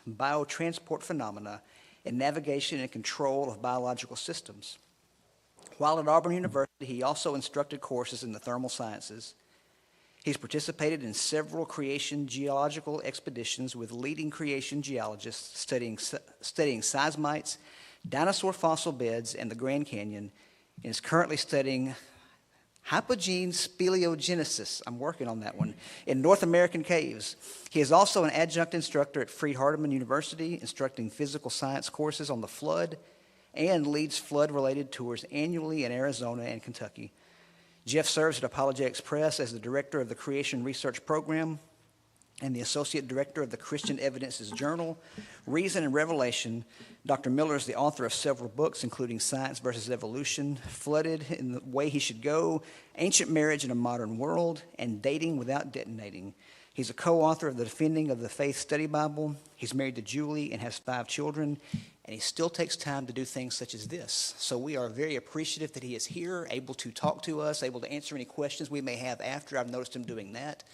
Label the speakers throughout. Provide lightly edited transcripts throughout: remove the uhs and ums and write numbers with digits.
Speaker 1: biotransport phenomena, and navigation and control of biological systems. While at Auburn University, he also instructed courses in the thermal sciences. He's participated in several creation geological expeditions with leading creation geologists studying seismites, dinosaur fossil beds, and the Grand Canyon, and is currently studying hypogene speleogenesis, I'm working on that one, in North American caves. He is also an adjunct instructor at Freed-Hardeman University, instructing physical science courses on the flood, and leads flood-related tours annually in Arizona and Kentucky. Jeff serves at Apologetics Press as the director of the Creation Research Program and the associate director of the Christian Evidences Journal, Reason and Revelation. Dr. Miller is the author of several books, including Science versus Evolution, Flooded in the Way He Should Go, Ancient Marriage in a Modern World, and Dating Without Detonating. He's a co-author of the Defending of the Faith Study Bible. He's married to Julie and has 5 children, and he still takes time to do things such as this. So we are very appreciative that he is here, able to talk to us, able to answer any questions we may have after. I've noticed him doing that.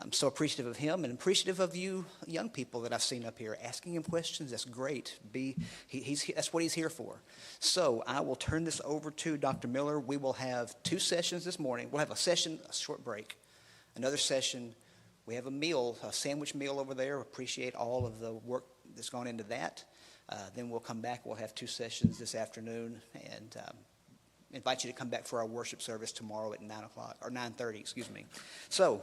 Speaker 1: I'm so appreciative of him and appreciative of you young people that I've seen up here asking him questions. That's great. That's what he's here for. So I will turn this over to Dr. Miller. We will have 2 sessions this morning. We'll have a session, a short break, another session. We have a meal, a sandwich meal over there. Appreciate all of the work that's gone into that. Then we'll come back. We'll have 2 sessions this afternoon, and invite you to come back for our worship service tomorrow at 9 o'clock, or 9:30, excuse me. So,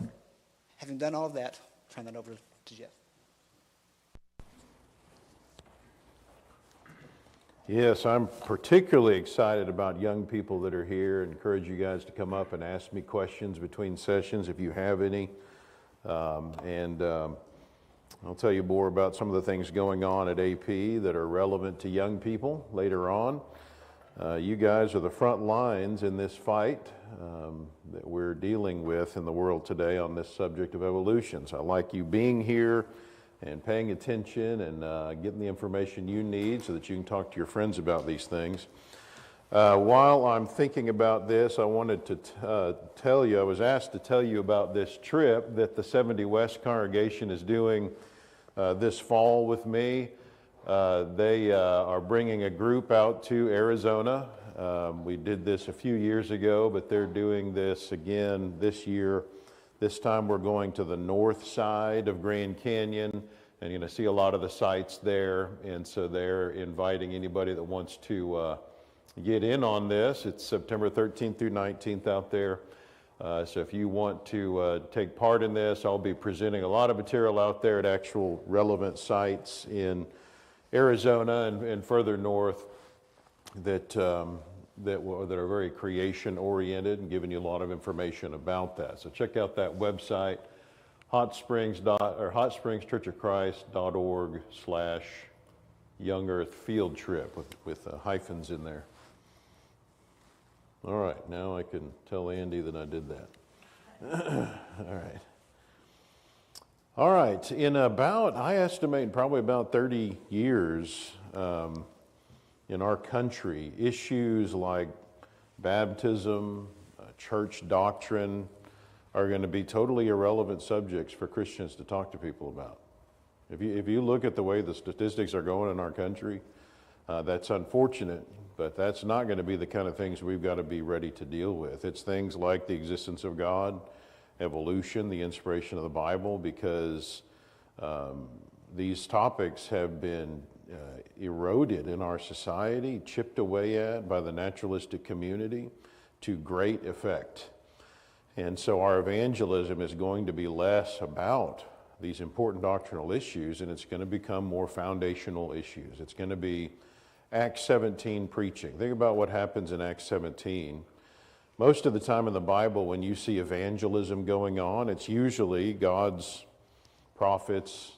Speaker 1: having done all of that, I'll turn that over to Jeff.
Speaker 2: Yes, I'm particularly excited about young people that are here. I encourage you guys to come up and ask me questions between sessions if you have any. I'll tell you more about some of the things going on at AP that are relevant to young people later on. You guys are the front lines in this fight that we're dealing with in the world today on this subject of evolution. So I like you being here and paying attention and getting the information you need so that you can talk to your friends about these things. While I'm thinking about this, I wanted to tell you, I was asked to tell you about this trip that the 70 West congregation is doing this fall with me. They are bringing a group out to Arizona. We did this a few years ago, but they're doing this again this year. This time we're going to the north side of Grand Canyon, and you're going to see a lot of the sites there. And so they're inviting anybody that wants to get in on this. It's September 13th through 19th out there. So if you want to take part in this, I'll be presenting a lot of material out there at actual relevant sites in Arizona and further north that are very creation oriented and giving you a lot of information about that. So check out that website, hotsprings.org/Young Earth Field Trip with hyphens in there. All right, now I can tell Andy that I did that. All right, in about, I estimate probably about 30 years in our country, issues like baptism, church doctrine are going to be totally irrelevant subjects for Christians to talk to people about. If you look at the way the statistics are going in our country, that's unfortunate, but that's not going to be the kind of things we've got to be ready to deal with. It's things like the existence of God, evolution, the inspiration of the Bible, because these topics have been eroded in our society, chipped away at by the naturalistic community to great effect. And so our evangelism is going to be less about these important doctrinal issues, and it's going to become more foundational issues. It's going to be Acts 17 preaching. Think about what happens in Acts 17. Most of the time in the Bible, when you see evangelism going on, it's usually God's prophets,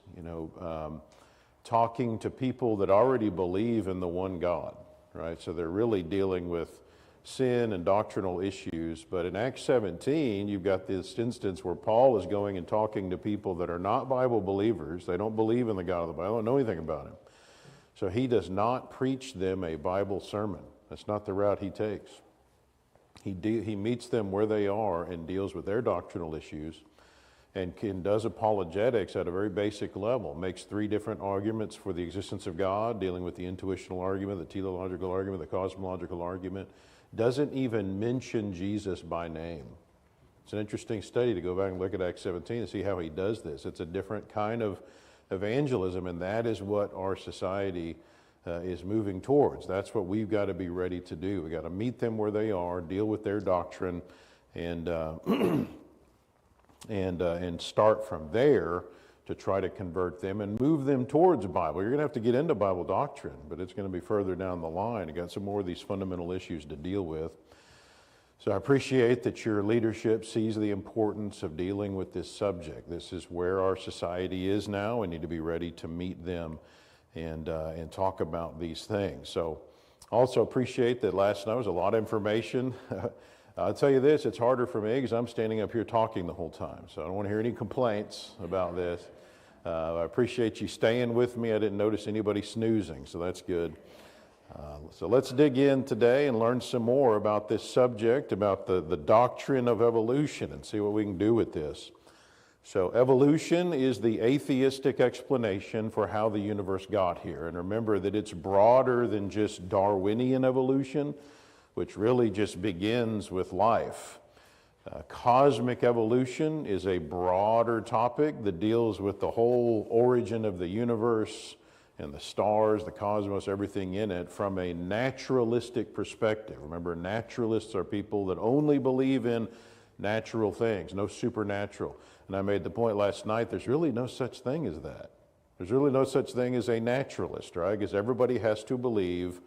Speaker 2: talking to people that already believe in the one God, right? So they're really dealing with sin and doctrinal issues. But in Acts 17, you've got this instance where Paul is going and talking to people that are not Bible believers. They don't believe in the God of the Bible, don't know anything about him. So he does not preach them a Bible sermon. That's not the route he takes. He meets them where they are and deals with their doctrinal issues. and does apologetics at a very basic level, makes three different arguments for the existence of God, dealing with the intuitional argument, the teleological argument, the cosmological argument, doesn't even mention Jesus by name. It's an interesting study to go back and look at Acts 17 and see how he does this. It's a different kind of evangelism, and that is what our society is moving towards. That's what we've got to be ready to do. We've got to meet them where they are, deal with their doctrine, and and start from there to try to convert them and move them towards the Bible. You're going to have to get into Bible doctrine, but it's going to be further down the line. You've got some more of these fundamental issues to deal with. So I appreciate that your leadership sees the importance of dealing with this subject. This is where our society is now. We need to be ready to meet them and talk about these things. So also appreciate that last night was a lot of information. I'll tell you this, it's harder for me because I'm standing up here talking the whole time. So I don't want to hear any complaints about this. I appreciate you staying with me. I didn't notice anybody snoozing, so that's good. So let's dig in today and learn some more about this subject, about the doctrine of evolution, and see what we can do with this. So evolution is the atheistic explanation for how the universe got here. And remember that it's broader than just Darwinian evolution, which really just begins with life. Cosmic evolution is a broader topic that deals with the whole origin of the universe and the stars, the cosmos, everything in it from a naturalistic perspective. Remember, naturalists are people that only believe in natural things, no supernatural. And I made the point last night, there's really no such thing as that. There's really no such thing as a naturalist, right? Because everybody has to believe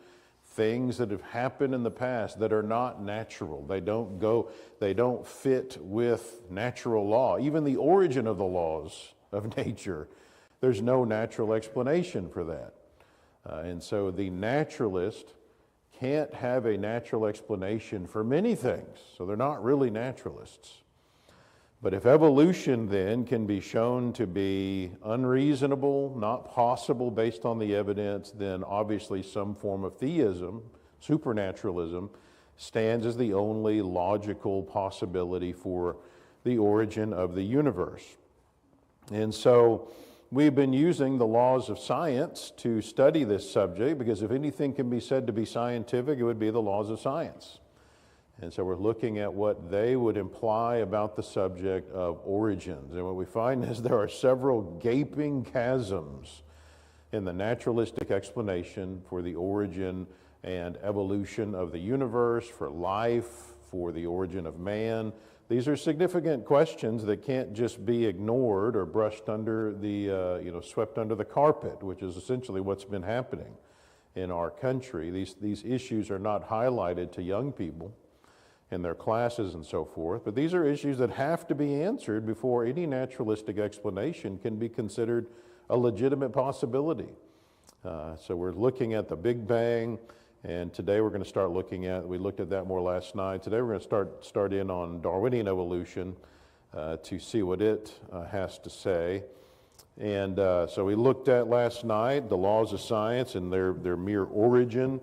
Speaker 2: things that have happened in the past that are not natural. They don't fit with natural law. Even the origin of the laws of nature, there's no natural explanation for that. And so the naturalist can't have a natural explanation for many things. So they're not really naturalists. But if evolution then can be shown to be unreasonable, not possible based on the evidence, then obviously some form of theism, supernaturalism, stands as the only logical possibility for the origin of the universe. And so we've been using the laws of science to study this subject, because if anything can be said to be scientific, it would be the laws of science. And so we're looking at what they would imply about the subject of origins. And what we find is there are several gaping chasms in the naturalistic explanation for the origin and evolution of the universe, for life, for the origin of man. These are significant questions that can't just be ignored or brushed under the, swept under the carpet, which is essentially what's been happening in our country. These issues are not highlighted to young people in their classes and so forth, but these are issues that have to be answered before any naturalistic explanation can be considered a legitimate possibility. So we're looking at the Big Bang, and today we're going to start looking at, we looked at that more last night, today we're going to start in on Darwinian evolution to see what it has to say. And so we looked at last night the laws of science and their mere origin.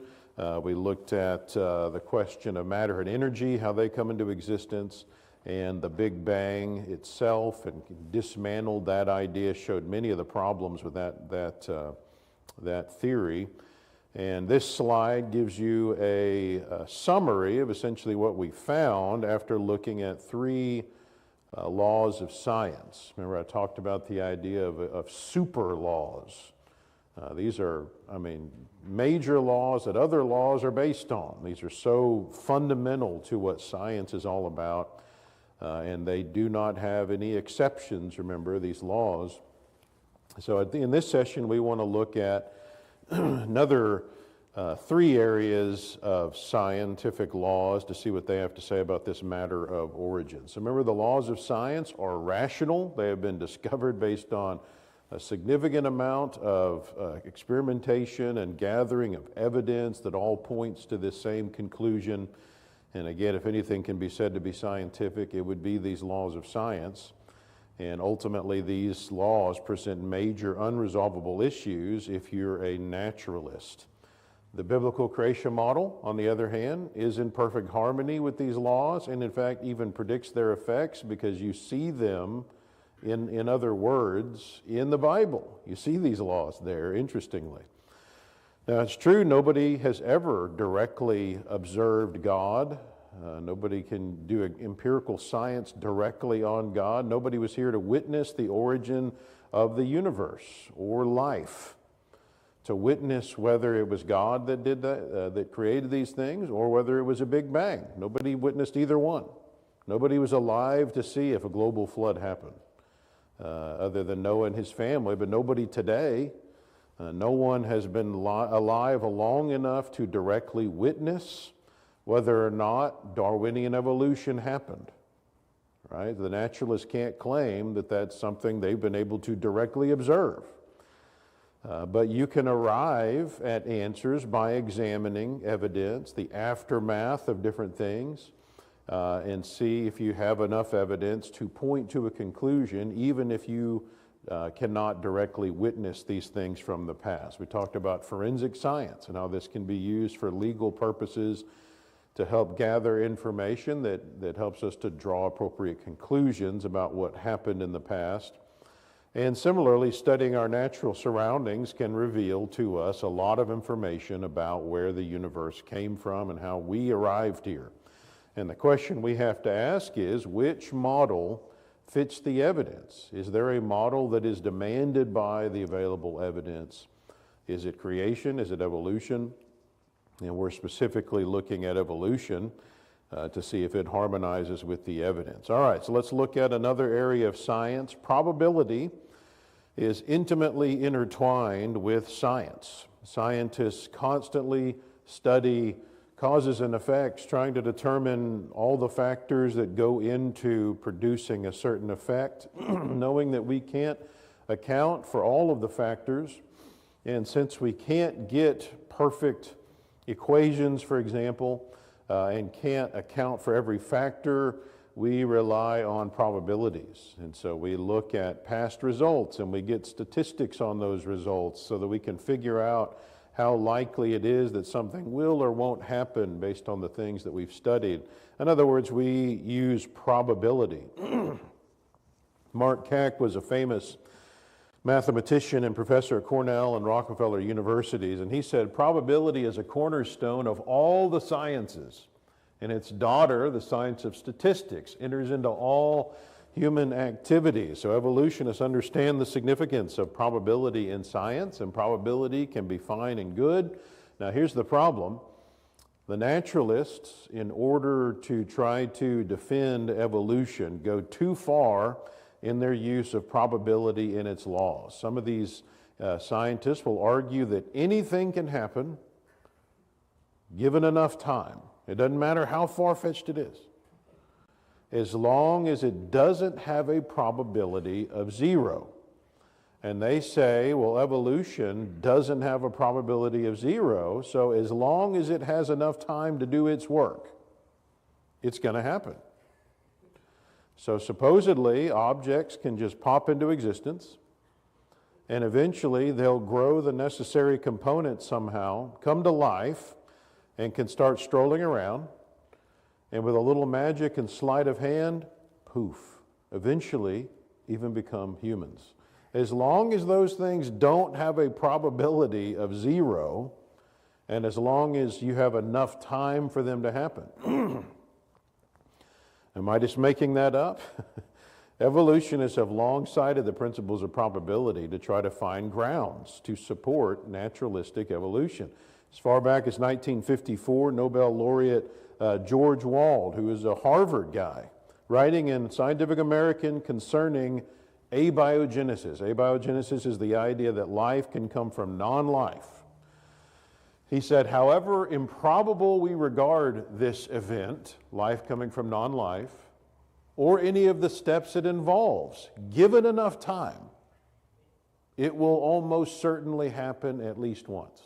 Speaker 2: We looked at the question of matter and energy, how they come into existence, and the Big Bang itself, and dismantled that idea, showed many of the problems with that theory. And this slide gives you a summary of essentially what we found after looking at three laws of science. Remember, I talked about the idea of super laws. These are, major laws that other laws are based on. These are so fundamental to what science is all about, and they do not have any exceptions, remember, these laws. So in this session, we want to look at another three areas of scientific laws to see what they have to say about this matter of origin. So remember, the laws of science are rational. They have been discovered based on a significant amount of experimentation and gathering of evidence that all points to this same conclusion. And again, if anything can be said to be scientific, it would be these laws of science. And ultimately, these laws present major unresolvable issues if you're a naturalist. The biblical creation model, on the other hand, is in perfect harmony with these laws, and in fact even predicts their effects, because you see them In other words, in the Bible. You see these laws there, interestingly. Now, it's true, nobody has ever directly observed God. Nobody can do empirical science directly on God. Nobody was here to witness the origin of the universe or life, to witness whether it was God that did that created these things, or whether it was a Big Bang. Nobody witnessed either one. Nobody was alive to see if a global flood happened, other than Noah and his family, but nobody today. No one has been alive long enough to directly witness whether or not Darwinian evolution happened. Right? The naturalists can't claim that that's something they've been able to directly observe. But you can arrive at answers by examining evidence, the aftermath of different things, and see if you have enough evidence to point to a conclusion, even if you cannot directly witness these things from the past. We talked about forensic science and how this can be used for legal purposes to help gather information that helps us to draw appropriate conclusions about what happened in the past. And similarly, studying our natural surroundings can reveal to us a lot of information about where the universe came from and how we arrived here. And the question we have to ask is, which model fits the evidence? Is there a model that is demanded by the available evidence? Is it creation? Is it evolution? And we're specifically looking at evolution to see if it harmonizes with the evidence. All right, so let's look at another area of science. Probability is intimately intertwined with science. Scientists constantly study causes and effects, trying to determine all the factors that go into producing a certain effect, knowing that we can't account for all of the factors. And since we can't get perfect equations, for example, and can't account for every factor, we rely on probabilities. And so we look at past results and we get statistics on those results so that we can figure out how likely it is that something will or won't happen based on the things that we've studied. In other words, we use probability. Mark Keck was a famous mathematician and professor at Cornell and Rockefeller universities, and he said probability is a cornerstone of all the sciences, and its daughter, the science of statistics, enters into all human activities. So evolutionists understand the significance of probability in science, and probability can be fine and good. Now here's the problem. The naturalists, in order to try to defend evolution, go too far in their use of probability and its laws. Some of these scientists will argue that anything can happen given enough time. It doesn't matter how far-fetched it is, as long as it doesn't have a probability of zero. And they say, well, evolution doesn't have a probability of zero, so as long as it has enough time to do its work, it's going to happen. So supposedly, objects can just pop into existence, and eventually they'll grow the necessary components somehow, come to life, and can start strolling around, and with a little magic and sleight of hand, poof, eventually even become humans. As long as those things don't have a probability of zero, and as long as you have enough time for them to happen. Am I just making that up? Evolutionists have long cited the principles of probability to try to find grounds to support naturalistic evolution. As far back as 1954, Nobel laureate George Wald, who is a Harvard guy, writing in Scientific American concerning abiogenesis. Abiogenesis is the idea that life can come from non-life. He said, however improbable we regard this event, life coming from non-life, or any of the steps it involves, given enough time, it will almost certainly happen at least once.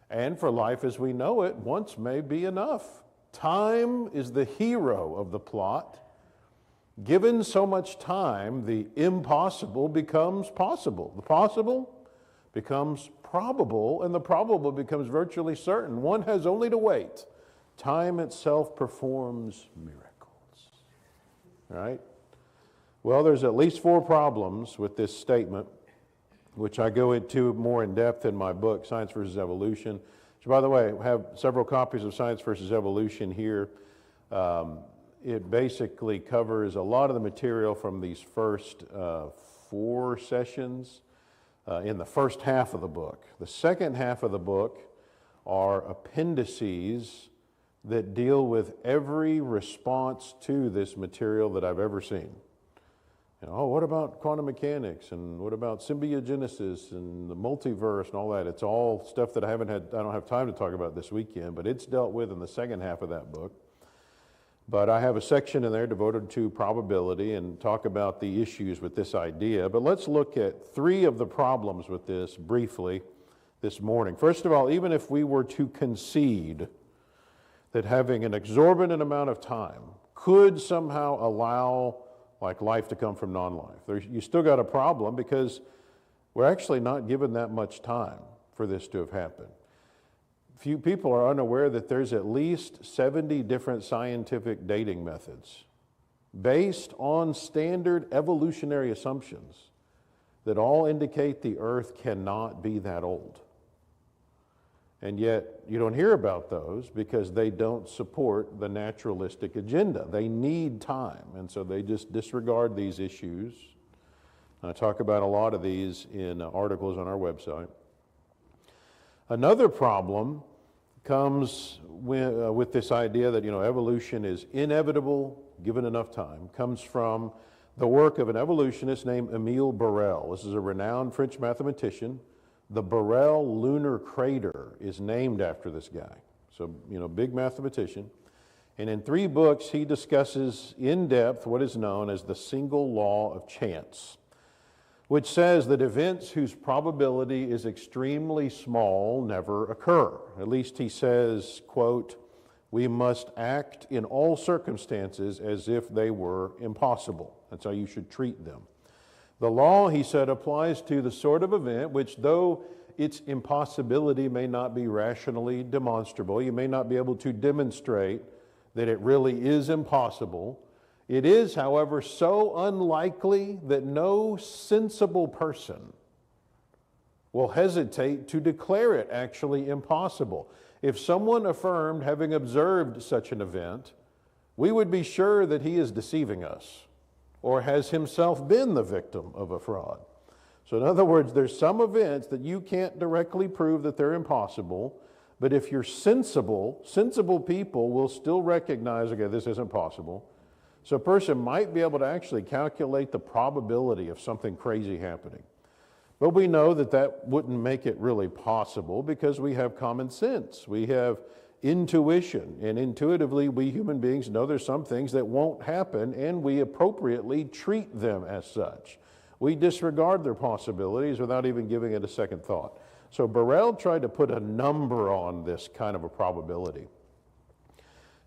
Speaker 2: And for life as we know it, once may be enough. Time is the hero of the plot. Given so much time, the impossible becomes possible. The possible becomes probable, and the probable becomes virtually certain. One has only to wait. Time itself performs miracles. Right? Well, there's at least 4 problems with this statement, which I go into more in depth in my book, Science versus Evolution. Which, by the way, I have several copies of Science versus Evolution here. It basically covers a lot of the material from these first 4 sessions in the first half of the book. The second half of the book are appendices that deal with every response to this material that I've ever seen. What about quantum mechanics, and what about symbiogenesis and the multiverse and all that? It's all stuff that I don't have time to talk about this weekend, but it's dealt with in the second half of that book. But I have a section in there devoted to probability and talk about the issues with this idea. But let's look at 3 of the problems with this briefly this morning. First of all, even if we were to concede that having an exorbitant amount of time could somehow allow life to come from non-life, you still got a problem because we're actually not given that much time for this to have happened. Few people are unaware that there's at least 70 different scientific dating methods based on standard evolutionary assumptions that all indicate the Earth cannot be that old. And yet you don't hear about those because they don't support the naturalistic agenda. They need time, and so they just disregard these issues. I talk about a lot of these in articles on our website. Another problem comes with this idea that evolution is inevitable given enough time. Comes from the work of an evolutionist named Emile Borel. This is a renowned French mathematician. The Borel lunar crater is named after this guy. So, big mathematician. And in 3 books, he discusses in depth what is known as the single law of chance, which says that events whose probability is extremely small never occur. At least he says, quote, "We must act in all circumstances as if they were impossible." That's how you should treat them. The law, he said, applies to the sort of event which, though its impossibility may not be rationally demonstrable, you may not be able to demonstrate that it really is impossible, it is, however, so unlikely that no sensible person will hesitate to declare it actually impossible. If someone affirmed having observed such an event, we would be sure that he is deceiving us or has himself been the victim of a fraud. So in other words, there's some events that you can't directly prove that they're impossible, but if you're sensible people will still recognize, okay, this isn't possible. So a person might be able to actually calculate the probability of something crazy happening. But we know that that wouldn't make it really possible because we have common sense. We have intuition, and intuitively we human beings know there's some things that won't happen, and we appropriately treat them as such. We disregard their possibilities without even giving it a second thought. So Borel tried to put a number on this kind of a probability.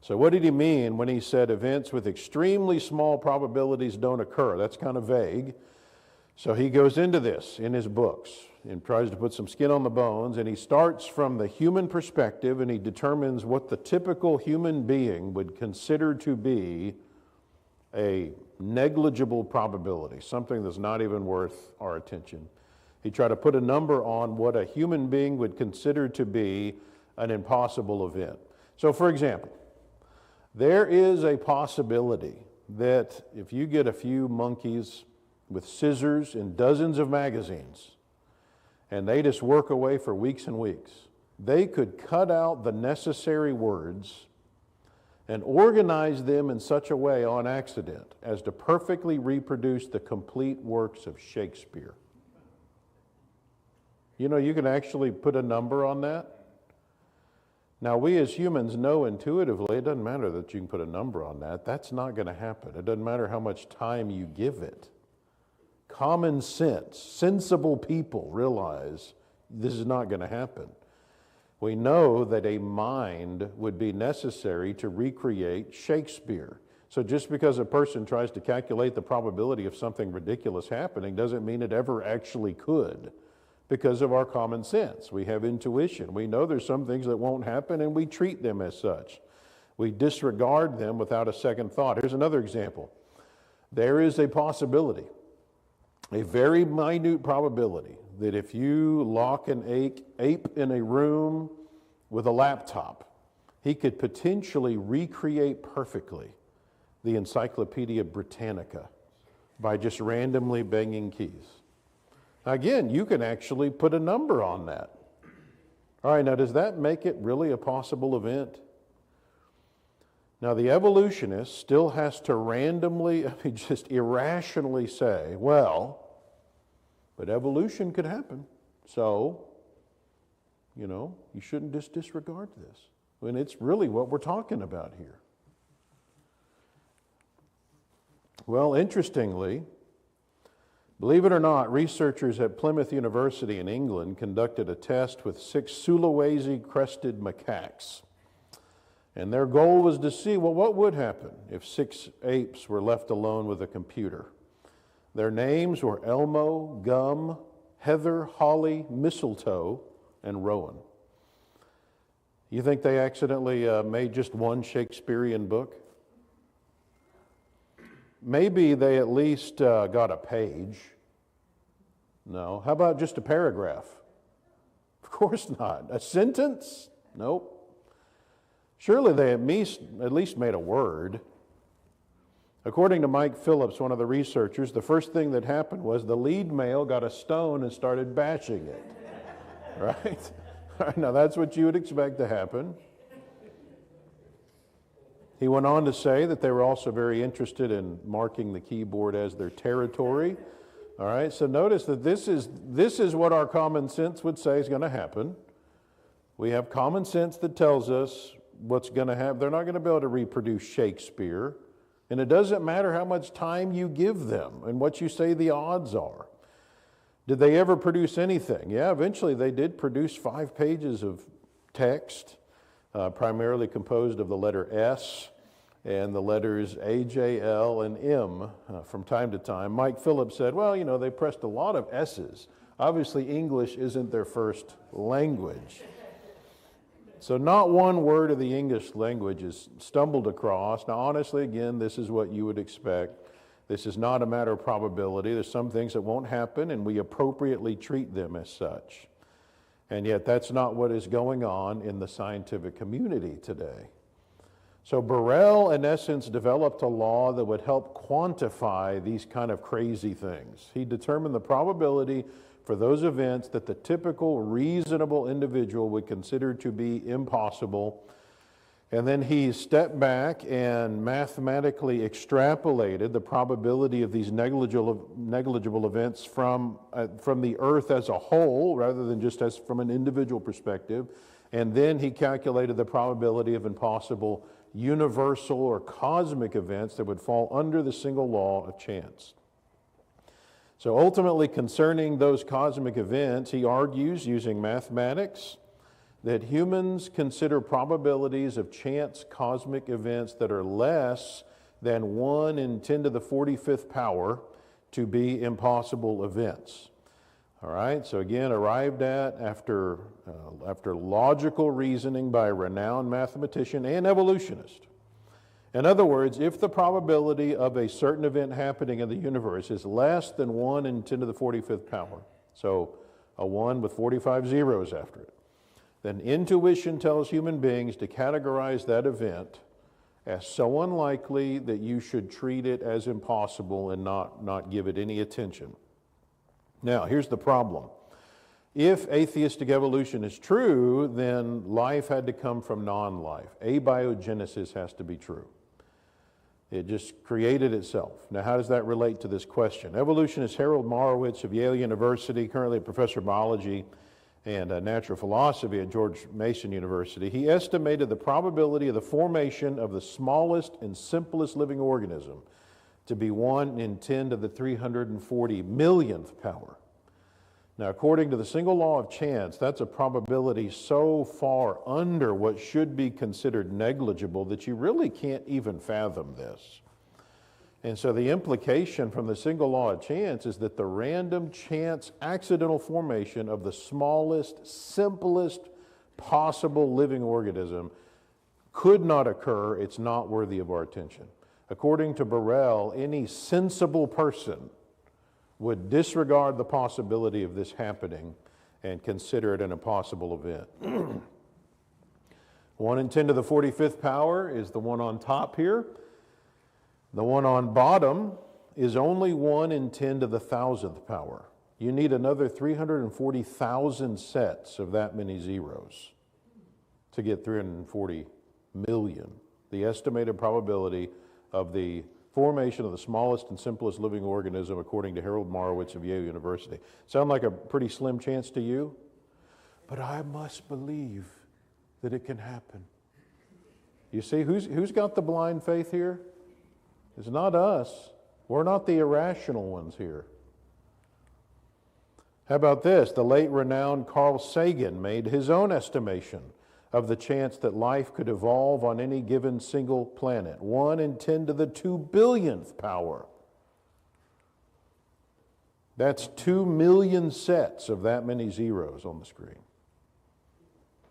Speaker 2: So what did he mean when he said events with extremely small probabilities don't occur? That's kind of vague. So he goes into this in his books and tries to put some skin on the bones, and he starts from the human perspective and he determines what the typical human being would consider to be a negligible probability, something that's not even worth our attention. He tried to put a number on what a human being would consider to be an impossible event. So for example, there is a possibility that if you get a few monkeys with scissors and dozens of magazines, and they just work away for weeks and weeks, they could cut out the necessary words and organize them in such a way on accident as to perfectly reproduce the complete works of Shakespeare. You can actually put a number on that. Now, we as humans know intuitively, it doesn't matter that you can put a number on that. That's not going to happen. It doesn't matter how much time you give it. Common sense, sensible people realize this is not going to happen. We know that a mind would be necessary to recreate Shakespeare. So just because a person tries to calculate the probability of something ridiculous happening doesn't mean it ever actually could, because of our common sense. We have intuition. We know there's some things that won't happen, and we treat them as such. We disregard them without a second thought. Here's another example. There is a possibility, a very minute probability, that if you lock an ape in a room with a laptop, he could potentially recreate perfectly the Encyclopedia Britannica by just randomly banging keys. Again, you can actually put a number on that. All right, now does that make it really a possible event? Now the evolutionist still has to randomly, just irrationally say, well, but evolution could happen, so, you shouldn't just disregard this. When it's really what we're talking about here. Well, interestingly, believe it or not, researchers at Plymouth University in England conducted a test with 6 Sulawesi-crested macaques. And their goal was to see, well, what would happen if 6 apes were left alone with a computer? Their names were Elmo, Gum, Heather, Holly, Mistletoe, and Rowan. You think they accidentally made just one Shakespearean book? Maybe they at least got a page. No. How about just a paragraph? Of course not. A sentence? Nope. Surely they at least made a word. According to Mike Phillips, one of the researchers, the first thing that happened was the lead male got a stone and started bashing it. Right? Now that's what you would expect to happen. He went on to say that they were also very interested in marking the keyboard as their territory. All right, so notice that this is what our common sense would say is going to happen. We have common sense that tells us what's going to happen. They're not going to be able to reproduce Shakespeare. And it doesn't matter how much time you give them and what you say the odds are. Did they ever produce anything? Yeah, eventually they did produce 5 pages of text, primarily composed of the letter S and the letters A, J, L, and M from time to time. Mike Phillips said, well, they pressed a lot of S's. Obviously, English isn't their first language. So not one word of the English language is stumbled across. Now, honestly, again, this is what you would expect. This is not a matter of probability. There's some things that won't happen, and we appropriately treat them as such. And yet, that's not what is going on in the scientific community today. So Burrell, in essence, developed a law that would help quantify these kind of crazy things. He determined the probability for those events that the typical reasonable individual would consider to be impossible. And then he stepped back and mathematically extrapolated the probability of these negligible events from the earth as a whole, rather than just as from an individual perspective. And then he calculated the probability of impossible universal or cosmic events that would fall under the single law of chance. So ultimately, concerning those cosmic events, he argues using mathematics that humans consider probabilities of chance cosmic events that are less than 1 in 10 to the 45th power to be impossible events. All right, so again, arrived at after logical reasoning by a renowned mathematician and evolutionist. In other words, if the probability of a certain event happening in the universe is less than 1 in 10 to the 45th power, so a 1 with 45 zeros after it, then intuition tells human beings to categorize that event as so unlikely that you should treat it as impossible and not give it any attention. Now, here's the problem. If atheistic evolution is true, then life had to come from non-life. Abiogenesis has to be true. It just created itself. Now, how does that relate to this question? Evolutionist Harold Marowitz of Yale University, currently a professor of biology and natural philosophy at George Mason University, he estimated the probability of the formation of the smallest and simplest living organism to be 1 in 10 to the 340 millionth power. Now, according to the single law of chance, that's a probability so far under what should be considered negligible that you really can't even fathom this. And so the implication from the single law of chance is that the random chance accidental formation of the smallest, simplest possible living organism could not occur. It's not worthy of our attention. According to Burrell, any sensible person would disregard the possibility of this happening and consider it an impossible event. 1 in 10 to the 45th power is the one on top here. The one on bottom is only 1 in 10 to the 1,000th power. You need another 340,000 sets of that many zeros to get 340 million. The estimated probability of the formation of the smallest and simplest living organism, according to Harold Marowitz of Yale University. Sound like a pretty slim chance to you? But I must believe that it can happen. You see, who's got the blind faith here? It's not us. We're not the irrational ones here. How about this? The late renowned Carl Sagan made his own estimation of the chance that life could evolve on any given single planet. 1 in 10 to the 2 billionth power. That's 2 million sets of that many zeros on the screen.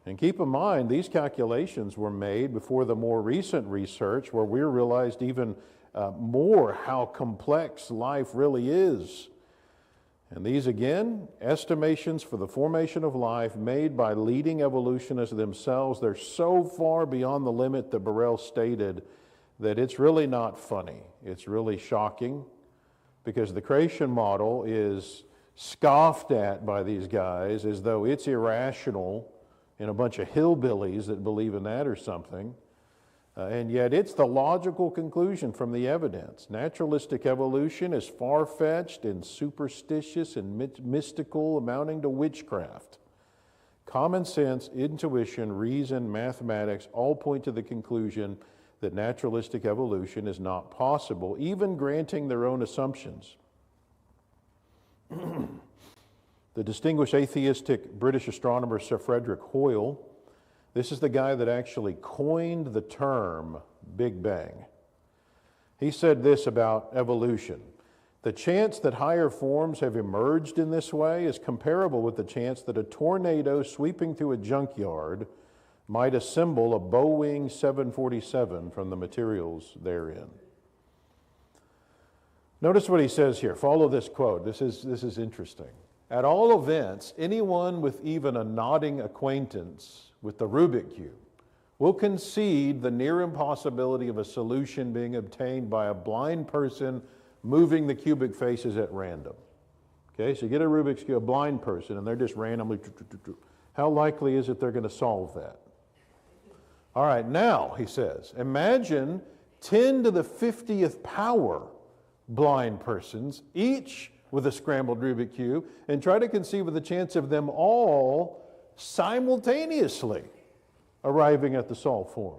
Speaker 2: And keep in mind, these calculations were made before the more recent research where we realized even more how complex life really is. And these, again, estimations for the formation of life made by leading evolutionists themselves, they're so far beyond the limit that Burrell stated that it's really not funny. It's really shocking because the creation model is scoffed at by these guys as though it's irrational and a bunch of hillbillies that believe in that or something. And yet it's the logical conclusion from the evidence. Naturalistic evolution is far-fetched and superstitious and mystical, amounting to witchcraft. Common sense, intuition, reason, mathematics all point to the conclusion that naturalistic evolution is not possible, even granting their own assumptions. The distinguished atheistic British astronomer Sir Frederick Hoyle, this is the guy that actually coined the term Big Bang. He said this about evolution. The chance that higher forms have emerged in this way is comparable with the chance that a tornado sweeping through a junkyard might assemble a Boeing 747 from the materials therein. Notice what he says here. Follow this quote. This is interesting. At all events, anyone with even a nodding acquaintance with the Rubik Cube will concede the near impossibility of a solution being obtained by a blind person moving the cubic faces at random. Okay, so you get a Rubik's Cube, a blind person, and they're just randomly, how likely is it they're going to solve that? All right, now, he says, imagine 10 to the 50th power blind persons, each with a scrambled Rubik Cube, and try to conceive of the chance of them all simultaneously arriving at the solved form.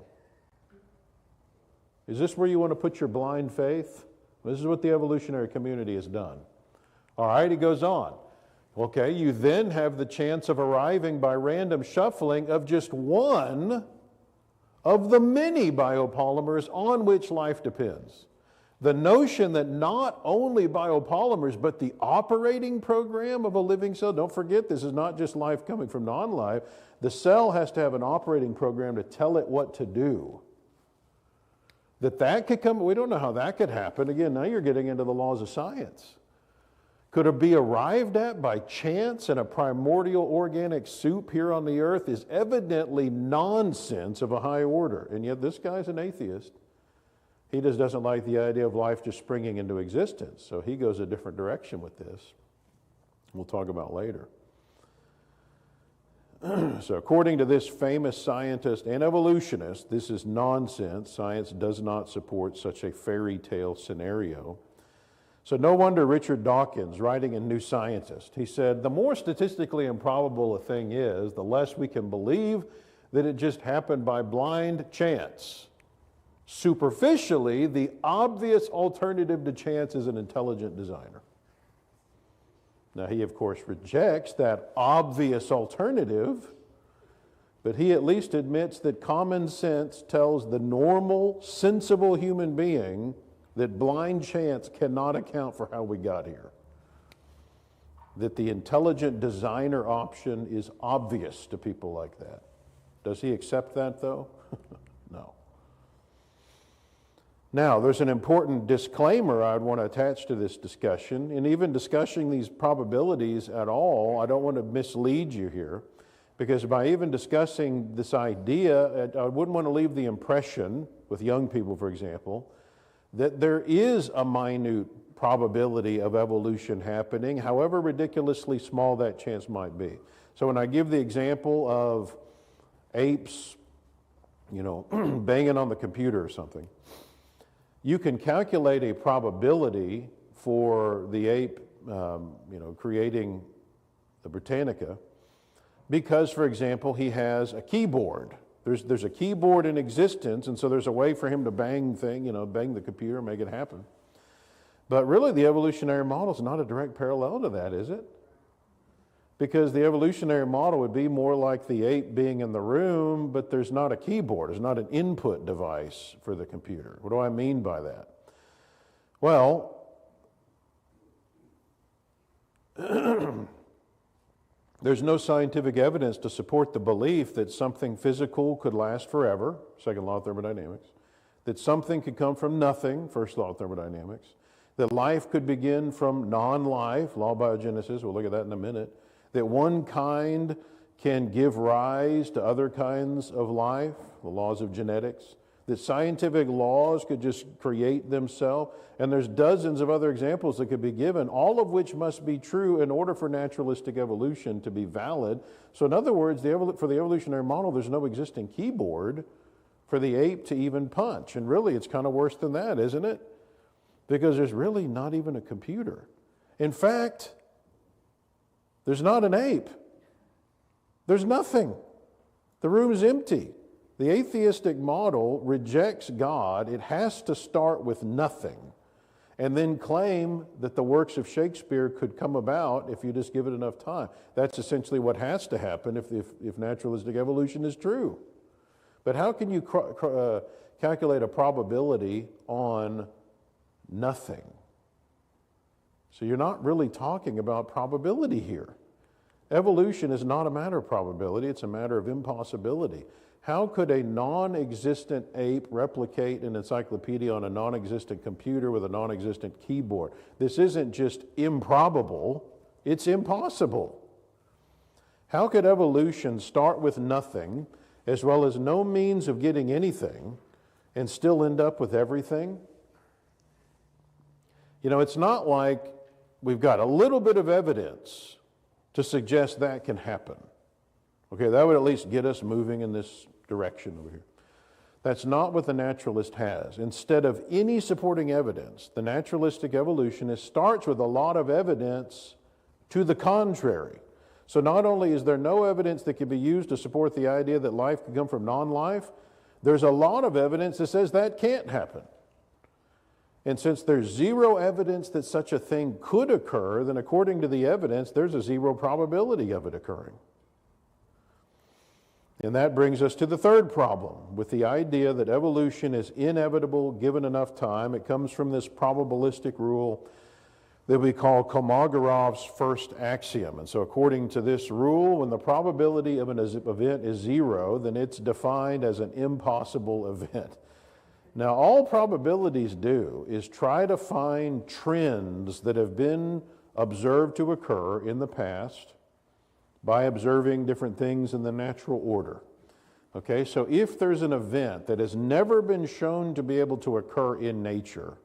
Speaker 2: Is this where you want to put your blind faith? This is what the evolutionary community has done. All right, he goes on. Okay, you then have the chance of arriving by random shuffling of just one of the many biopolymers on which life depends. The notion that not only biopolymers, but the operating program of a living cell, don't forget this is not just life coming from non-life, the cell has to have an operating program to tell it what to do. That could come, we don't know how that could happen. Again, now you're getting into the laws of science. Could it be arrived at by chance in a primordial organic soup here on the earth is evidently nonsense of a high order. And yet this guy's an atheist. He just doesn't like the idea of life just springing into existence. So he goes a different direction with this. We'll talk about later. So according to this famous scientist and evolutionist, this is nonsense. Science does not support such a fairy tale scenario. So no wonder Richard Dawkins, writing in New Scientist, he said, the more statistically improbable a thing is, the less we can believe that it just happened by blind chance. Superficially, the obvious alternative to chance is an intelligent designer. Now, he, of course, rejects that obvious alternative, but he at least admits that common sense tells the normal, sensible human being that blind chance cannot account for how we got here. That the intelligent designer option is obvious to people like that. Does he accept that, though? No. Now, there's an important disclaimer I'd want to attach to this discussion. In even discussing these probabilities at all, I don't want to mislead you here, because by even discussing this idea, I wouldn't want to leave the impression, with young people, for example, that there is a minute probability of evolution happening, however ridiculously small that chance might be. So when I give the example of apes, banging on the computer or something, you can calculate a probability for the ape, creating the Britannica, because, for example, he has a keyboard. There's a keyboard in existence, and so there's a way for him to bang the computer, make it happen. But really, the evolutionary model is not a direct parallel to that, is it? Because the evolutionary model would be more like the ape being in the room, but there's not a keyboard. There's not an input device for the computer. What do I mean by that? Well, there's no scientific evidence to support the belief that something physical could last forever, second law of thermodynamics, that something could come from nothing, first law of thermodynamics, that life could begin from non-life, law of biogenesis, we'll look at that in a minute, that one kind can give rise to other kinds of life, the laws of genetics, that scientific laws could just create themselves, and there's dozens of other examples that could be given, all of which must be true in order for naturalistic evolution to be valid. So in other words, for the evolutionary model, there's no existing keyboard for the ape to even punch. And really, it's kind of worse than that, isn't it? Because there's really not even a computer. In fact, there's not an ape. There's nothing. The room is empty. The atheistic model rejects God. It has to start with nothing and then claim that the works of Shakespeare could come about if you just give it enough time. That's essentially what has to happen if naturalistic evolution is true. But how can you calculate a probability on nothing? So you're not really talking about probability here. Evolution is not a matter of probability, it's a matter of impossibility. How could a non-existent ape replicate an encyclopedia on a non-existent computer with a non-existent keyboard? This isn't just improbable, it's impossible. How could evolution start with nothing, as well as no means of getting anything, and still end up with everything? It's not like we've got a little bit of evidence to suggest that can happen. Okay, that would at least get us moving in this direction over here. That's not what the naturalist has. Instead of any supporting evidence, the naturalistic evolutionist starts with a lot of evidence to the contrary. So not only is there no evidence that can be used to support the idea that life can come from non-life, there's a lot of evidence that says that can't happen. And since there's zero evidence that such a thing could occur, then according to the evidence, there's a zero probability of it occurring. And that brings us to the third problem, with the idea that evolution is inevitable given enough time. It comes from this probabilistic rule that we call Kolmogorov's first axiom. And so according to this rule, when the probability of an event is zero, then it's defined as an impossible event. Now, all probabilities do is try to find trends that have been observed to occur in the past by observing different things in the natural order. Okay, so if there's an event that has never been shown to be able to occur in nature,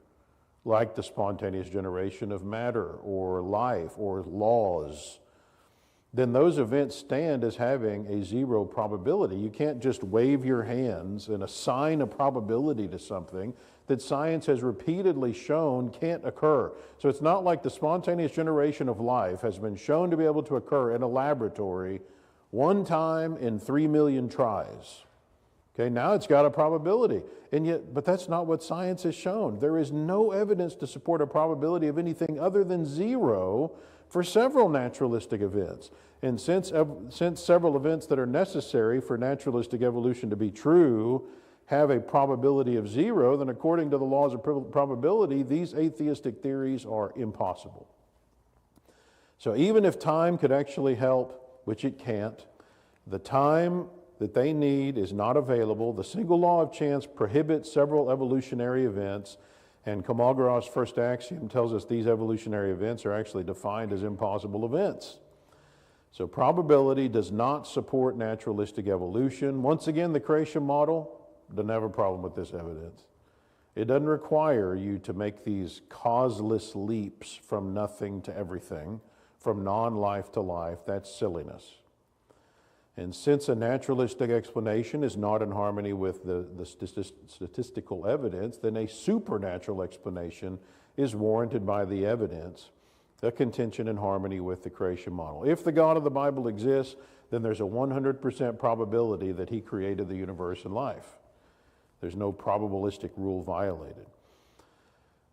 Speaker 2: like the spontaneous generation of matter or life or laws, then those events stand as having a zero probability. You can't just wave your hands and assign a probability to something that science has repeatedly shown can't occur. So it's not like the spontaneous generation of life has been shown to be able to occur in a laboratory one time in 3 million tries. Okay, now it's got a probability. But that's not what science has shown. There is no evidence to support a probability of anything other than zero for several naturalistic events. And since several events that are necessary for naturalistic evolution to be true have a probability of zero, then according to the laws of probability, these atheistic theories are impossible. So even if time could actually help, which it can't, the time that they need is not available. The single law of chance prohibits several evolutionary events, and Kolmogorow's first axiom tells us these evolutionary events are actually defined as impossible events. So probability does not support naturalistic evolution. Once again, the creation model doesn't have a problem with this evidence. It doesn't require you to make these causeless leaps from nothing to everything, from non-life to life. That's silliness. And since a naturalistic explanation is not in harmony with the statistical evidence, then a supernatural explanation is warranted by the evidence, a contention in harmony with the creation model. If the God of the Bible exists, then there's a 100% probability that he created the universe and life. There's no probabilistic rule violated.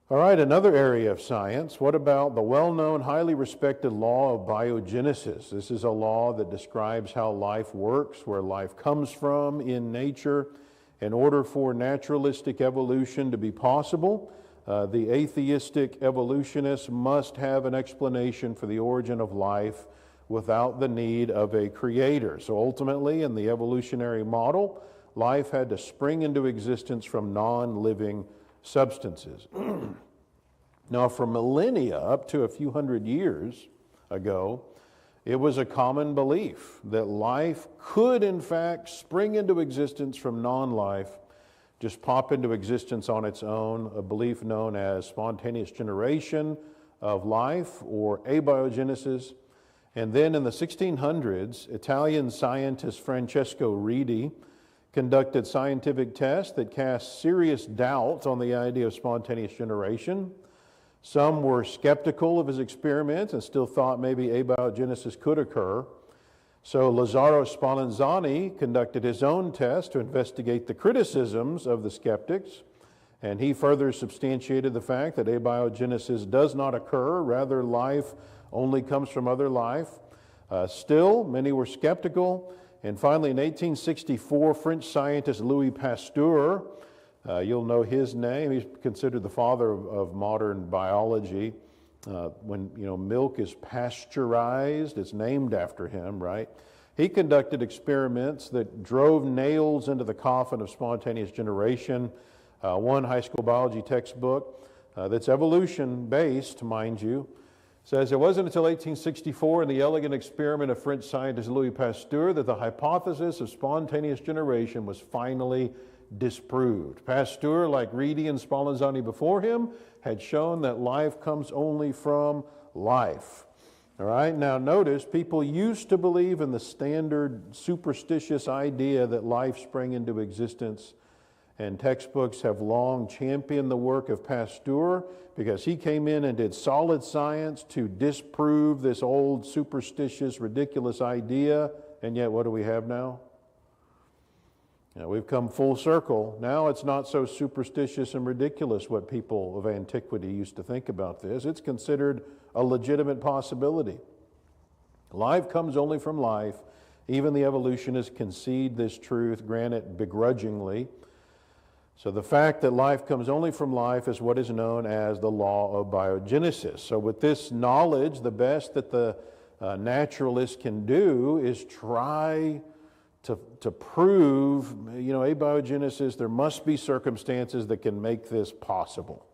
Speaker 2: All right, another area of science. What about the well-known, highly respected law of biogenesis? This is a law that describes how life works, where life comes from in nature. In order for naturalistic evolution to be possible, the atheistic evolutionists must have an explanation for the origin of life without the need of a creator. So ultimately, in the evolutionary model, life had to spring into existence from non-living substances. Now, for millennia, up to a few hundred years ago, it was a common belief that life could, in fact, spring into existence from non-life, just pop into existence on its own, a belief known as spontaneous generation of life, or abiogenesis. And then in the 1600s, Italian scientist Francesco Redi conducted scientific tests that cast serious doubt on the idea of spontaneous generation. Some were skeptical of his experiments and still thought maybe abiogenesis could occur. So Lazzaro Spallanzani conducted his own test to investigate the criticisms of the skeptics, and he further substantiated the fact that abiogenesis does not occur, rather life only comes from other life. Still, many were skeptical. And finally, in 1864, French scientist Louis Pasteur, you'll know his name, he's considered the father of modern biology. When milk is pasteurized, it's named after him, right? He conducted experiments that drove nails into the coffin of spontaneous generation. One high school biology textbook that's evolution-based, mind you, says it wasn't until 1864 in the elegant experiment of French scientist Louis Pasteur that the hypothesis of spontaneous generation was finally disproved. Pasteur, like Redi and Spallanzani before him, had shown that life comes only from life. All right, now notice, people used to believe in the standard superstitious idea that life sprang into existence, and textbooks have long championed the work of Pasteur because he came in and did solid science to disprove this old superstitious, ridiculous idea, and yet what do we have now? We've come full circle. Now it's not so superstitious and ridiculous what people of antiquity used to think about this. It's considered a legitimate possibility. Life comes only from life. Even the evolutionists concede this truth, granted begrudgingly. So the fact that life comes only from life is what is known as the law of biogenesis. So with this knowledge, the best that the naturalist can do is try to prove, abiogenesis. There must be circumstances that can make this possible.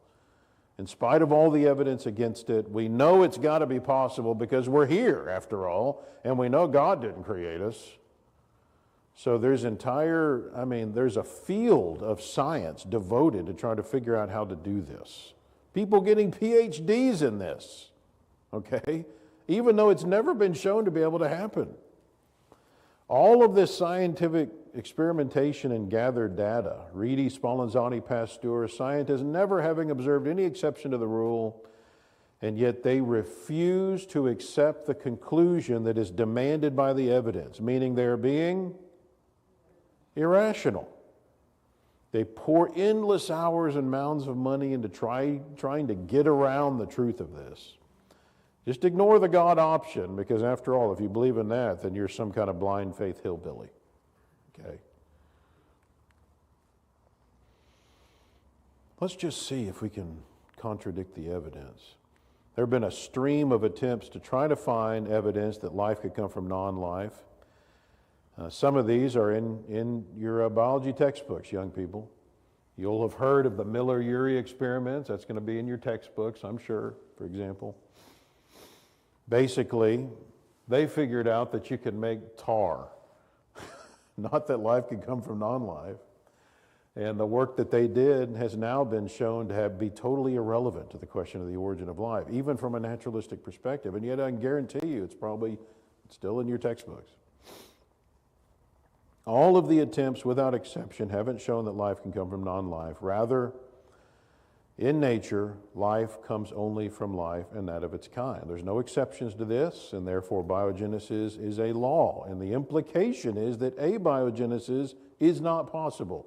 Speaker 2: In spite of all the evidence against it, we know it's got to be possible because we're here, after all, and we know God didn't create us. So there's a field of science devoted to trying to figure out how to do this. People getting PhDs in this, okay? Even though it's never been shown to be able to happen. All of this scientific experimentation and gathered data, Redi, Spallanzani, Pasteur, scientists never having observed any exception to the rule, and yet they refuse to accept the conclusion that is demanded by the evidence, meaning they're being irrational. They pour endless hours and mounds of money into trying to get around the truth of this. Just ignore the God option, because after all, if you believe in that, then you're some kind of blind faith hillbilly. Okay? Let's just see if we can contradict the evidence. There have been a stream of attempts to try to find evidence that life could come from non-life. Some of these are in your biology textbooks, young people. You'll have heard of the Miller-Urey experiments. That's going to be in your textbooks, I'm sure, for example. Basically, they figured out that you can make tar. Not that life could come from non-life. And the work that they did has now been shown to be totally irrelevant to the question of the origin of life, even from a naturalistic perspective. And yet I can guarantee you it's probably still in your textbooks. All of the attempts, without exception, haven't shown that life can come from non-life. Rather, in nature, life comes only from life and that of its kind. There's no exceptions to this, and therefore biogenesis is a law. And the implication is that abiogenesis is not possible.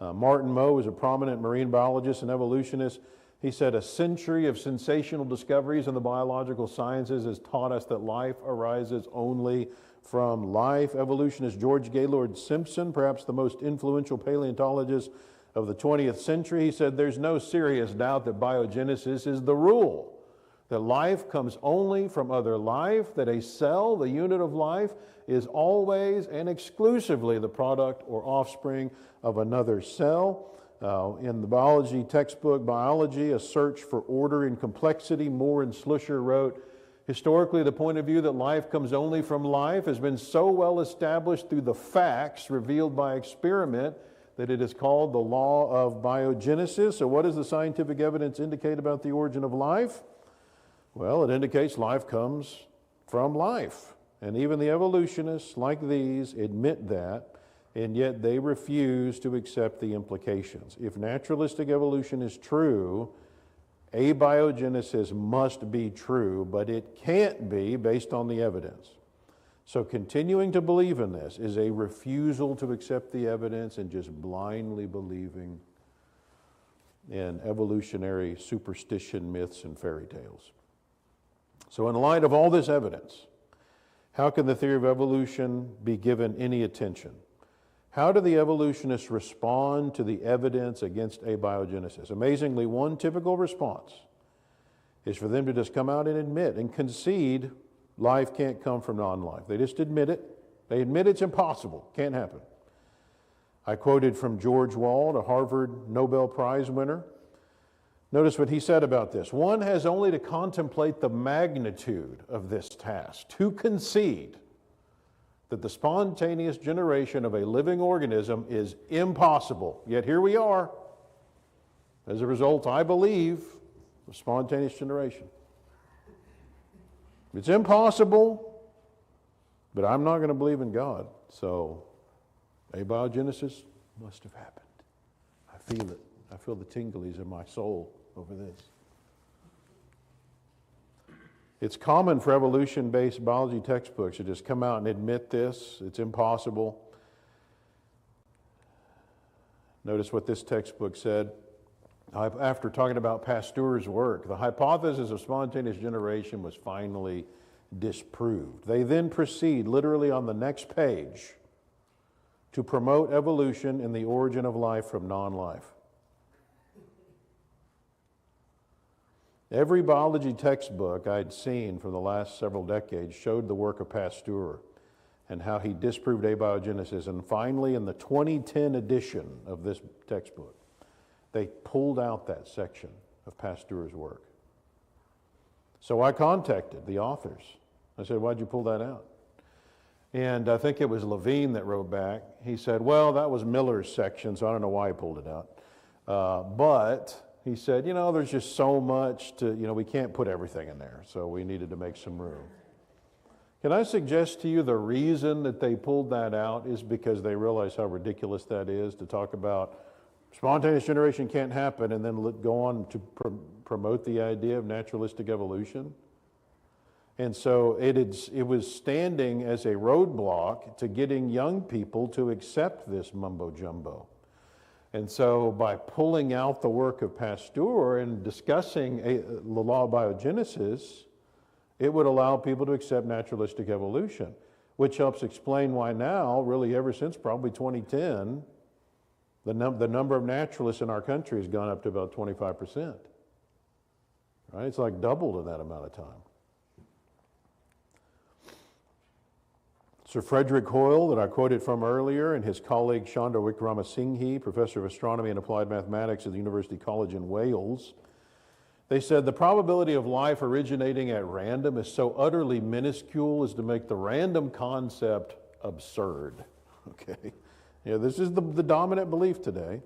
Speaker 2: Martin Moe is a prominent marine biologist and evolutionist. He said, "A century of sensational discoveries in the biological sciences has taught us that life arises only from life." Evolutionist George Gaylord Simpson, perhaps the most influential paleontologist of the 20th century, he said, "There's no serious doubt that biogenesis is the rule, that life comes only from other life, that a cell, the unit of life, is always and exclusively the product or offspring of another cell." In the biology textbook, Biology, A Search for Order in Complexity, Moore and Slusher wrote, "Historically, the point of view that life comes only from life has been so well established through the facts revealed by experiment that it is called the law of biogenesis." So what does the scientific evidence indicate about the origin of life? Well, it indicates life comes from life. And even the evolutionists like these admit that, and yet they refuse to accept the implications. If naturalistic evolution is true, abiogenesis must be true, but it can't be based on the evidence. So continuing to believe in this is a refusal to accept the evidence and just blindly believing in evolutionary superstition, myths, and fairy tales. So in light of all this evidence, how can the theory of evolution be given any attention? How do the evolutionists respond to the evidence against abiogenesis? Amazingly, one typical response is for them to just come out and admit and concede life can't come from non-life. They just admit it. They admit it's impossible, can't happen. I quoted from George Wald, a Harvard Nobel Prize winner. Notice what he said about this. "One has only to contemplate the magnitude of this task to concede that the spontaneous generation of a living organism is impossible. Yet here we are. As a result, I believe of spontaneous generation. It's impossible, but I'm not going to believe in God. So abiogenesis must have happened. I feel it. I feel the tinglies in my soul over this." It's common for evolution-based biology textbooks to just come out and admit this. It's impossible. Notice what this textbook said. After talking about Pasteur's work, the hypothesis of spontaneous generation was finally disproved. They then proceed, literally on the next page, to promote evolution and the origin of life from non-life. Every biology textbook I'd seen from the last several decades showed the work of Pasteur and how he disproved abiogenesis. And finally, in the 2010 edition of this textbook, they pulled out that section of Pasteur's work. So I contacted the authors. I said, "Why'd you pull that out?" And I think it was Levine that wrote back. He said, "Well, that was Miller's section, so I don't know why he pulled it out. But he said, there's just so much to, we can't put everything in there, so we needed to make some room." Can I suggest to you the reason that they pulled that out is because they realize how ridiculous that is to talk about spontaneous generation can't happen and then go on to promote the idea of naturalistic evolution? And so it was standing as a roadblock to getting young people to accept this mumbo jumbo. And so by pulling out the work of Pasteur and discussing the law of biogenesis, it would allow people to accept naturalistic evolution, which helps explain why now, really ever since probably 2010, the number of naturalists in our country has gone up to about 25%. Right? It's like doubled in that amount of time. Sir Frederick Hoyle, that I quoted from earlier, and his colleague Chandra Wickramasinghe, professor of astronomy and applied mathematics at the University College in Wales, they said the probability of life originating at random is so utterly minuscule as to make the random concept absurd. Okay, yeah, this is the dominant belief today.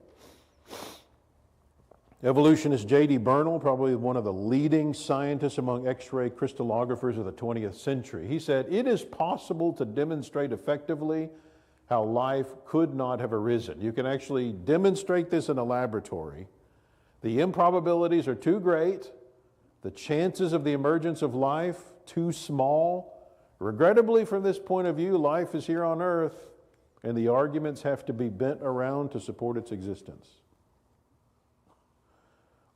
Speaker 2: Evolutionist J.D. Bernal, probably one of the leading scientists among X-ray crystallographers of the 20th century, he said, "It is possible to demonstrate effectively how life could not have arisen. You can actually demonstrate this in a laboratory. The improbabilities are too great, the chances of the emergence of life too small. Regrettably, from this point of view, life is here on earth, and the arguments have to be bent around to support its existence."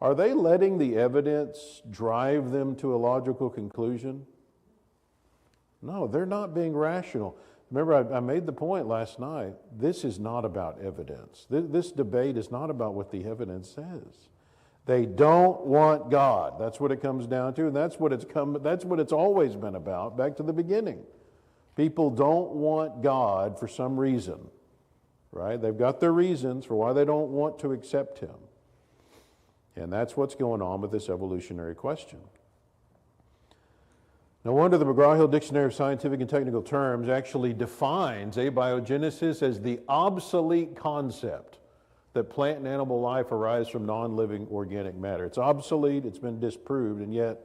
Speaker 2: Are they letting the evidence drive them to a logical conclusion? No, they're not being rational. Remember, I made the point last night, this is not about evidence. This debate is not about what the evidence says. They don't want God. That's what it comes down to, and that's what it's always been about, back to the beginning. People don't want God for some reason, right? They've got their reasons for why they don't want to accept Him. And that's what's going on with this evolutionary question. No wonder the McGraw-Hill Dictionary of Scientific and Technical Terms actually defines abiogenesis as the obsolete concept that plant and animal life arise from non-living organic matter. It's obsolete, it's been disproved, and yet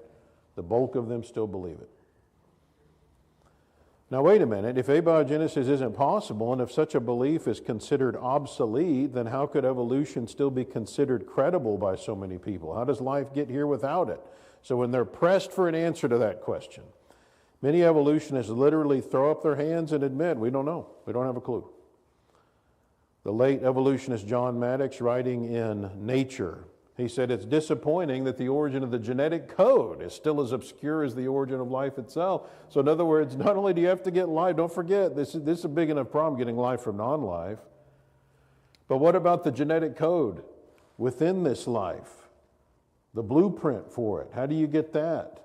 Speaker 2: the bulk of them still believe it. Now wait a minute, if abiogenesis isn't possible and if such a belief is considered obsolete, then how could evolution still be considered credible by so many people? How does life get here without it? So when they're pressed for an answer to that question, many evolutionists literally throw up their hands and admit, we don't know, we don't have a clue. The late evolutionist John Maddox, writing in Nature, he said, "It's disappointing that the origin of the genetic code is still as obscure as the origin of life itself." So in other words, not only do you have to get life, don't forget, this is a big enough problem, getting life from non-life. But what about the genetic code within this life? The blueprint for it, how do you get that?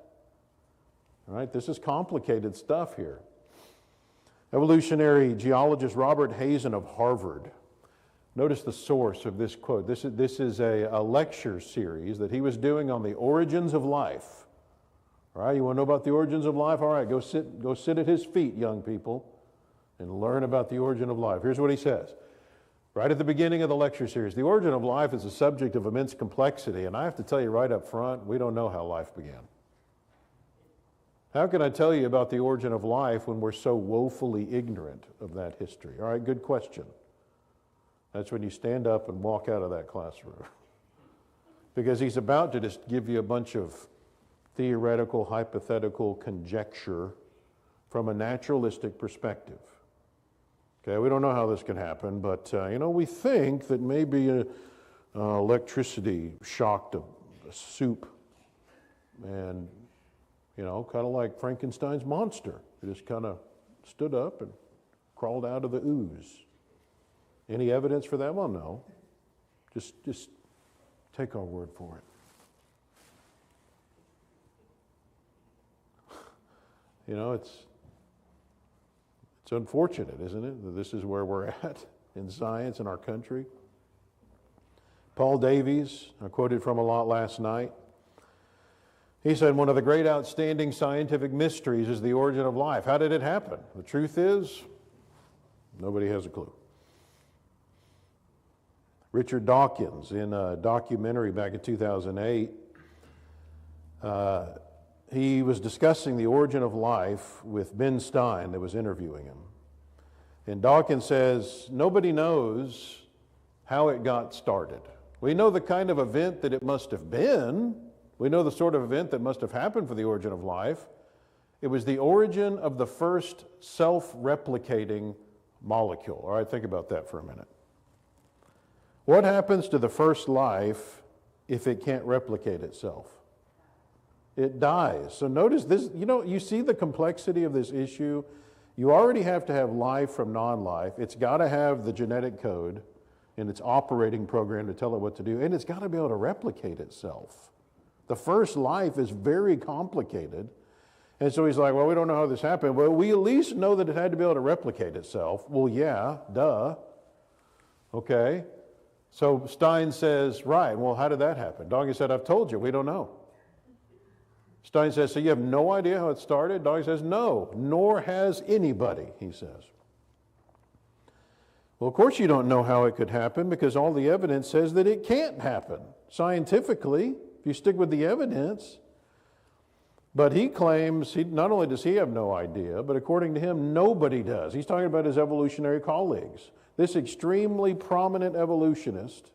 Speaker 2: All right, this is complicated stuff here. Evolutionary geologist Robert Hazen of Harvard, notice the source of this quote. This is a lecture series that he was doing on the origins of life. All right, you want to know about the origins of life? All right, go sit at his feet, young people, and learn about the origin of life. Here's what he says. Right at the beginning of the lecture series, the origin of life is a subject of immense complexity, and I have to tell you right up front, we don't know how life began. How can I tell you about the origin of life when we're so woefully ignorant of that history? All right, good question. That's when you stand up and walk out of that classroom. Because he's about to just give you a bunch of theoretical, hypothetical conjecture from a naturalistic perspective. Okay, we don't know how this can happen, but we think that maybe electricity shocked a soup and, kind of like Frankenstein's monster. It just kind of stood up and crawled out of the ooze. Any evidence for that? Well, no. Just take our word for it. It's unfortunate, isn't it, that this is where we're at in science in our country. Paul Davies, I quoted from a lot last night. He said, one of the great outstanding scientific mysteries is the origin of life. How did it happen? The truth is, nobody has a clue. Richard Dawkins, in a documentary back in 2008, he was discussing the origin of life with Ben Stein that was interviewing him. And Dawkins says, nobody knows how it got started. We know the kind of event that it must have been. We know the sort of event that must have happened for the origin of life. It was the origin of the first self-replicating molecule. All right, think about that for a minute. What happens to the first life if it can't replicate itself? It dies. So notice this, you see the complexity of this issue. You already have to have life from non-life. It's got to have the genetic code and its operating program to tell it what to do, and it's got to be able to replicate itself. The first life is very complicated, And so he's like, well, we don't know how this happened. Well, we at least know that it had to be able to replicate itself. Well, yeah, duh. Okay. So Stein says, right, well, how did that happen? Doggy said, I've told you, we don't know. Stein says, so you have no idea how it started? Doggy says, no, nor has anybody, he says. Well, of course you don't know how it could happen because all the evidence says that it can't happen. Scientifically, if you stick with the evidence. But he claims, not only does he have no idea, but according to him, nobody does. He's talking about his evolutionary colleagues. This extremely prominent evolutionist,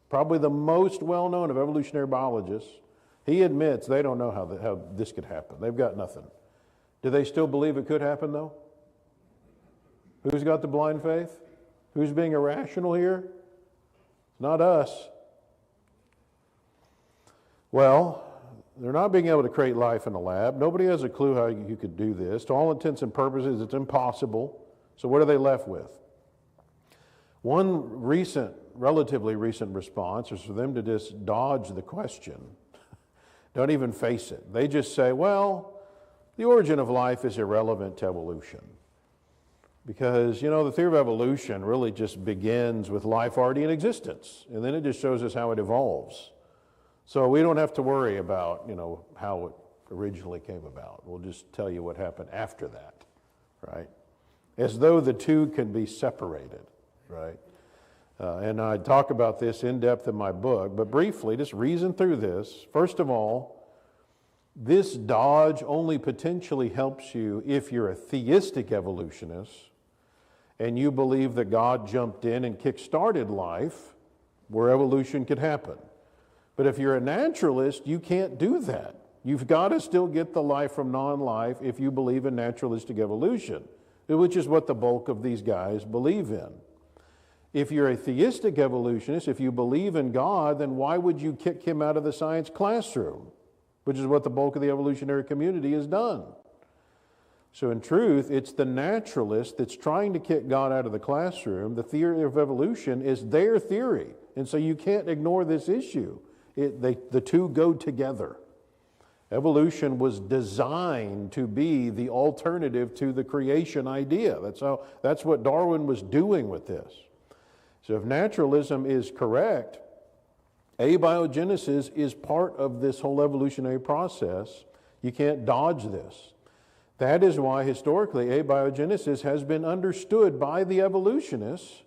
Speaker 2: probably the most well-known of evolutionary biologists, he admits they don't know how this could happen. They've got nothing. Do they still believe it could happen, though? Who's got the blind faith? Who's being irrational here? It's not us. Well, they're not being able to create life in a lab. Nobody has a clue how you could do this. To all intents and purposes, it's impossible. So what are they left with? One relatively recent response is for them to just dodge the question. Don't even face it. They just say, well, the origin of life is irrelevant to evolution. Because, the theory of evolution really just begins with life already in existence. And then it just shows us how it evolves. So we don't have to worry about, how it originally came about. We'll just tell you what happened after that, right? As though the two can be separated, right? And I talk about this in depth in my book, but briefly, just reason through this. First of all, this dodge only potentially helps you if you're a theistic evolutionist and you believe that God jumped in and kick-started life where evolution could happen. But if you're a naturalist, you can't do that. You've got to still get the life from non-life if you believe in naturalistic evolution, which is what the bulk of these guys believe in. If you're a theistic evolutionist, if you believe in God, then why would you kick him out of the science classroom, which is what the bulk of the evolutionary community has done? So in truth, it's the naturalist that's trying to kick God out of the classroom. The theory of evolution is their theory, and so you can't ignore this issue. The two go together. Evolution was designed to be the alternative to the creation idea. That's what Darwin was doing with this. So if naturalism is correct, abiogenesis is part of this whole evolutionary process. You can't dodge this. That is why historically abiogenesis has been understood by the evolutionists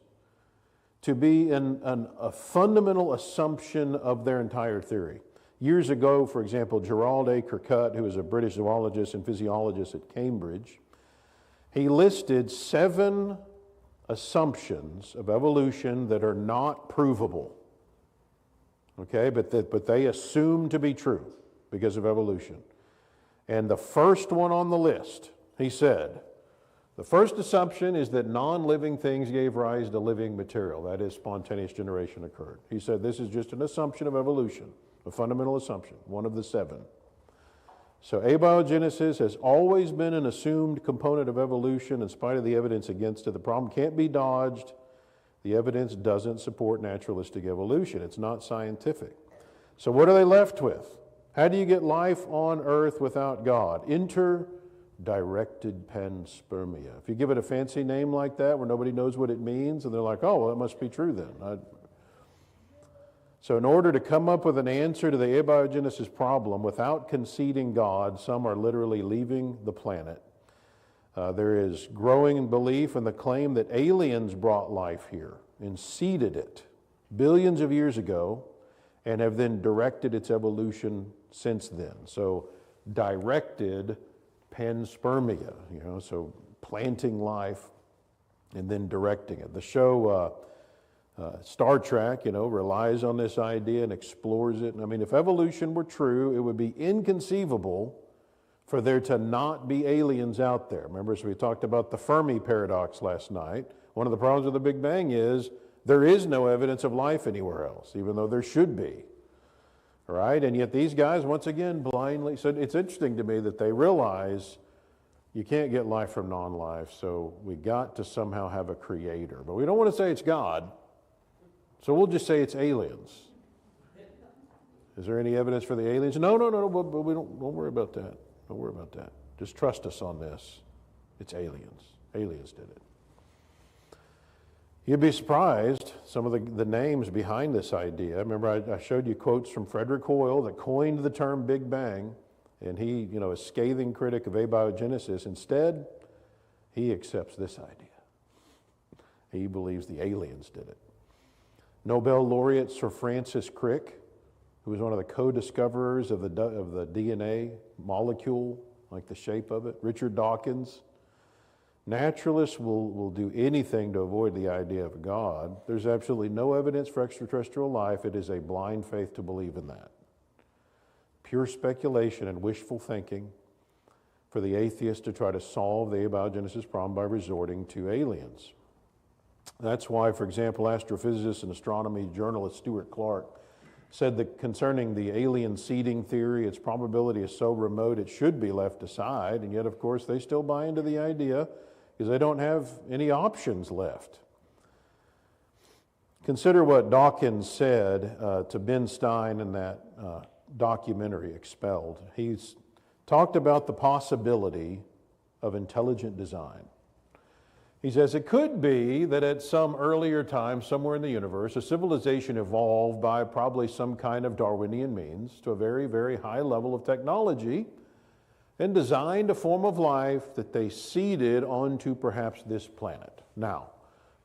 Speaker 2: to be a fundamental assumption of their entire theory. Years ago, for example, Gerald A. Kirkut, who was a British zoologist and physiologist at Cambridge, he listed 7 assumptions of evolution that are not provable, okay, but they assume to be true because of evolution. And the first one on the list, he said, the first assumption is that non-living things gave rise to living material. That is, spontaneous generation occurred. He said this is just an assumption of evolution, a fundamental assumption, one of the 7. So abiogenesis has always been an assumed component of evolution in spite of the evidence against it. The problem can't be dodged. The evidence doesn't support naturalistic evolution. It's not scientific. So what are they left with? How do you get life on earth without God? Directed panspermia. If you give it a fancy name like that where nobody knows what it means, and they're like, oh, well, it must be true then. So in order to come up with an answer to the abiogenesis problem without conceding God, some are literally leaving the planet. There is growing belief in the claim that aliens brought life here and seeded it billions of years ago and have then directed its evolution since then. So directed panspermia, so planting life and then directing it. The show Star Trek, relies on this idea and explores it. And I mean, if evolution were true, it would be inconceivable for there to not be aliens out there. Remember, so we talked about the Fermi paradox last night. One of the problems with the Big Bang is there is no evidence of life anywhere else, even though there should be. Right? And yet these guys, once again, blindly, so it's interesting to me that they realize you can't get life from non-life, so we got to somehow have a creator. But we don't want to say it's God, so we'll just say it's aliens. Is there any evidence for the aliens? No, but we don't worry about that. Don't worry about that. Just trust us on this. It's aliens. Aliens did it. You'd be surprised, some of the names behind this idea. Remember, I showed you quotes from Frederick Hoyle that coined the term Big Bang, and he, a scathing critic of abiogenesis. Instead, he accepts this idea. He believes the aliens did it. Nobel laureate Sir Francis Crick, who was one of the co-discoverers of the DNA molecule, like the shape of it. Richard Dawkins. Naturalists will do anything to avoid the idea of God. There's absolutely no evidence for extraterrestrial life. It is a blind faith to believe in that. Pure speculation and wishful thinking for the atheist to try to solve the abiogenesis problem by resorting to aliens. That's why, for example, astrophysicist and astronomy journalist Stuart Clark said that concerning the alien seeding theory, its probability is so remote it should be left aside, and yet, of course, they still buy into the idea because they don't have any options left. Consider what Dawkins said to Ben Stein in that documentary, Expelled. He's talked about the possibility of intelligent design. He says, it could be that at some earlier time, somewhere in the universe, a civilization evolved by probably some kind of Darwinian means to a very, very high level of technology and designed a form of life that they seeded onto perhaps this planet. Now,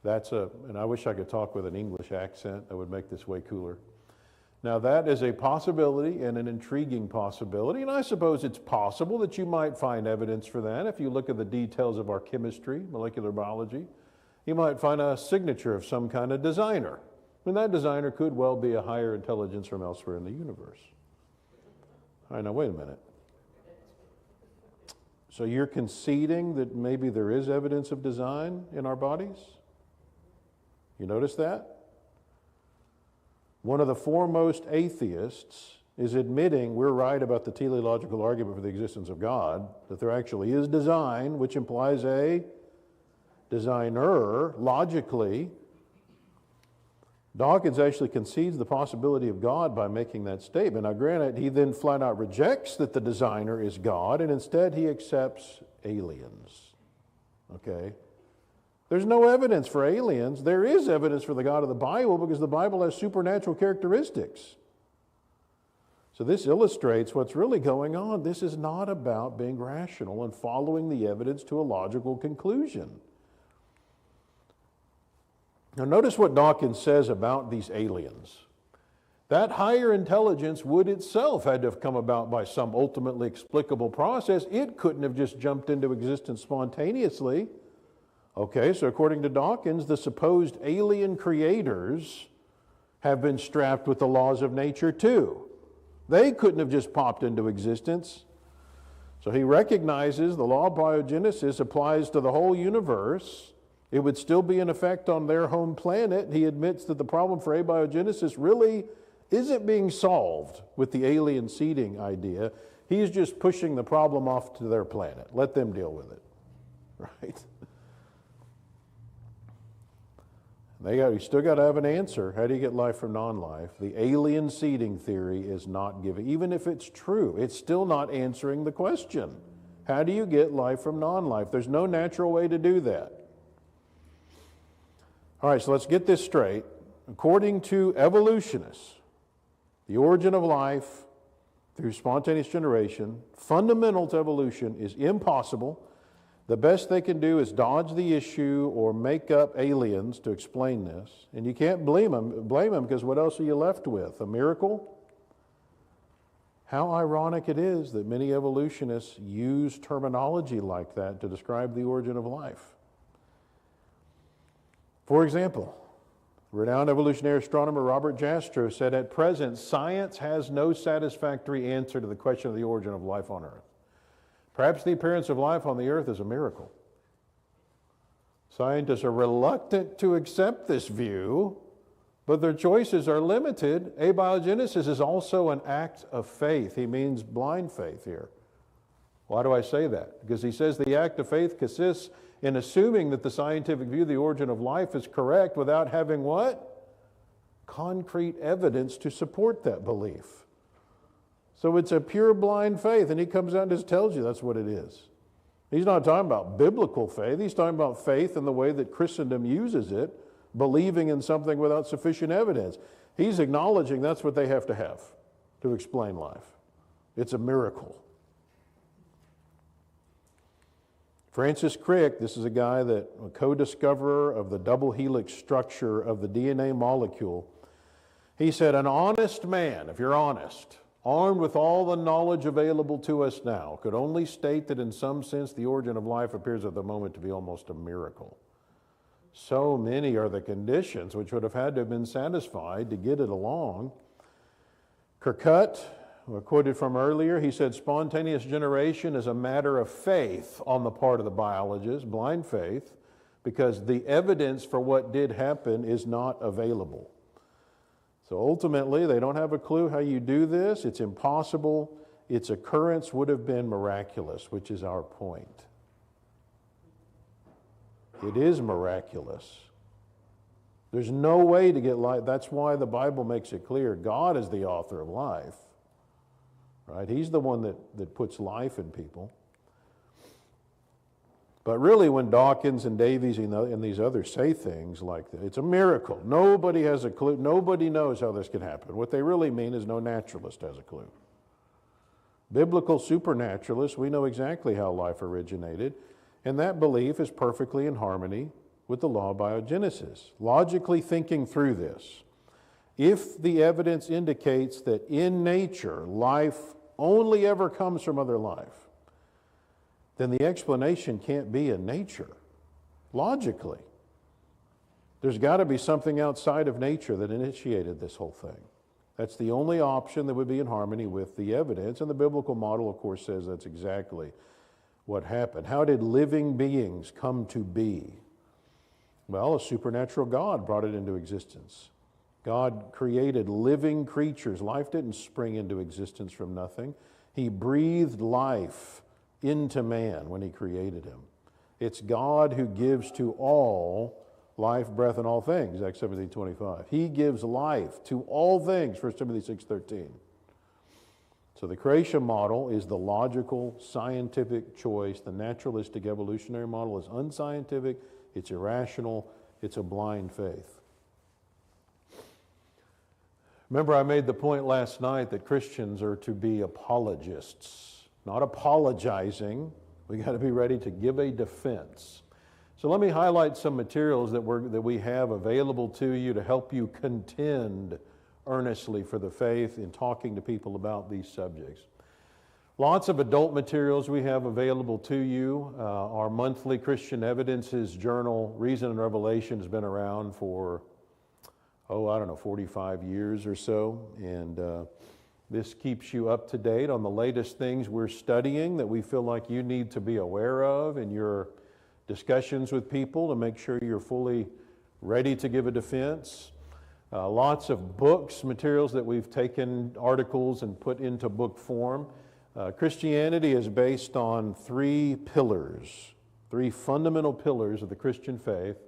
Speaker 2: and I wish I could talk with an English accent, that would make this way cooler. Now, that is a possibility and an intriguing possibility, and I suppose it's possible that you might find evidence for that. If you look at the details of our chemistry, molecular biology, you might find a signature of some kind of designer. And that designer could well be a higher intelligence from elsewhere in the universe. All right, now wait a minute. So you're conceding that maybe there is evidence of design in our bodies? You notice that? One of the foremost atheists is admitting we're right about the teleological argument for the existence of God, that there actually is design, which implies a designer, logically. Dawkins actually concedes the possibility of God by making that statement. Now, granted, he then flat out rejects that the designer is God, and instead he accepts aliens. Okay? There's no evidence for aliens. There is evidence for the God of the Bible because the Bible has supernatural characteristics. So this illustrates what's really going on. This is not about being rational and following the evidence to a logical conclusion. Now notice what Dawkins says about these aliens. That higher intelligence would itself had to have come about by some ultimately explicable process. It couldn't have just jumped into existence spontaneously. Okay, so according to Dawkins, the supposed alien creators have been strapped with the laws of nature too. They couldn't have just popped into existence. So he recognizes the law of biogenesis applies to the whole universe. It would still be in effect on their home planet. He admits that the problem for abiogenesis really isn't being solved with the alien seeding idea. He's just pushing the problem off to their planet. Let them deal with it, right? You still got to have an answer. How do you get life from non-life? The alien seeding theory is not giving, even if it's true, it's still not answering the question. How do you get life from non-life? There's no natural way to do that. All right, so let's get this straight. According to evolutionists, the origin of life through spontaneous generation, fundamental to evolution, is impossible. The best they can do is dodge the issue or make up aliens to explain this. And you can't blame them because what else are you left with? A miracle? How ironic it is that many evolutionists use terminology like that to describe the origin of life. For example, renowned evolutionary astronomer Robert Jastrow said, at present, science has no satisfactory answer to the question of the origin of life on Earth. Perhaps the appearance of life on the earth is a miracle. Scientists are reluctant to accept this view, but their choices are limited. Abiogenesis is also an act of faith. He means blind faith here. Why do I say that? Because he says the act of faith consists in assuming that the scientific view of the origin of life is correct without having what? Concrete evidence to support that belief. So it's a pure blind faith, and he comes out and just tells you that's what it is. He's not talking about biblical faith. He's talking about faith in the way that Christendom uses it, believing in something without sufficient evidence. He's acknowledging that's what they have to explain life. It's a miracle. Francis Crick, this is a guy that, a co-discoverer of the double helix structure of the DNA molecule, he said, an honest man, if you're honest, armed with all the knowledge available to us now, could only state that in some sense the origin of life appears at the moment to be almost a miracle. So many are the conditions which would have had to have been satisfied to get it along. Kirkut, who I quoted from earlier, he said spontaneous generation is a matter of faith on the part of the biologist, blind faith, because the evidence for what did happen is not available. So ultimately, they don't have a clue how you do this. It's impossible. Its occurrence would have been miraculous, which is our point. It is miraculous. There's no way to get life. That's why the Bible makes it clear God is the author of life. Right? He's the one that puts life in people. But really, when Dawkins and Davies and these others say things like that, it's a miracle. Nobody has a clue. Nobody knows how this can happen. What they really mean is no naturalist has a clue. Biblical supernaturalists, we know exactly how life originated, and that belief is perfectly in harmony with the law of biogenesis. Logically thinking through this, if the evidence indicates that in nature life only ever comes from other life, then the explanation can't be in nature. Logically, there's got to be something outside of nature that initiated this whole thing. That's the only option that would be in harmony with the evidence, and the biblical model, of course, says that's exactly what happened. How did living beings come to be? Well, a supernatural God brought it into existence. God created living creatures. Life didn't spring into existence from nothing. He breathed life into man when he created him. It's God who gives to all life, breath, and all things, Acts 17:25. He gives life to all things, 1 Timothy 6:13. So the creation model is the logical, scientific choice. The naturalistic evolutionary model is unscientific, it's irrational, it's a blind faith. Remember, I made the point last night that Christians are to be apologists. Not apologizing. We got to be ready to give a defense. So let me highlight some materials that we have available to you to help you contend earnestly for the faith in talking to people about these subjects. Lots of adult materials we have available to you. Our monthly Christian Evidences journal, Reason and Revelation, has been around for, 45 years or so. And this keeps you up to date on the latest things we're studying that we feel like you need to be aware of in your discussions with people to make sure you're fully ready to give a defense. Lots of books, materials that we've taken, articles, and put into book form. Christianity is based on three fundamental pillars of the Christian faith: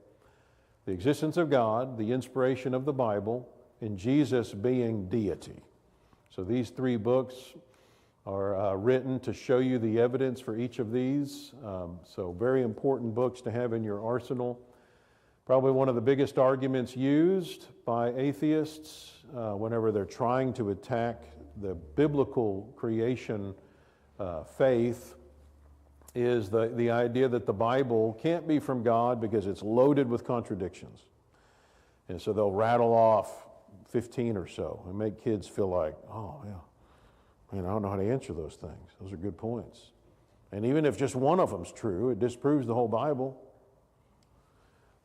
Speaker 2: the existence of God, the inspiration of the Bible, and Jesus being deity. So these three books are written to show you the evidence for each of these. So very important books to have in your arsenal. Probably one of the biggest arguments used by atheists whenever they're trying to attack the biblical creation faith is the idea that the Bible can't be from God because it's loaded with contradictions. And so they'll rattle off 15 or so and make kids feel like, oh, yeah, I don't know how to answer those things. Those are good points. And even if just one of them's true, it disproves the whole Bible.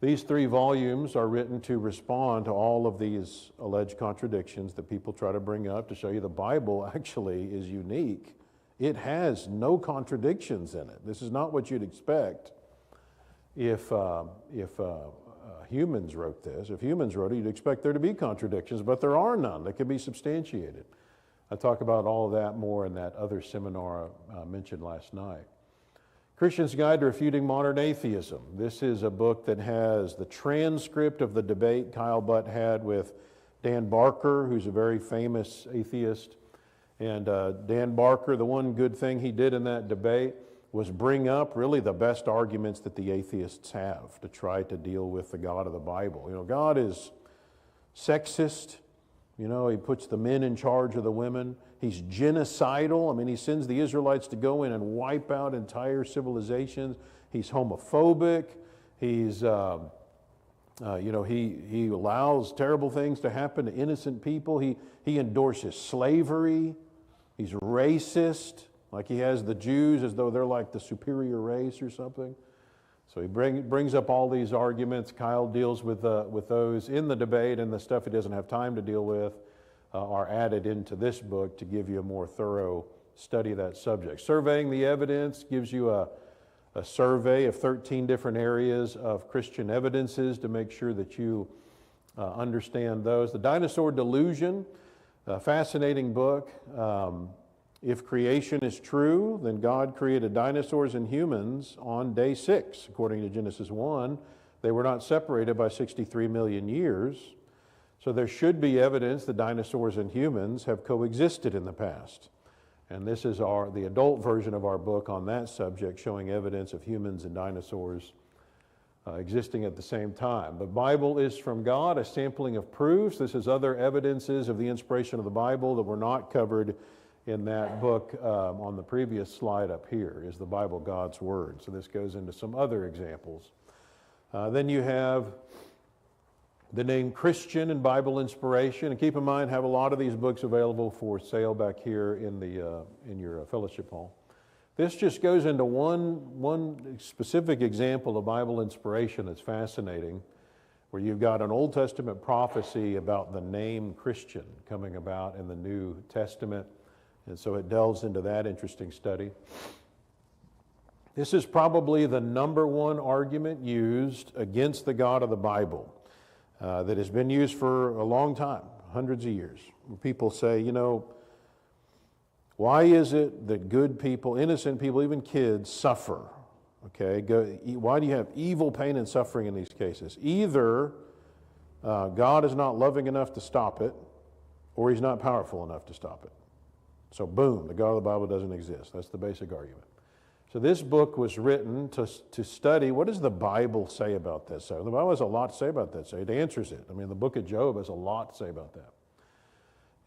Speaker 2: These 3 volumes are written to respond to all of these alleged contradictions that people try to bring up to show you the Bible actually is unique. It has no contradictions in it. This is not what you'd expect if humans wrote this. If humans wrote it, you'd expect there to be contradictions, but there are none that can be substantiated. I talk about all of that more in that other seminar I mentioned last night. Christian's Guide to Refuting Modern Atheism. This is a book that has the transcript of the debate Kyle Butt had with Dan Barker, who's a very famous atheist, And Dan Barker, the one good thing he did in that debate was bring up really the best arguments that the atheists have to try to deal with the God of the Bible. You know, God is sexist. You know, he puts the men in charge of the women. He's genocidal. I mean, he sends the Israelites to go in and wipe out entire civilizations. He's homophobic. He's, he allows terrible things to happen to innocent people. He endorses slavery. He's racist, like he has the Jews as though they're like the superior race or something. So he brings up all these arguments. Kyle deals with those in the debate, and the stuff he doesn't have time to deal with are added into this book to give you a more thorough study of that subject. Surveying the Evidence gives you a survey of 13 different areas of Christian evidences to make sure that you understand those. The Dinosaur Delusion, a fascinating book. If creation is true, then God created dinosaurs and humans on day 6, according to Genesis 1. They were not separated by 63 million years. So there should be evidence that dinosaurs and humans have coexisted in the past. And this is the adult version of our book on that subject, showing evidence of humans and dinosaurs existing at the same time. The Bible is from God, a sampling of proofs. This is other evidences of the inspiration of the Bible that were not covered in that book on the previous slide up here. Is the Bible God's Word? So this goes into some other examples. Then you have the name Christian and Bible Inspiration. And keep in mind, have a lot of these books available for sale back here in your fellowship hall. This just goes into one specific example of Bible inspiration that's fascinating, where you've got an Old Testament prophecy about the name Christian coming about in the New Testament. And so it delves into that interesting study. This is probably the number one argument used against the God of the Bible that has been used for a long time, hundreds of years. People say, you know, why is it that good people, innocent people, even kids, suffer? Okay, why do you have evil, pain, and suffering in these cases? Either God is not loving enough to stop it, or he's not powerful enough to stop it. So boom, the God of the Bible doesn't exist. That's the basic argument. So this book was written to study, what does the Bible say about this? So the Bible has a lot to say about that. So it answers it. I mean, the book of Job has a lot to say about that.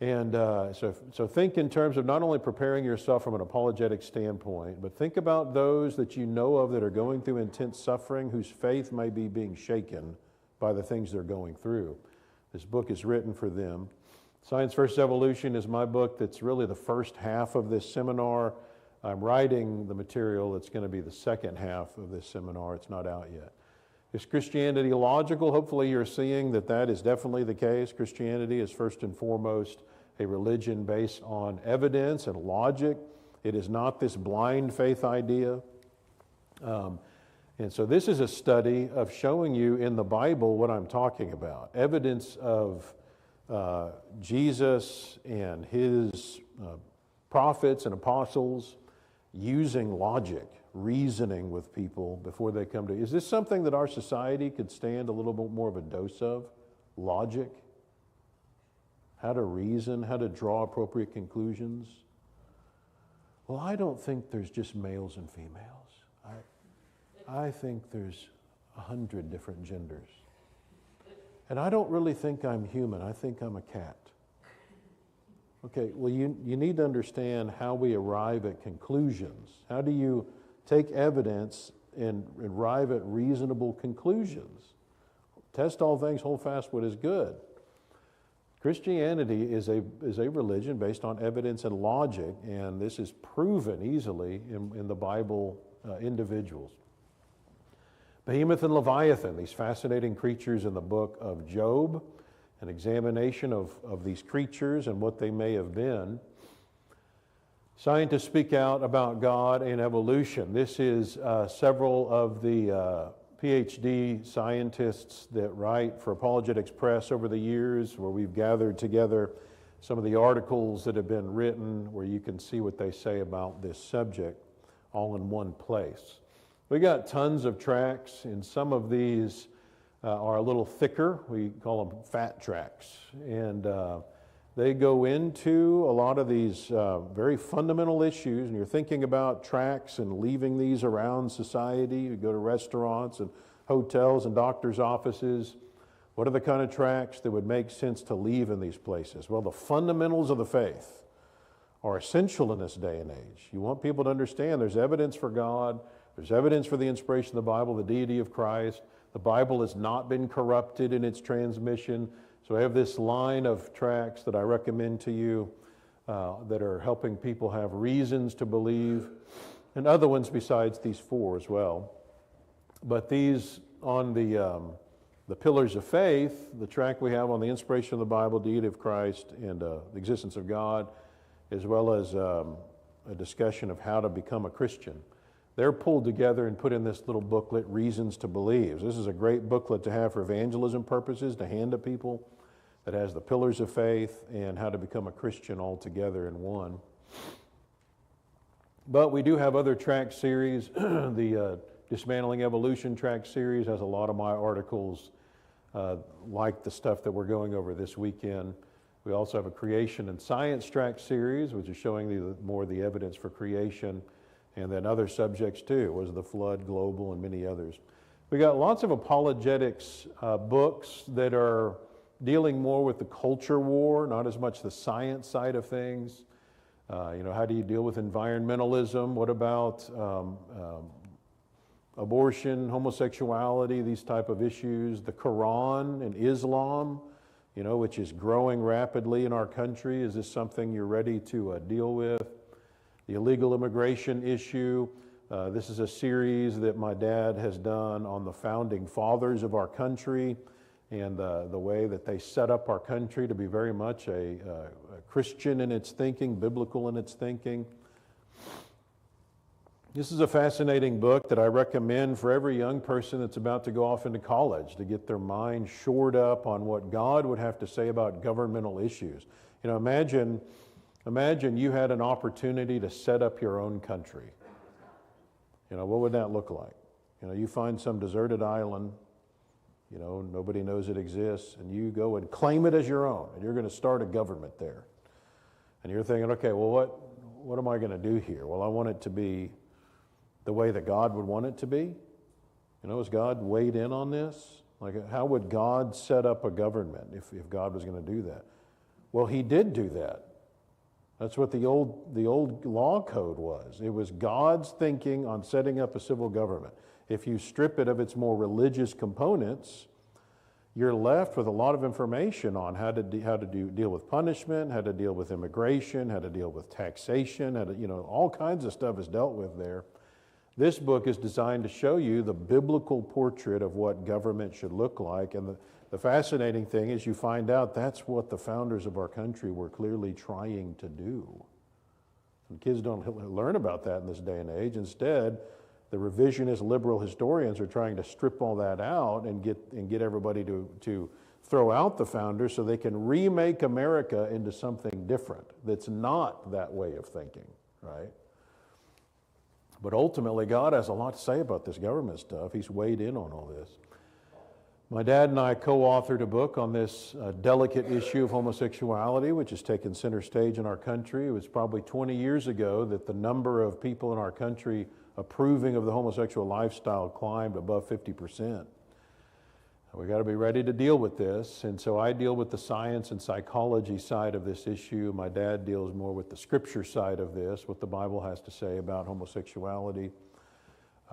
Speaker 2: And so think in terms of not only preparing yourself from an apologetic standpoint, but think about those that you know of that are going through intense suffering, whose faith may be being shaken by the things they're going through. This book is written for them. Science vs. Evolution is my book that's really the first half of this seminar. I'm writing the material that's going to be the second half of this seminar. It's not out yet. Is Christianity logical? Hopefully you're seeing that is definitely the case. Christianity is first and foremost a religion based on evidence and logic. It is not this blind faith idea. And so this is a study of showing you in the Bible what I'm talking about. Evidence of Jesus and his prophets and apostles using logic, reasoning with people before they come to. Is this something that our society could stand a little bit more of a dose of? Logic? How to reason, how to draw appropriate conclusions? Well, I don't think there's just males and females. I think there's 100 different genders. And I don't really think I'm human. I think I'm a cat. Okay, well, you need to understand how we arrive at conclusions. How do you take evidence and arrive at reasonable conclusions? Test all things, hold fast what is good. Christianity is a religion based on evidence and logic, and this is proven easily in the Bible individuals. Behemoth and Leviathan, these fascinating creatures in the book of Job, an examination of these creatures and what they may have been. Scientists speak out about God and evolution. This is several of the PhD scientists that write for Apologetics Press over the years, where we've gathered together some of the articles that have been written, where you can see what they say about this subject all in one place. We got tons of tracts, and some of these are a little thicker. We call them fat tracts. And They go into a lot of these very fundamental issues, and you're thinking about tracts and leaving these around society. You go to restaurants and hotels and doctors' offices. What are the kind of tracts that would make sense to leave in these places? Well, the fundamentals of the faith are essential in this day and age. You want people to understand there's evidence for God, there's evidence for the inspiration of the Bible, the deity of Christ. The Bible has not been corrupted in its transmission. So I have this line of tracts that I recommend to you that are helping people have reasons to believe, and other ones besides these four as well. But these on the pillars of faith, the tract we have on the inspiration of the Bible, deity of Christ, and the existence of God, as well as a discussion of how to become a Christian. They're pulled together and put in this little booklet, Reasons to Believe. This is a great booklet to have for evangelism purposes, to hand to people, that has the pillars of faith and how to become a Christian all together in one. But we do have other tract series. The Dismantling Evolution tract series has a lot of my articles, like the stuff that we're going over this weekend. We also have a Creation and Science tract series, which is showing more of the evidence for creation, and then other subjects too, was the flood, global, and many others. We got lots of apologetics books that are dealing more with the culture war, not as much the science side of things. How do you deal with environmentalism? What about abortion, homosexuality, these type of issues? The Quran and Islam, which is growing rapidly in our country. Is this something you're ready to deal with? The illegal immigration issue. This is a series that my dad has done on the founding fathers of our country and the way that they set up our country to be very much a Christian in its thinking, biblical in its thinking. This is a fascinating book that I recommend for every young person that's about to go off into college to get their mind shored up on what God would have to say about governmental issues. Imagine you had an opportunity to set up your own country. What would that look like? You find some deserted island, nobody knows it exists, and you go and claim it as your own, and you're going to start a government there. And you're thinking, okay, well, what am I going to do here? Well, I want it to be the way that God would want it to be. Has God weighed in on this? Like, how would God set up a government if God was going to do that? Well, he did do that. That's what the old law code was. It was God's thinking on setting up a civil government. If you strip it of its more religious components, you're left with a lot of information on how to deal with punishment, how to deal with immigration, how to deal with taxation, all kinds of stuff is dealt with there. This book is designed to show you the biblical portrait of what government should look like. And the fascinating thing is you find out that's what the founders of our country were clearly trying to do. And kids don't learn about that in this day and age. Instead, the revisionist liberal historians are trying to strip all that out and get everybody to throw out the founders so they can remake America into something different that's not that way of thinking, right? But ultimately, God has a lot to say about this government stuff. He's weighed in on all this. My dad and I co-authored a book on this delicate issue of homosexuality, which has taken center stage in our country. It was probably 20 years ago that the number of people in our country approving of the homosexual lifestyle climbed above 50%. We got to be ready to deal with this, and so I deal with the science and psychology side of this issue. My dad deals more with the scripture side of this, what the Bible has to say about homosexuality.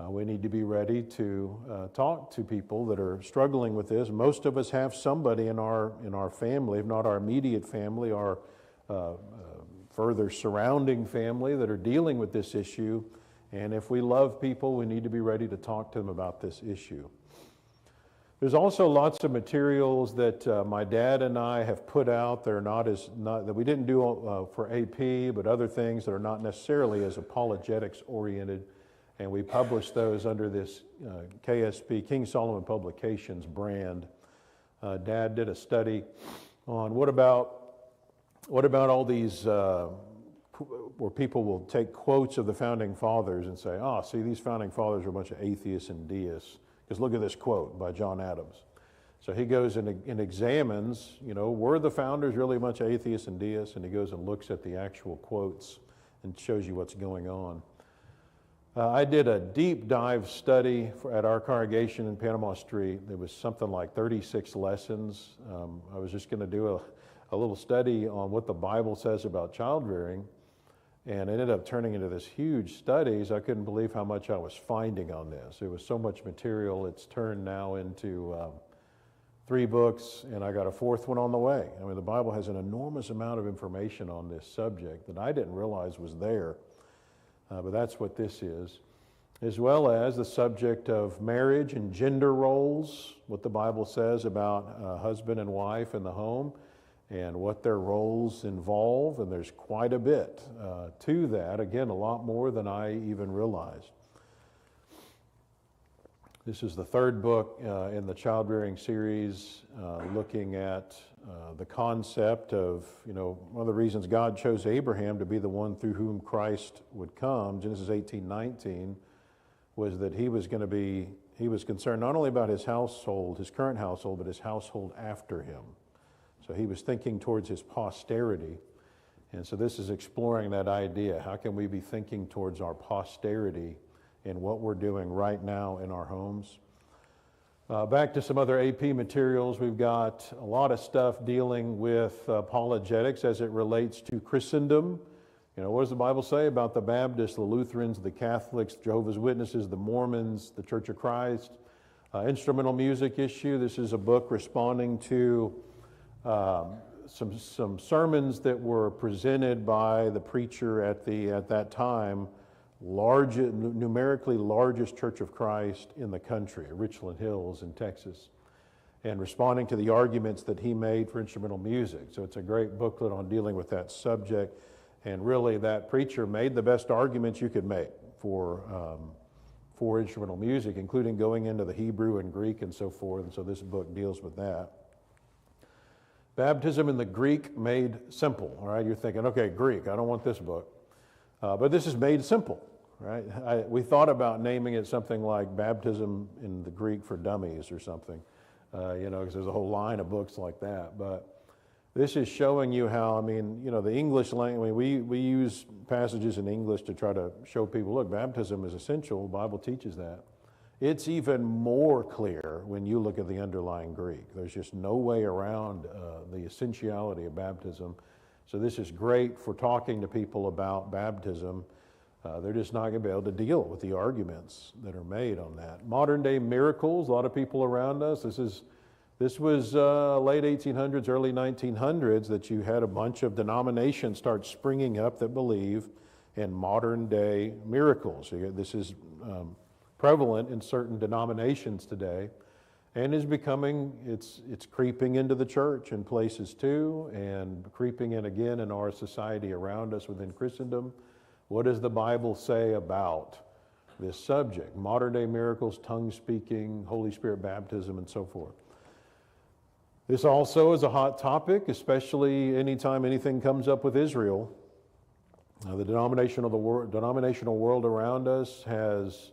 Speaker 2: We need to be ready to talk to people that are struggling with this. Most of us have somebody in our family, if not our immediate family, our further surrounding family that are dealing with this issue. And if we love people, we need to be ready to talk to them about this issue. There's also lots of materials that my dad and I have put out that are that we didn't do for AP, but other things that are not necessarily as apologetics oriented, and we publish those under this KSP, King Solomon Publications brand. Dad did a study on what about all these where people will take quotes of the founding fathers and say, see, these founding fathers are a bunch of atheists and deists. Because look at this quote by John Adams. So he goes and examines, were the founders really a bunch of atheists and deists? And he goes and looks at the actual quotes and shows you what's going on. I did a deep dive study at our congregation in Panama Street. There was something like 36 lessons. I was just going to do a little study on what the Bible says about child rearing, and it ended up turning into this huge studies. I couldn't believe how much I was finding on this. It was so much material. It's turned now into 3 books, and I got a 4th one on the way. I mean, the Bible has an enormous amount of information on this subject that I didn't realize was there. But that's what this is, as well as the subject of marriage and gender roles, what the Bible says about husband and wife in the home, and what their roles involve. And there's quite a bit to that. Again, a lot more than I even realized. This is the 3rd book in the child rearing series, looking at the concept of, one of the reasons God chose Abraham to be the one through whom Christ would come, Genesis 18:19, was that he was concerned not only about his household, his current household, but his household after him. So he was thinking towards his posterity. And so this is exploring that idea. How can we be thinking towards our posterity in what we're doing right now in our homes? Back to some other AP materials. We've got a lot of stuff dealing with apologetics as it relates to Christendom. What does the Bible say about the Baptists, the Lutherans, the Catholics, Jehovah's Witnesses, the Mormons, the Church of Christ? Instrumental music issue. This is a book responding to some sermons that were presented by the preacher at that time, numerically largest Church of Christ in the country, Richland Hills in Texas, and responding to the arguments that he made for instrumental music. So it's a great booklet on dealing with that subject, and really that preacher made the best arguments you could make for instrumental music, including going into the Hebrew and Greek and so forth, and so this book deals with that. Baptism in the Greek made simple, all right? You're thinking, okay, Greek, I don't want this book. But this is made simple. Right? We thought about naming it something like Baptism in the Greek for Dummies or something, because there's a whole line of books like that. But this is showing you how, the English language, we use passages in English to try to show people, look, baptism is essential. The Bible teaches that. It's even more clear when you look at the underlying Greek. There's just no way around the essentiality of baptism. So this is great for talking to people about baptism. They're just not going to be able to deal with the arguments that are made on that. Modern day miracles, a lot of people around us. This was late 1800s, early 1900s that you had a bunch of denominations start springing up that believe in modern day miracles. This is prevalent in certain denominations today, and is becoming, it's creeping into the church in places too, and creeping in again in our society around us within Christendom. What does the Bible say about this subject? Modern day miracles, tongue speaking, Holy Spirit baptism, and so forth. This also is a hot topic, especially anytime anything comes up with Israel. The denominational world around us has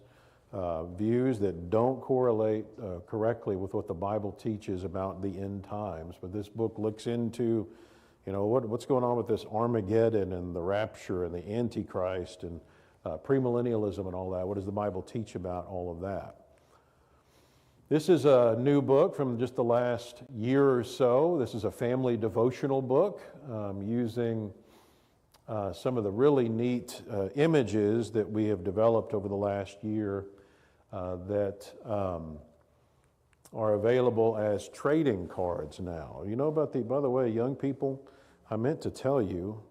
Speaker 2: views that don't correlate correctly with what the Bible teaches about the end times. But this book looks into what's going on with this Armageddon and the rapture and the Antichrist and premillennialism and all that. What does the Bible teach about all of that? This is a new book from just the last year or so. This is a family devotional book using some of the really neat images that we have developed over the last year that are available as trading cards now. You know about by the way, young people, I meant to tell you,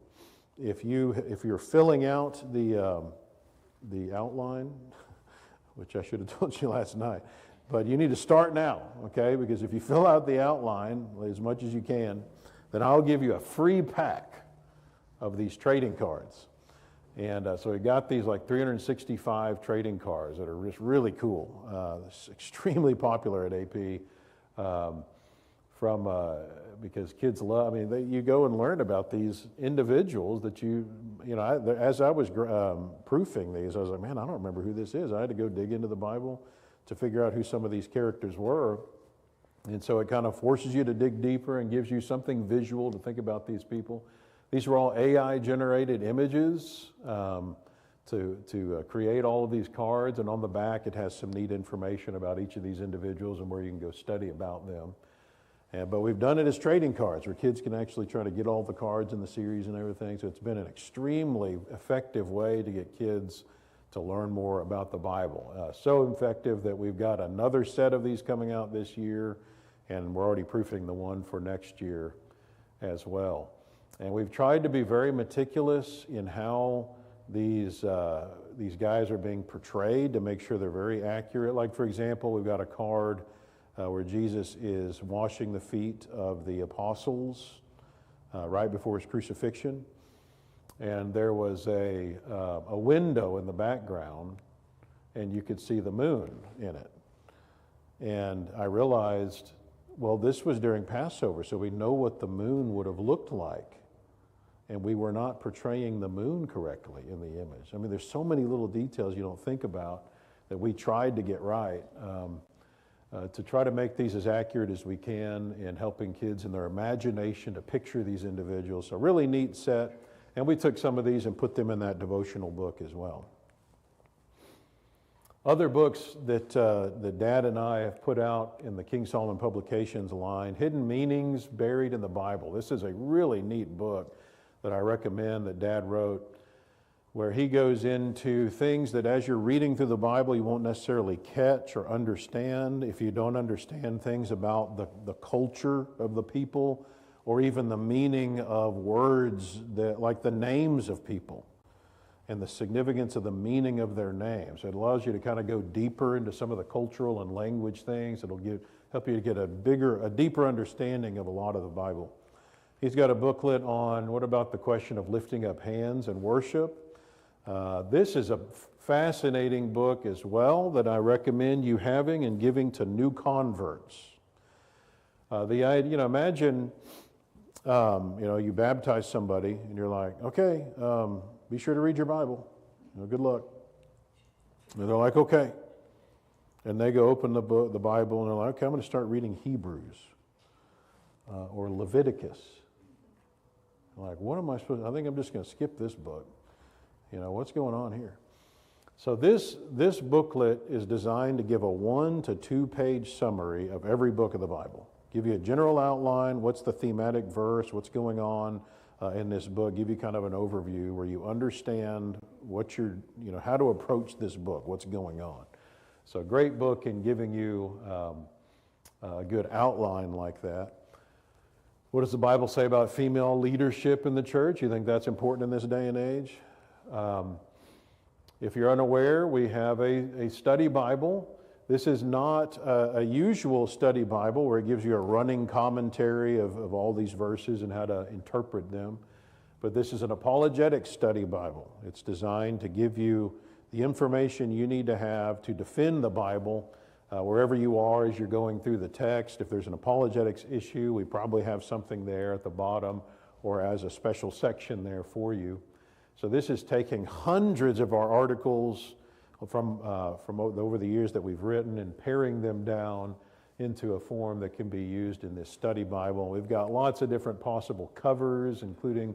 Speaker 2: if you're filling out the outline, which I should have told you last night, but you need to start now, okay? Because if you fill out the outline as much as you can, then I'll give you a free pack of these trading cards. And so we got these like 365 trading cards that are just really cool. It's extremely popular at AP. Because kids love, you go and learn about these individuals that as I was proofing these, I was like, man, I don't remember who this is. I had to go dig into the Bible to figure out who some of these characters were. And so it kind of forces you to dig deeper and gives you something visual to think about these people. These are all AI-generated images to create all of these cards. And on the back, it has some neat information about each of these individuals and where you can go study about them. But we've done it as trading cards, where kids can actually try to get all the cards in the series and everything. So it's been an extremely effective way to get kids to learn more about the Bible. So effective that we've got another set of these coming out this year, and we're already proofing the one for next year as well. And we've tried to be very meticulous in how these guys are being portrayed to make sure they're very accurate. Like, for example, we've got a card where Jesus is washing the feet of the apostles right before his crucifixion. And there was a window in the background, and you could see the moon in it. And I realized, well, this was during Passover, so we know what the moon would have looked like. And we were not portraying the moon correctly in the image. I mean, there's so many little details you don't think about that we tried to get right to try to make these as accurate as we can in helping kids in their imagination to picture these individuals. So really neat set. And we took some of these and put them in that devotional book as well. Other books that Dad and I have put out in the King Solomon Publications line, Hidden Meanings Buried in the Bible. This is a really neat book that I recommend that Dad wrote, where he goes into things that as you're reading through the Bible, you won't necessarily catch or understand if you don't understand things about the culture of the people, or even the meaning of words, that, like the names of people and the significance of the meaning of their names. It allows you to kind of go deeper into some of the cultural and language things. It'll help you to get a deeper understanding of a lot of the Bible. He's got a booklet on what about the question of lifting up hands and worship. This is a fascinating book as well that I recommend you having and giving to new converts. The idea, imagine, you baptize somebody and you're like, okay, be sure to read your Bible. Good luck. And they're like, okay. And they go open the Bible and they're like, okay, I'm going to start reading Hebrews or Leviticus. I'm like, what am I supposed to? I think I'm just going to skip this book. What's going on here? So this booklet is designed to give a 1 to 2 page summary of every book of the Bible. Give you a general outline, what's the thematic verse, what's going on in this book, give you kind of an overview where you understand how to approach this book, what's going on. So a great book in giving you a good outline like that. What does the Bible say about female leadership in the church? You think that's important in this day and age? If you're unaware, we have a study Bible. This is not a usual study Bible where it gives you a running commentary of all these verses and how to interpret them. But this is an apologetic study Bible. It's designed to give you the information you need to have to defend the Bible wherever you are as you're going through the text. If there's an apologetics issue, we probably have something there at the bottom or as a special section there for you. So this is taking hundreds of our articles from over the years that we've written and paring them down into a form that can be used in this study Bible. We've got lots of different possible covers, including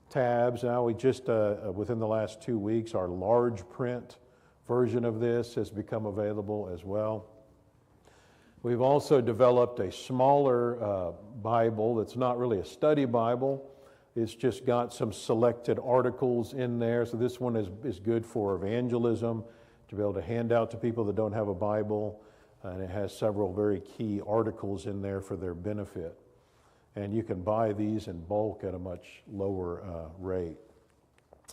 Speaker 2: tabs. Now we just, within the last 2 weeks, our large print version of this has become available as well. We've also developed a smaller Bible that's not really a study Bible. It's just got some selected articles in there. So this one is good for evangelism, to be able to hand out to people that don't have a Bible. And it has several very key articles in there for their benefit. And you can buy these in bulk at a much lower rate.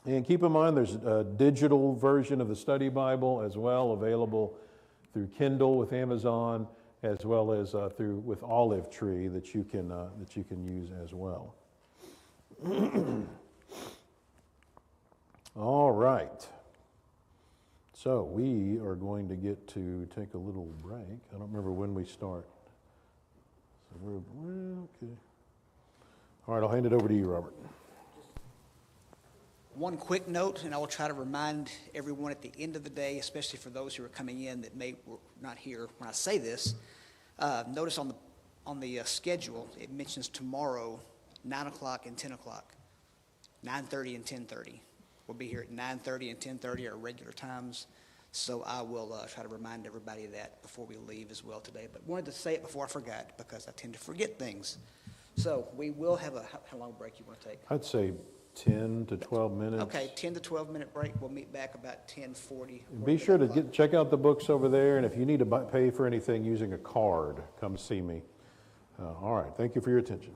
Speaker 2: And keep in mind there's a digital version of the study Bible as well, available through Kindle with Amazon, as well as with Olive Tree that you can use as well. All right. So we are going to get to take a little break. I don't remember when we start. So we're okay. All right, I'll hand it over to you, Robert.
Speaker 1: One quick note, and I will try to remind everyone at the end of the day, especially for those who are coming in that were not here when I say this. Notice on the on the schedule, it mentions tomorrow, 9 o'clock and 10 o'clock, 9:30 and 10:30. We'll be here at 9:30 and 10:30, our regular times. So I will try to remind everybody of that before we leave as well today. But wanted to say it before I forgot, because I tend to forget things. So we will have how long break you want to take?
Speaker 2: I'd say 10 to 12 minutes.
Speaker 1: Okay, 10 to 12-minute break. We'll meet back about 10:40.
Speaker 2: Be sure to check out the books over there, and if you need to pay for anything using a card, come see me. All right, thank you for your attention.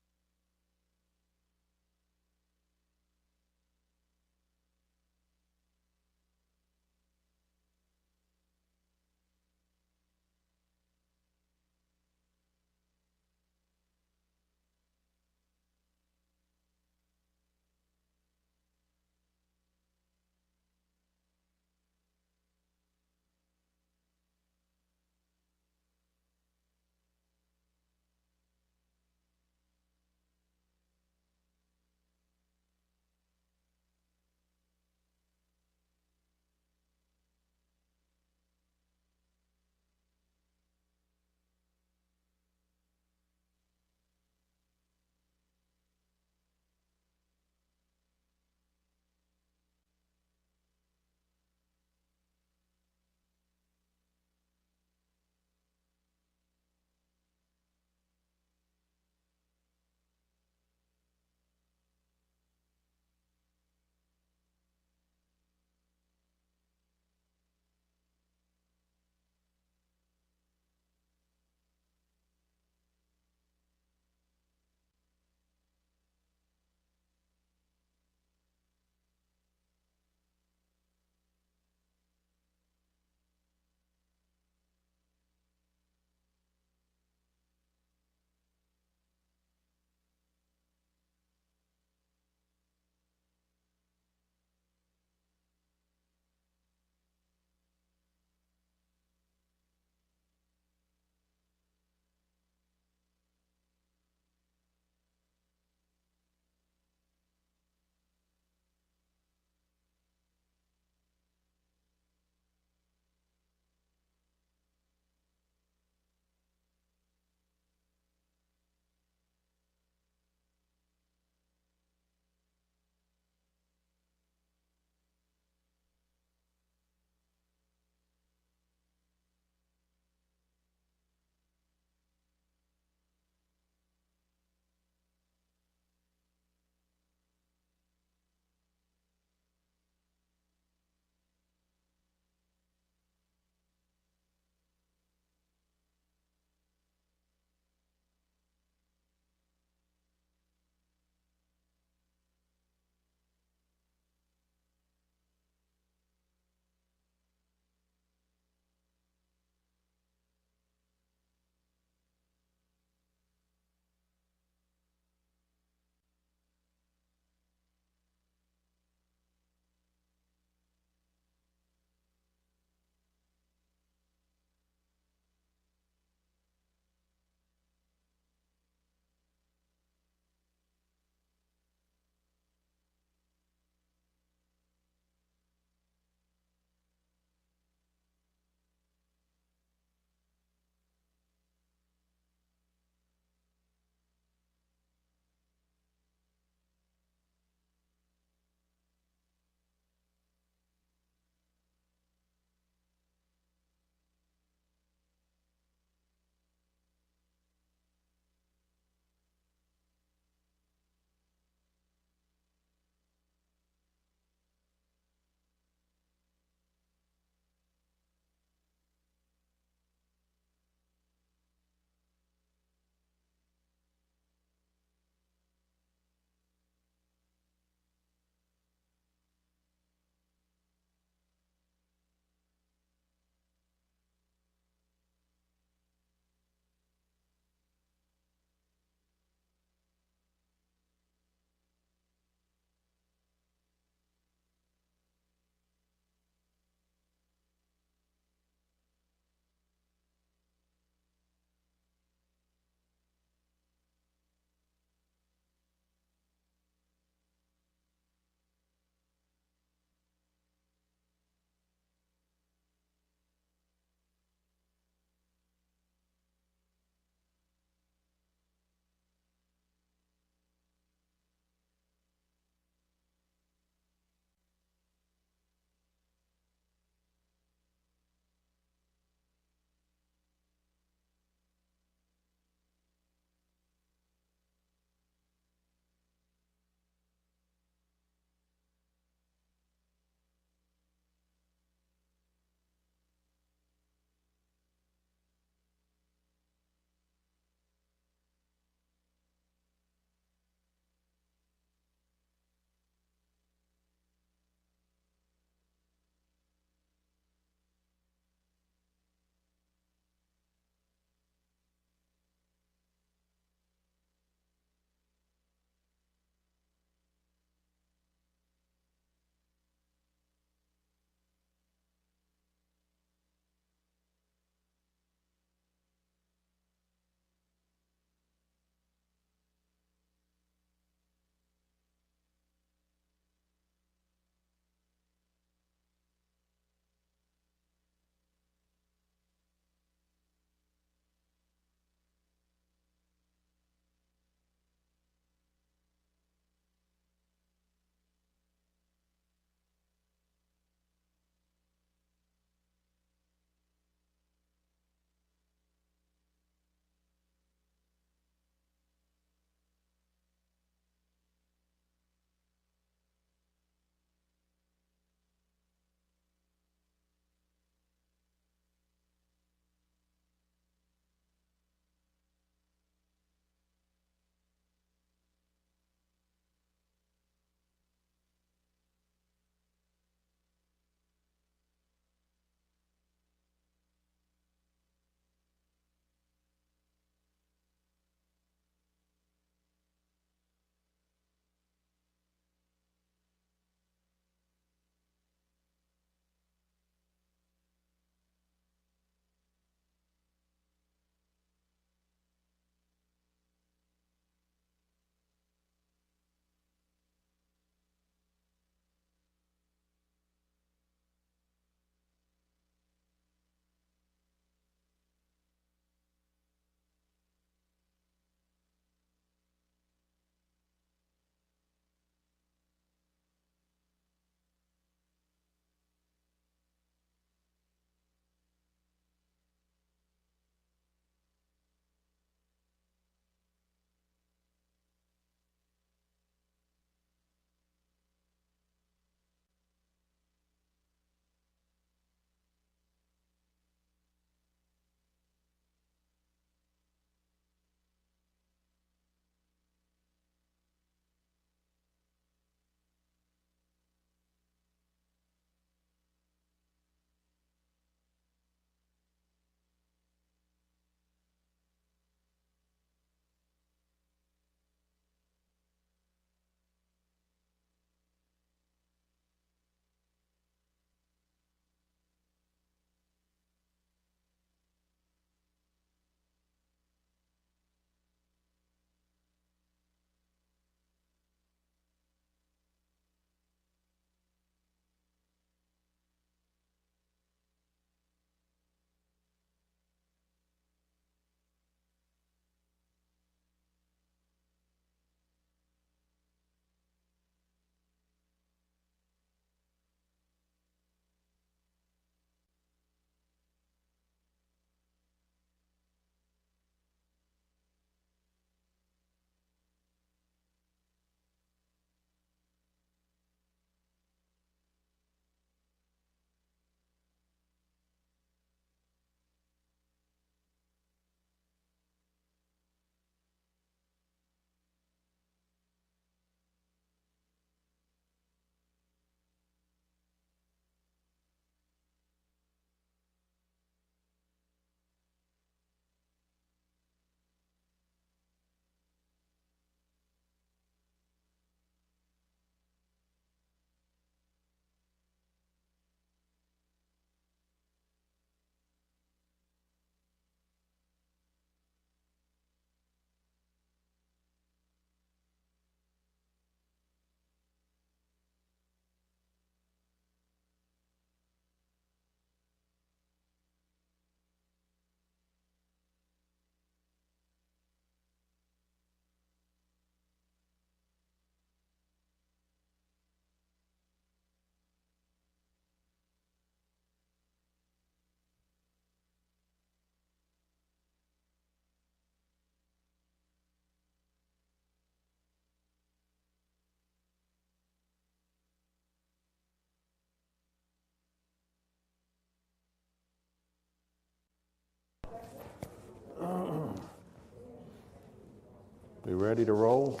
Speaker 2: We ready to roll?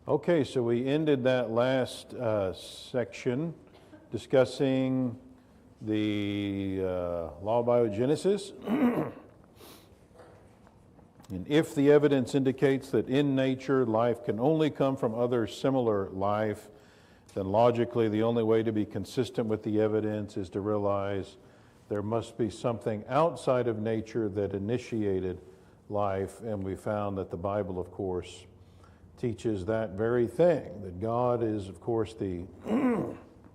Speaker 2: Okay, so we ended that last section discussing the law of biogenesis. And if the evidence indicates that in nature life can only come from other similar life, then logically the only way to be consistent with the evidence is to realize there must be something outside of nature that initiated life. And we found that the Bible, of course, teaches that very thing, that God is, of course, the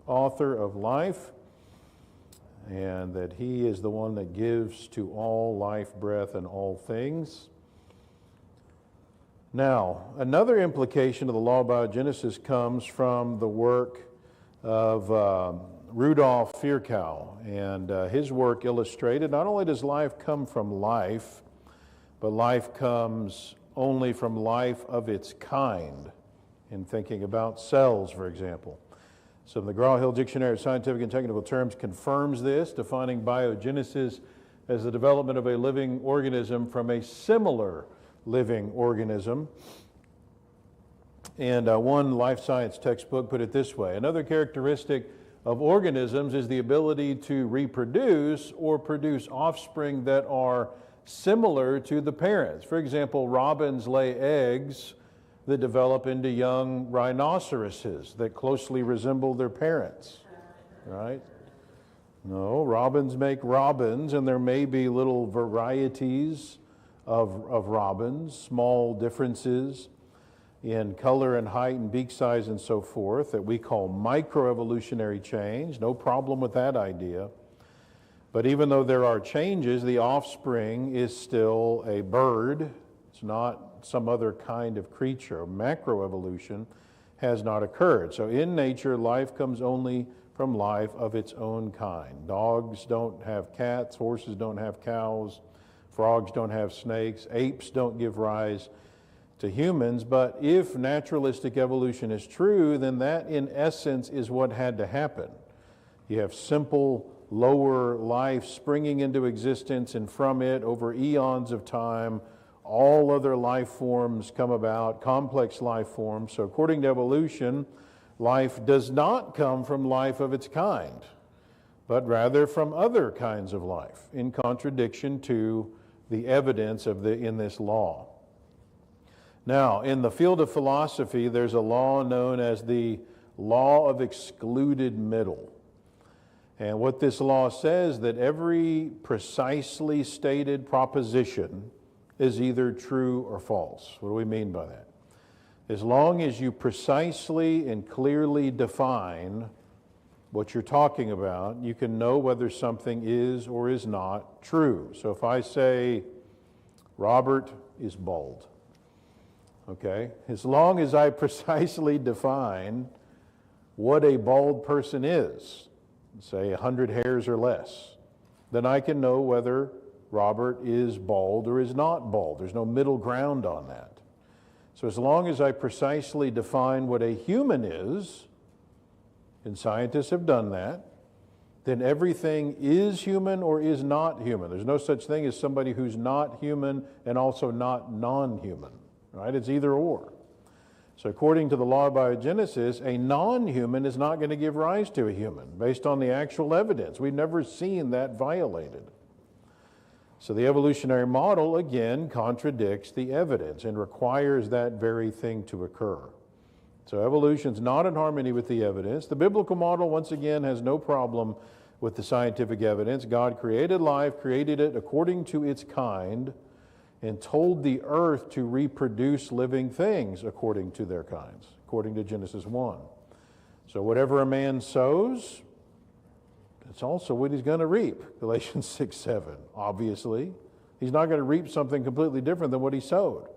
Speaker 2: author of life, and that He is the one that gives to all life, breath, and all things. Now, another implication of the law of biogenesis comes from the work of Rudolf Virchow, and his work illustrated not only does life come from life, but life comes only from life of its kind, in thinking about cells, for example. So the McGraw-Hill Dictionary of Scientific and Technical Terms confirms this, defining biogenesis as the development of a living organism from a similar living organism. And one life science textbook put it this way: another characteristic of organisms is the ability to reproduce or produce offspring that are similar to the parents. For example, robins lay eggs that develop into young rhinoceroses that closely resemble their parents, right? No, robins make robins, and there may be little varieties of robins, small differences in color and height and beak size and so forth that we call microevolutionary change. No problem with that idea. But even though there are changes, the offspring is still a bird. It's not some other kind of creature. Macroevolution has not occurred. So in nature, life comes only from life of its own kind. Dogs don't have cats, horses don't have cows, frogs don't have snakes, apes don't give rise to humans. But if naturalistic evolution is true, then that in essence is what had to happen. You have simple lower life springing into existence, and from it, over eons of time, all other life forms come about, complex life forms. So according to evolution, life does not come from life of its kind, but rather from other kinds of life, in contradiction to the evidence in this law. Now, in the field of philosophy, there's a law known as the law of excluded middle. And what this law says, that every precisely stated proposition is either true or false. What do we mean by that? As long as you precisely and clearly define what you're talking about, you can know whether something is or is not true. So if I say, Robert is bald, okay? As long as I precisely define what a bald person is, say 100 hairs or less, then I can know whether Robert is bald or is not bald. There's no middle ground on that. So as long as I precisely define what a human is, and scientists have done that, then everything is human or is not human. There's no such thing as somebody who's not human and also not non-human, right? It's either or. So according to the law of biogenesis, a non-human is not going to give rise to a human based on the actual evidence. We've never seen that violated. So the evolutionary model, again, contradicts the evidence and requires that very thing to occur. So evolution's not in harmony with the evidence. The biblical model, once again, has no problem with the scientific evidence. God created life, created it according to its kind, and told the earth to reproduce living things according to their kinds, according to Genesis 1. So whatever a man sows, it's also what he's going to reap, Galatians 6:7. Obviously, he's not going to reap something completely different than what he sowed.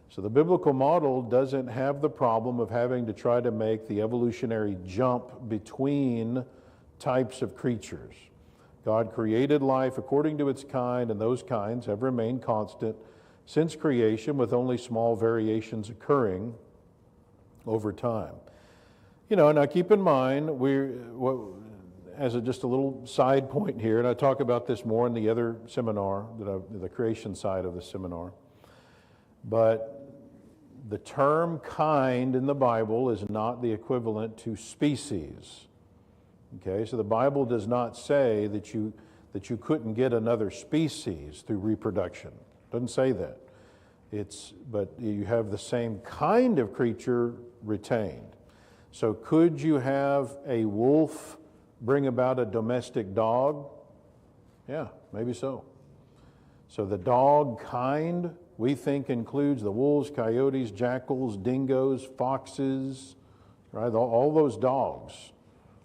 Speaker 2: So the biblical model doesn't have the problem of having to try to make the evolutionary jump between types of creatures. God created life according to its kind, and those kinds have remained constant since creation, with only small variations occurring over time. Now keep in mind, just a little side point here, and I talk about this more in the other seminar, the creation side of the seminar, but the term kind in the Bible is not the equivalent to species. Okay, so the Bible does not say that you couldn't get another species through reproduction. It doesn't say that. But you have the same kind of creature retained. So could you have a wolf bring about a domestic dog? Yeah, maybe so. So the dog kind, we think, includes the wolves, coyotes, jackals, dingoes, foxes, right? All those dogs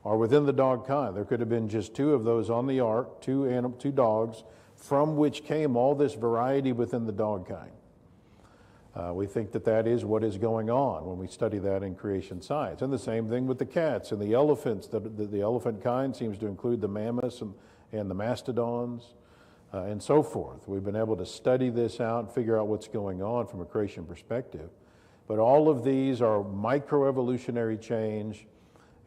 Speaker 2: are within the dog kind. There could have been just two of those on the ark, two dogs, from which came all this variety within the dog kind. We think that is what is going on when we study that in creation science. And the same thing with the cats and the elephants. The elephant kind seems to include the mammoths and the mastodons and so forth. We've been able to study this out and figure out what's going on from a creation perspective. But all of these are microevolutionary change.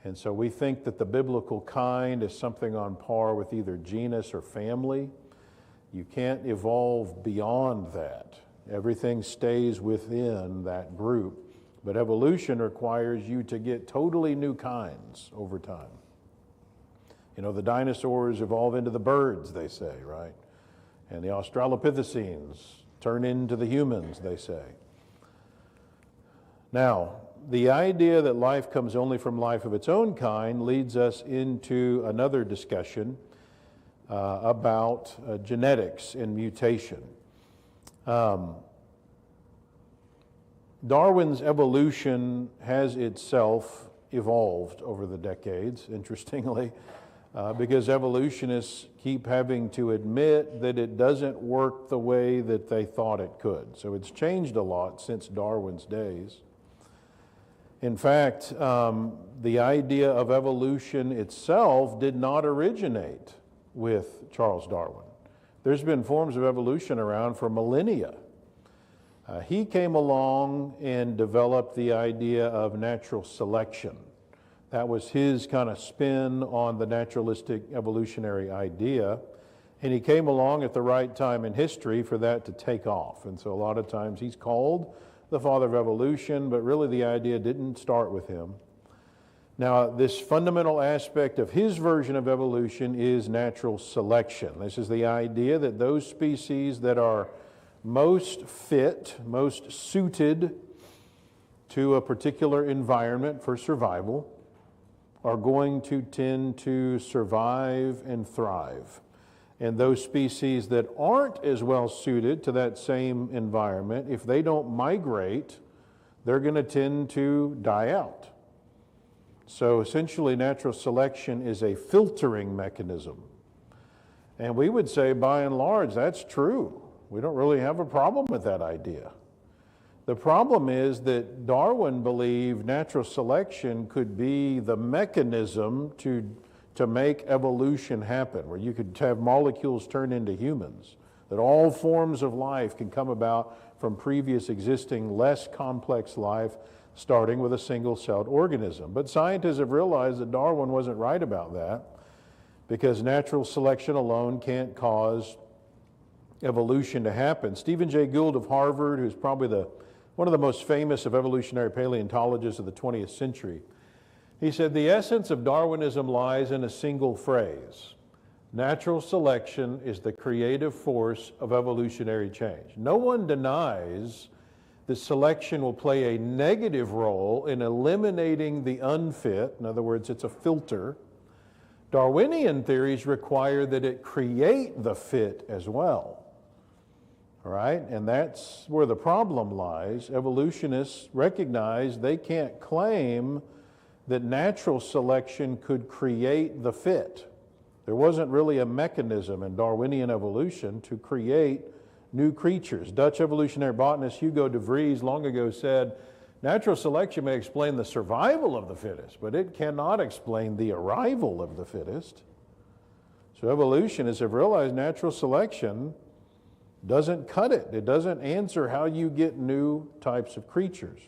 Speaker 2: And so we think that the biblical kind is something on par with either genus or family. You can't evolve beyond that. Everything stays within that group. But evolution requires you to get totally new kinds over time. The dinosaurs evolve into the birds, they say, right? And the Australopithecines turn into the humans, they say. Now, the idea that life comes only from life of its own kind leads us into another discussion about genetics and mutation. Darwin's evolution has itself evolved over the decades, interestingly, because evolutionists keep having to admit that it doesn't work the way that they thought it could. So it's changed a lot since Darwin's days. In fact, the idea of evolution itself did not originate with Charles Darwin. There's been forms of evolution around for millennia. He came along and developed the idea of natural selection. That was his kind of spin on the naturalistic evolutionary idea. And he came along at the right time in history for that to take off. And so a lot of times he's called the father of evolution, but really the idea didn't start with him. Now, this fundamental aspect of his version of evolution is natural selection. This is the idea that those species that are most fit, most suited to a particular environment for survival are going to tend to survive and thrive. And those species that aren't as well suited to that same environment, if they don't migrate, they're going to tend to die out. So essentially, natural selection is a filtering mechanism. And we would say, by and large, that's true. We don't really have a problem with that idea. The problem is that Darwin believed natural selection could be the mechanism to make evolution happen, where you could have molecules turn into humans, that all forms of life can come about from previous existing less complex life, starting with a single-celled organism. But scientists have realized that Darwin wasn't right about that, because natural selection alone can't cause evolution to happen. Stephen Jay Gould of Harvard, who's probably one of the most famous of evolutionary paleontologists of the 20th century, he said, the essence of Darwinism lies in a single phrase. Natural selection is the creative force of evolutionary change. No one denies that selection will play a negative role in eliminating the unfit. In other words, it's a filter. Darwinian theories require that it create the fit as well. All right? And that's where the problem lies. Evolutionists recognize they can't claim that natural selection could create the fit. There wasn't really a mechanism in Darwinian evolution to create new creatures. Dutch evolutionary botanist Hugo de Vries long ago said, natural selection may explain the survival of the fittest, but it cannot explain the arrival of the fittest. So evolutionists have realized natural selection doesn't cut it. It doesn't answer how you get new types of creatures.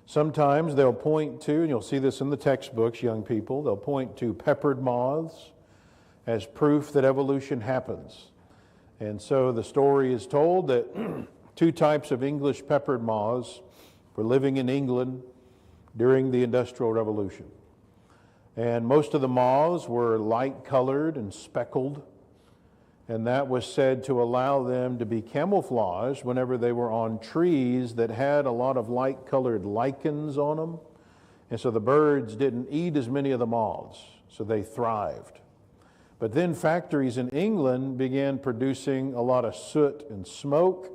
Speaker 2: Sometimes they'll point to, and you'll see this in the textbooks, young people, they'll point to peppered moths as proof that evolution happens. And so the story is told that two types of English peppered moths were living in England during the Industrial Revolution. And most of the moths were light-colored and speckled, and that was said to allow them to be camouflaged whenever they were on trees that had a lot of light-colored lichens on them. And so the birds didn't eat as many of the moths, so they thrived. But then factories in England began producing a lot of soot and smoke,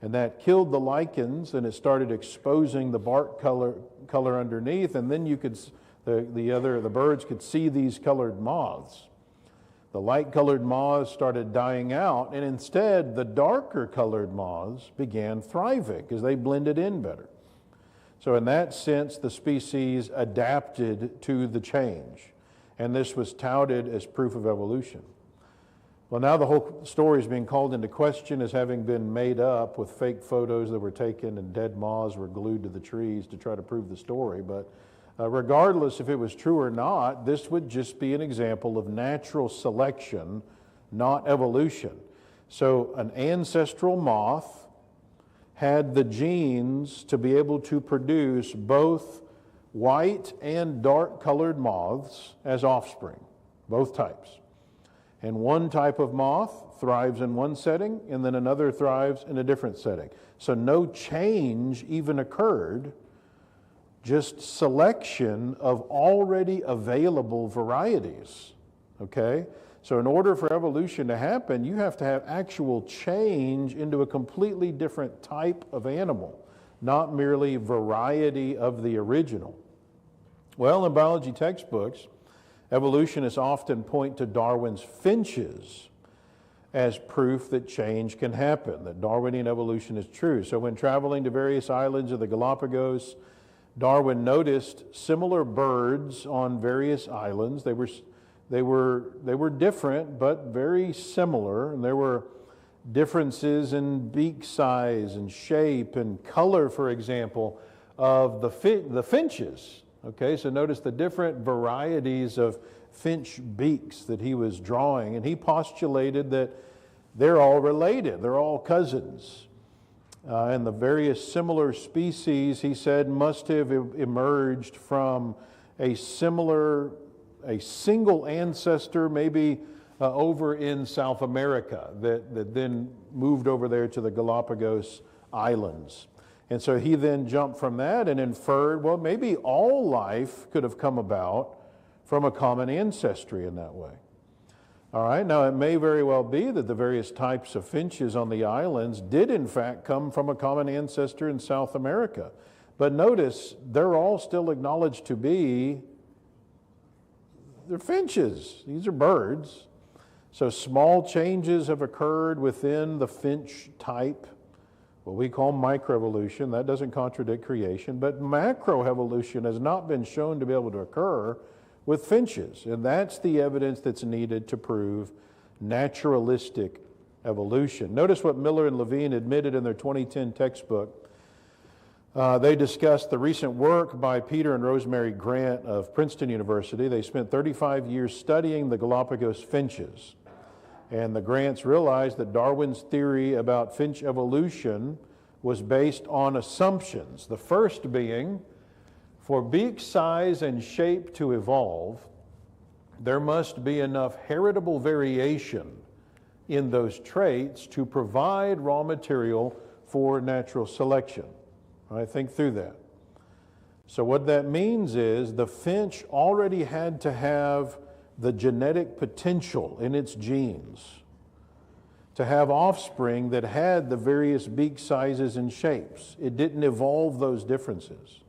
Speaker 2: and that killed the lichens, and it started exposing the bark color underneath, and then you could the birds could see these colored moths. The light-colored moths started dying out, and instead the darker-colored moths began thriving because they blended in better. So in that sense, the species adapted to the change, and this was touted as proof of evolution. Well, now the whole story is being called into question as having been made up with fake photos that were taken and dead moths were glued to the trees to try to prove the story. But regardless if it was true or not, this would just be an example of natural selection, not evolution. So an ancestral moth had the genes to be able to produce both white and dark colored moths as offspring, both types. And one type of moth thrives in one setting, and then another thrives in a different setting. So no change even occurred, just selection of already available varieties, okay? So in order for evolution to happen, you have to have actual change into a completely different type of animal, not merely variety of the original. Well, in biology textbooks, evolutionists often point to Darwin's finches as proof that change can happen, that Darwinian evolution is true. So when traveling to various islands of the Galapagos, Darwin noticed similar birds on various islands. They were different, but very similar, and there were differences in beak size and shape and color, for example, of the finches. Okay, so notice the different varieties of finch beaks that he was drawing, and he postulated that they're all related, they're all cousins. And the various similar species, he said, must have emerged from a single ancestor, maybe over in South America, that then moved over there to the Galapagos Islands. And so he then jumped from that and inferred, well, maybe all life could have come about from a common ancestry in that way. All right, now it may very well be that the various types of finches on the islands did in fact come from a common ancestor in South America. But notice, they're all still acknowledged to be, they're finches. These are birds. So small changes have occurred within the finch type, what we call microevolution. That doesn't contradict creation, but macroevolution has not been shown to be able to occur with finches, and that's the evidence that's needed to prove naturalistic evolution. Notice what Miller and Levine admitted in their 2010 textbook. They discussed the recent work by Peter and Rosemary Grant of Princeton University. They spent 35 years studying the Galapagos finches, and the Grants realized that Darwin's theory about finch evolution was based on assumptions. The first being, for beak size and shape to evolve, there must be enough heritable variation in those traits to provide raw material for natural selection. All right, think through that. So what that means is the finch already had to have the genetic potential in its genes to have offspring that had the various beak sizes and shapes. It didn't evolve those differences.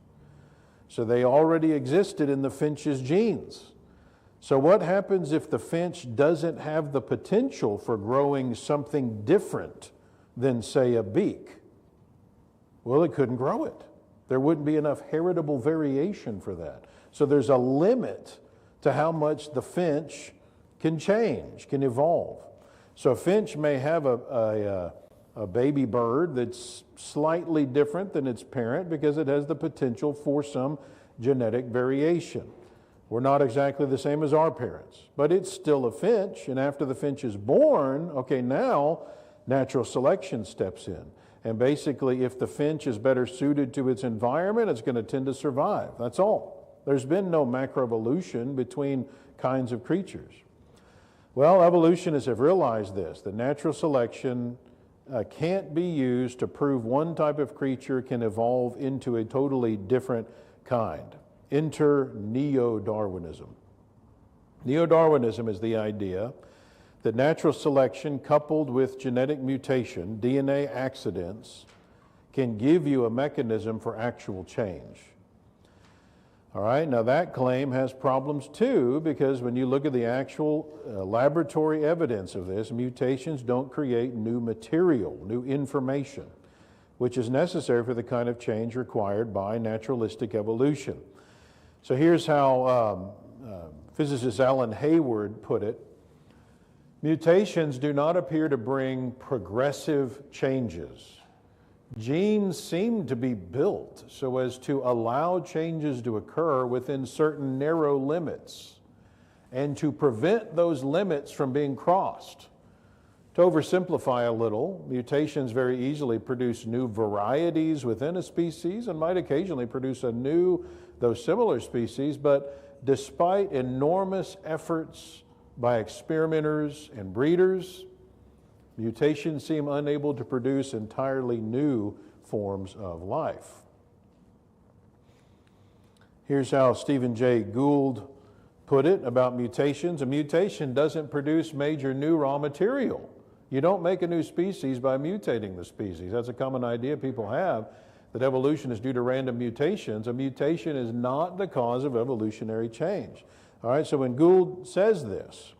Speaker 2: So they already existed in the finch's genes. So what happens if the finch doesn't have the potential for growing something different than, say, a beak? Well, it couldn't grow it. There wouldn't be enough heritable variation for that. So there's a limit to how much the finch can change, can evolve. So a finch may have a baby bird that's slightly different than its parent because it has the potential for some genetic variation. We're not exactly the same as our parents, but it's still a finch, and after the finch is born, okay, now natural selection steps in. And basically, if the finch is better suited to its environment, it's going to tend to survive. That's all. There's been no macroevolution between kinds of creatures. Well, evolutionists have realized this, that natural selection can't be used to prove one type of creature can evolve into a totally different kind. Enter neo-Darwinism. Neo-Darwinism is the idea that natural selection coupled with genetic mutation, DNA accidents, can give you a mechanism for actual change. All right, now that claim has problems too, because when you look at the actual laboratory evidence of this, mutations don't create new material, new information, which is necessary for the kind of change required by naturalistic evolution. So here's how physicist Alan Hayward put it. Mutations do not appear to bring progressive changes. Genes seem to be built so as to allow changes to occur within certain narrow limits and to prevent those limits from being crossed. To oversimplify a little, mutations very easily produce new varieties within a species and might occasionally produce a new, though similar species, but despite enormous efforts by experimenters and breeders, mutations seem unable to produce entirely new forms of life. Here's how Stephen Jay Gould put it about mutations. A mutation doesn't produce major new raw material. You don't make a new species by mutating the species. That's a common idea people have, that evolution is due to random mutations. A mutation is not the cause of evolutionary change. All right, so when Gould says this,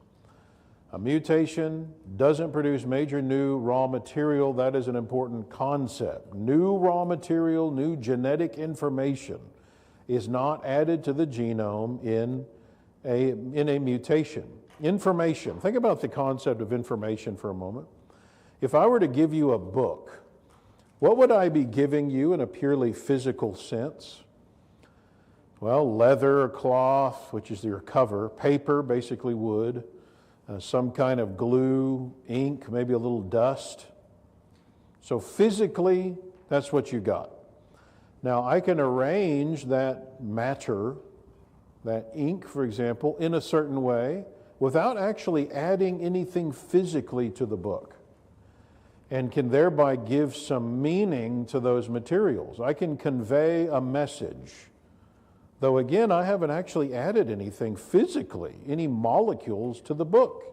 Speaker 2: a mutation doesn't produce major new raw material, that is an important concept. New raw material, new genetic information is not added to the genome in a mutation. Information, think about the concept of information for a moment. If I were to give you a book, what would I be giving you in a purely physical sense? Well, leather or cloth, which is your cover, paper, basically wood, some kind of glue, ink, maybe a little dust. So physically, that's what you got. Now, I can arrange that matter, that ink, for example, in a certain way without actually adding anything physically to the book, and can thereby give some meaning to those materials. I can convey a message, though again, I haven't actually added anything physically, any molecules to the book.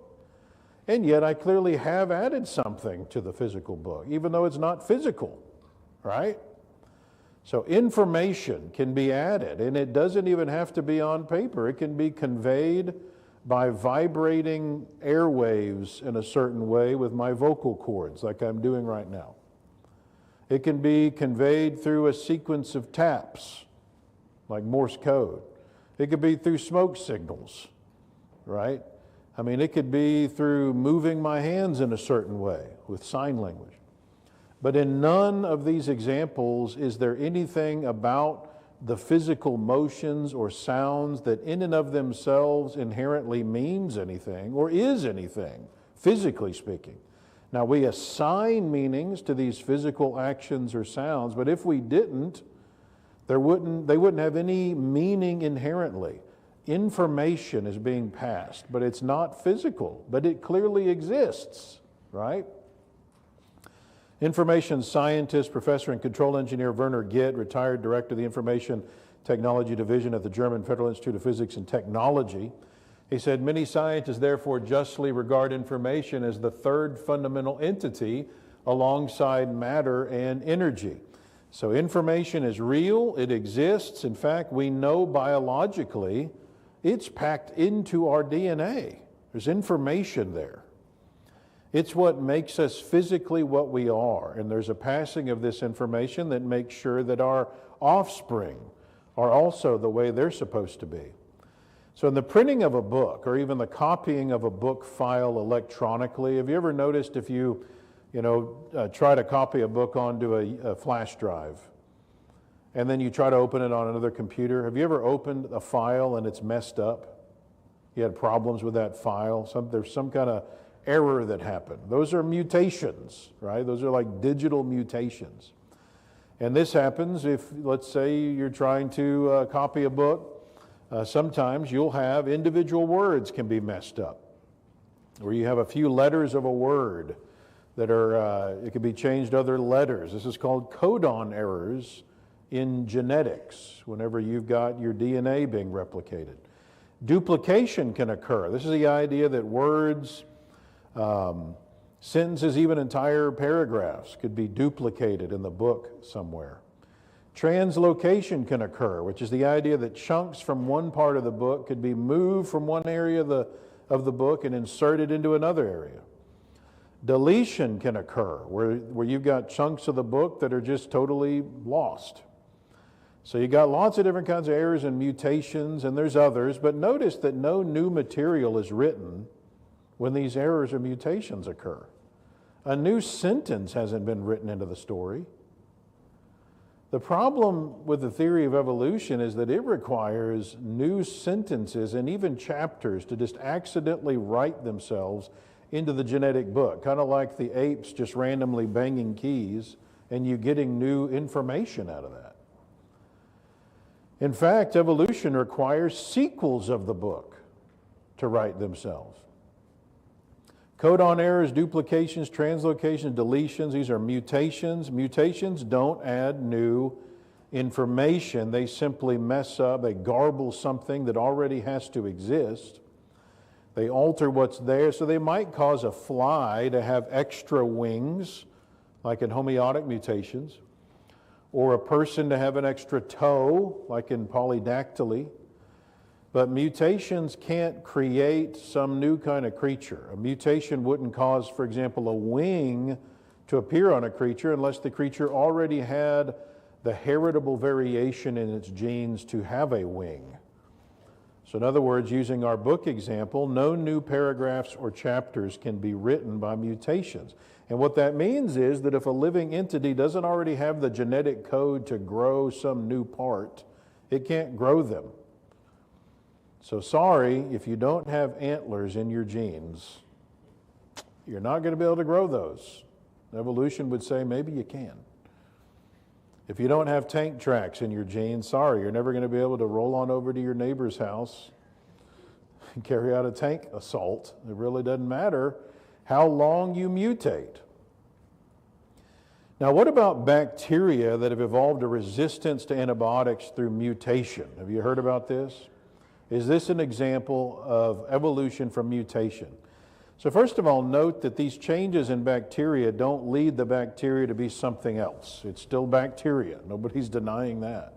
Speaker 2: And yet I clearly have added something to the physical book, even though it's not physical, right? So information can be added, and it doesn't even have to be on paper. It can be conveyed by vibrating airwaves in a certain way with my vocal cords, like I'm doing right now. It can be conveyed through a sequence of taps, like Morse code. It could be through smoke signals, right? I mean, it could be through moving my hands in a certain way with sign language. But in none of these examples is there anything about the physical motions or sounds that in and of themselves inherently means anything or is anything, physically speaking. Now, we assign meanings to these physical actions or sounds, but if we didn't, they wouldn't have any meaning inherently. Information is being passed, but it's not physical, but it clearly exists, right? Information scientist, professor and control engineer Werner Gitt, retired director of the Information Technology Division at the German Federal Institute of Physics and Technology. He said, many scientists therefore justly regard information as the third fundamental entity alongside matter and energy. So information is real, it exists. In fact, we know biologically it's packed into our DNA. There's information there. It's what makes us physically what we are, and there's a passing of this information that makes sure that our offspring are also the way they're supposed to be. So in the printing of a book, or even the copying of a book file electronically, have you ever noticed if you try to copy a book onto a flash drive, and then you try to open it on another computer? Have you ever opened a file and it's messed up? You had problems with that file? There's some kind of error that happened. Those are mutations, right? Those are like digital mutations. And this happens if, let's say, you're trying to copy a book. Sometimes you'll have individual words can be messed up, or you have a few letters of a word that it can be changed to other letters. This is called codon errors in genetics, whenever you've got your DNA being replicated. Duplication can occur. This is the idea that words, sentences, even entire paragraphs could be duplicated in the book somewhere. Translocation can occur, which is the idea that chunks from one part of the book could be moved from one area of the book and inserted into another area. Deletion can occur, where you've got chunks of the book that are just totally lost. So you got lots of different kinds of errors and mutations, and there's others, but notice that no new material is written when these errors or mutations occur. A new sentence hasn't been written into the story. The problem with the theory of evolution is that it requires new sentences and even chapters to just accidentally write themselves into the genetic book, kind of like the apes just randomly banging keys and you getting new information out of that. In fact, evolution requires sequels of the book to write themselves. Codon errors, duplications, translocations, deletions, these are mutations. Mutations don't add new information. They simply mess up, they garble something that already has to exist. They alter what's there, so they might cause a fly to have extra wings, like in homeotic mutations, or a person to have an extra toe, like in polydactyly. But mutations can't create some new kind of creature. A mutation wouldn't cause, for example, a wing to appear on a creature unless the creature already had the heritable variation in its genes to have a wing. So in other words, using our book example, no new paragraphs or chapters can be written by mutations. And what that means is that if a living entity doesn't already have the genetic code to grow some new part, it can't grow them. So sorry, if you don't have antlers in your genes, you're not going to be able to grow those. Evolution would say maybe you can. If you don't have tank tracks in your genes, sorry, you're never going to be able to roll on over to your neighbor's house and carry out a tank assault. It really doesn't matter how long you mutate. Now, what about bacteria that have evolved a resistance to antibiotics through mutation? Have you heard about this? Is this an example of evolution from mutation? So first of all, note that these changes in bacteria don't lead the bacteria to be something else. It's still bacteria. Nobody's denying that.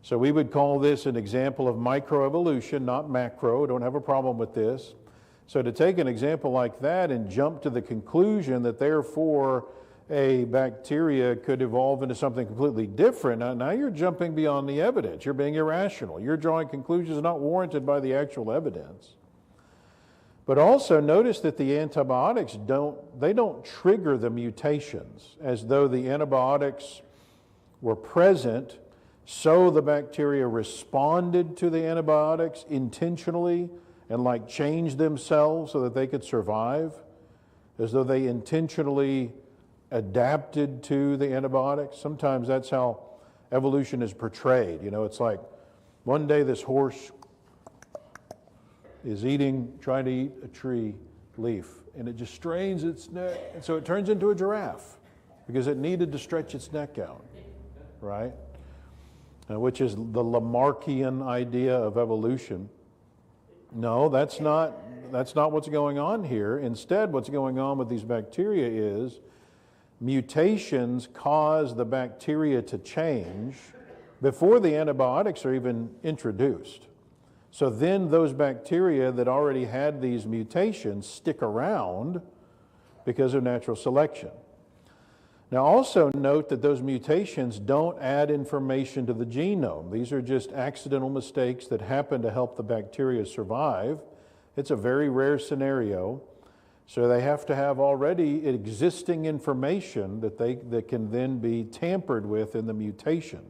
Speaker 2: So we would call this an example of microevolution, not macro. Don't have a problem with this. So to take an example like that and jump to the conclusion that therefore a bacteria could evolve into something completely different, now you're jumping beyond the evidence. You're being irrational. You're drawing conclusions not warranted by the actual evidence. But also notice that the antibiotics don't trigger the mutations, as though the antibiotics were present, so the bacteria responded to the antibiotics intentionally and like changed themselves so that they could survive, as though they intentionally adapted to the antibiotics. Sometimes that's how evolution is portrayed. It's like one day this horse is trying to eat a tree leaf, and it just strains its neck, and so it turns into a giraffe because it needed to stretch its neck out, right? Which is the Lamarckian idea of evolution. No, that's not what's going on here. Instead, what's going on with these bacteria is mutations cause the bacteria to change before the antibiotics are even introduced. So then those bacteria that already had these mutations stick around because of natural selection. Now also note that those mutations don't add information to the genome. These are just accidental mistakes that happen to help the bacteria survive. It's a very rare scenario. So they have to have already existing information that can then be tampered with in the mutation.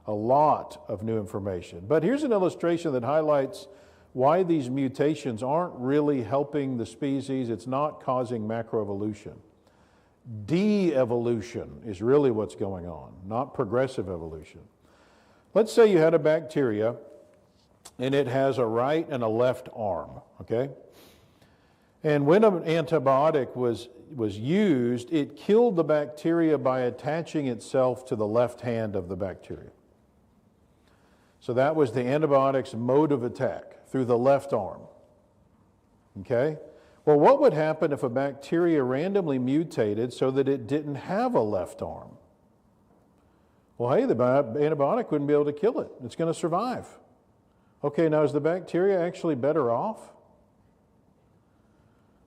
Speaker 2: A lot of new information. But here's an illustration that highlights why these mutations aren't really helping the species. It's not causing macroevolution. De-evolution is really what's going on, not progressive evolution. Let's say you had a bacteria and it has a right and a left arm, okay? And when an antibiotic was used, it killed the bacteria by attaching itself to the left hand of the bacteria. So that was the antibiotic's mode of attack, through the left arm, okay? Well, what would happen if a bacteria randomly mutated so that it didn't have a left arm? Well, hey, the antibiotic wouldn't be able to kill it. It's going to survive. Okay, now is the bacteria actually better off?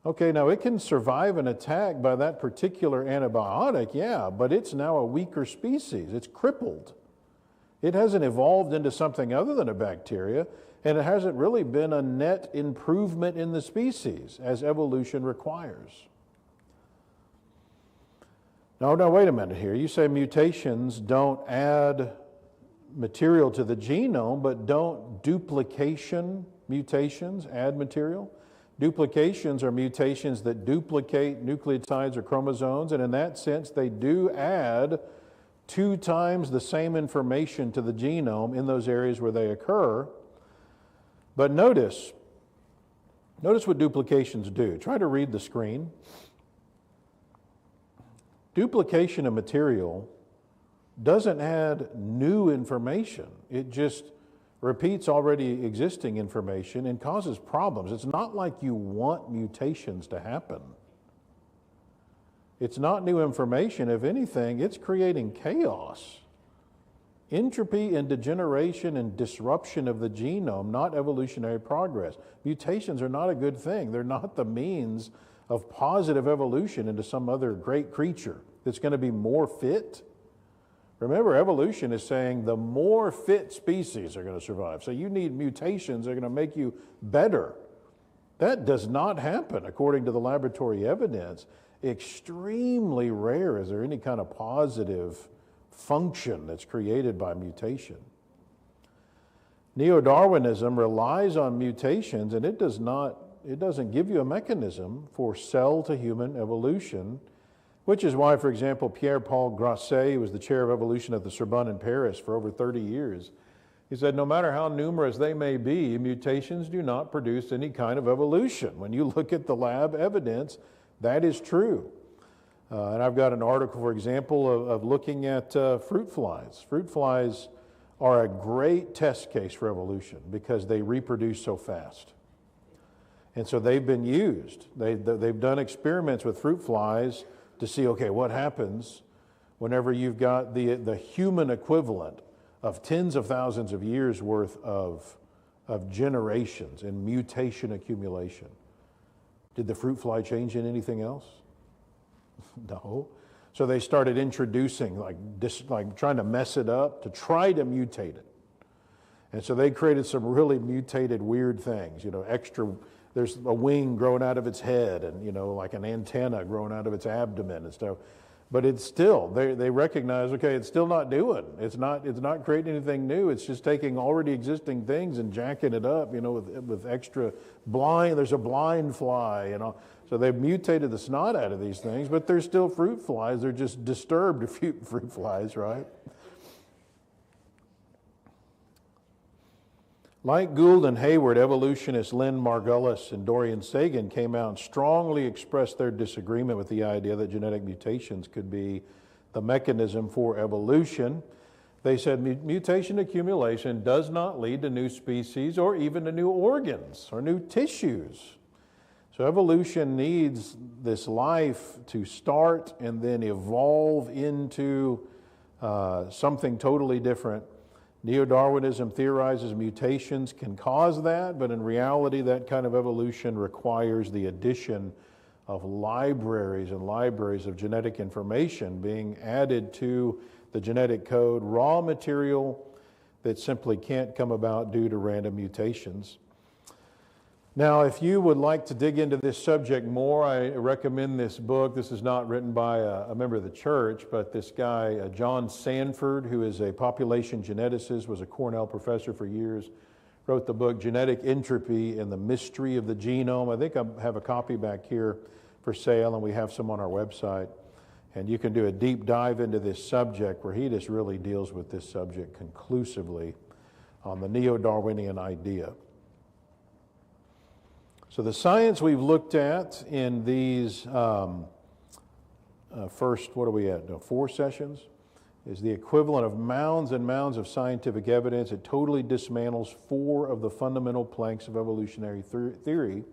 Speaker 2: Okay, now it can survive an attack by that particular antibiotic, yeah, but it's now a weaker species. It's crippled. It hasn't evolved into something other than a bacteria, and it hasn't really been a net improvement in the species as evolution requires. No, wait a minute here. You say mutations don't add material to the genome, but don't duplication mutations add material? Duplications are mutations that duplicate nucleotides or chromosomes, and in that sense, they do add 2 times the same information to the genome in those areas where they occur. But notice what duplications do. Try to read the screen. Duplication of material doesn't add new information. It just repeats already existing information and causes problems. It's not like you want mutations to happen. It's not new information. If anything, it's creating chaos. Entropy and degeneration and disruption of the genome, not evolutionary progress. Mutations are not a good thing. They're not the means of positive evolution into some other great creature that's going to be more fit. Remember, evolution is saying the more fit species are going to survive. So you need mutations that are going to make you better. That does not happen according to the laboratory evidence. Extremely rare is there any kind of positive function that's created by mutation. Neo-Darwinism relies on mutations, and it doesn't give you a mechanism for cell-to-human evolution, which is why, for example, Pierre-Paul Grasset, who was the chair of evolution at the Sorbonne in Paris for over 30 years, he said, no matter how numerous they may be, mutations do not produce any kind of evolution. When you look at the lab evidence, that is true. And I've got an article, for example, of looking at fruit flies. Fruit flies are a great test case for evolution because they reproduce so fast. And so they've been used. They've done experiments with fruit flies to see, okay, what happens whenever you've got the human equivalent of tens of thousands of years worth of generations and mutation accumulation. Did the fruit fly change in anything else? No. So they started introducing, like trying to mess it up, to try to mutate it. And so they created some really mutated weird things, there's a wing growing out of its head and, like an antenna growing out of its abdomen and stuff. But it's still, they recognize, okay, it's still not doing. It's not creating anything new. It's just taking already existing things and jacking it up, with extra blind. There's a blind fly, So they've mutated the snot out of these things, but they're still fruit flies. They're just disturbed fruit flies, right? Like Gould and Hayward, evolutionists Lynn Margulis and Dorian Sagan came out and strongly expressed their disagreement with the idea that genetic mutations could be the mechanism for evolution. They said mutation accumulation does not lead to new species or even to new organs or new tissues. So evolution needs this life to start and then evolve into something totally different. Neo-Darwinism theorizes mutations can cause that, but in reality, that kind of evolution requires the addition of libraries and libraries of genetic information being added to the genetic code, raw material that simply can't come about due to random mutations. Now, if you would like to dig into this subject more, I recommend this book. This is not written by a member of the church, but this guy, John Sanford, who is a population geneticist, was a Cornell professor for years, wrote the book Genetic Entropy and the Mystery of the Genome. I think I have a copy back here for sale, and we have some on our website. And you can do a deep dive into this subject where he just really deals with this subject conclusively on the neo-Darwinian idea. So the science we've looked at in these first, what are we at? No, 4 sessions, is the equivalent of mounds and mounds of scientific evidence. It totally dismantles 4 of the fundamental planks of evolutionary theory.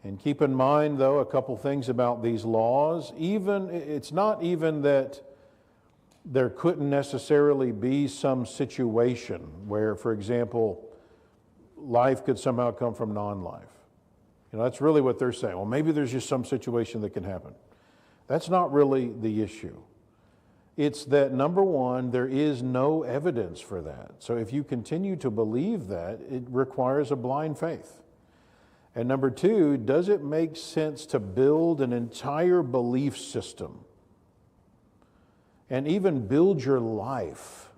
Speaker 2: And keep in mind, though, a couple things about these laws. It's not even that there couldn't necessarily be some situation where, for example, life could somehow come from non-life. That's really what they're saying. Well, maybe there's just some situation that can happen. That's not really the issue. It's that, number one, there is no evidence for that. So if you continue to believe that, it requires a blind faith. And number two, does it make sense to build an entire belief system and even build your life?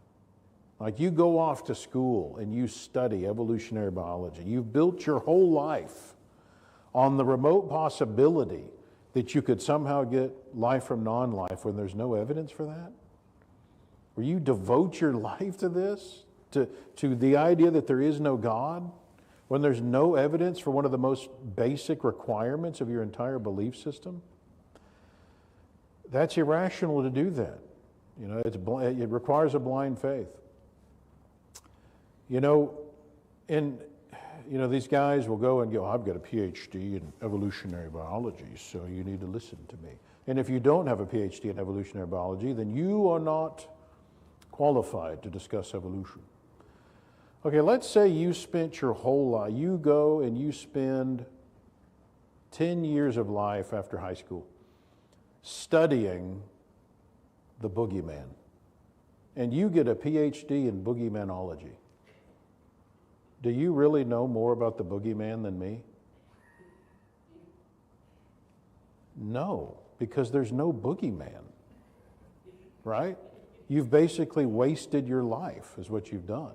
Speaker 2: Like, you go off to school and you study evolutionary biology. You've built your whole life on the remote possibility that you could somehow get life from non-life when there's no evidence for that? Will you devote your life to this, to the idea that there is no God, when there's no evidence for one of the most basic requirements of your entire belief system? That's irrational to do that. It requires a blind faith. These guys will go and go, I've got a PhD in evolutionary biology, so you need to listen to me. And if you don't have a PhD in evolutionary biology, then you are not qualified to discuss evolution. Okay, let's say you spent your whole life, you go and you spend 10 years of life after high school studying the boogeyman, and you get a PhD in boogeymanology. Do you really know more about the boogeyman than me? No, because there's no boogeyman, right? You've basically wasted your life, is what you've done.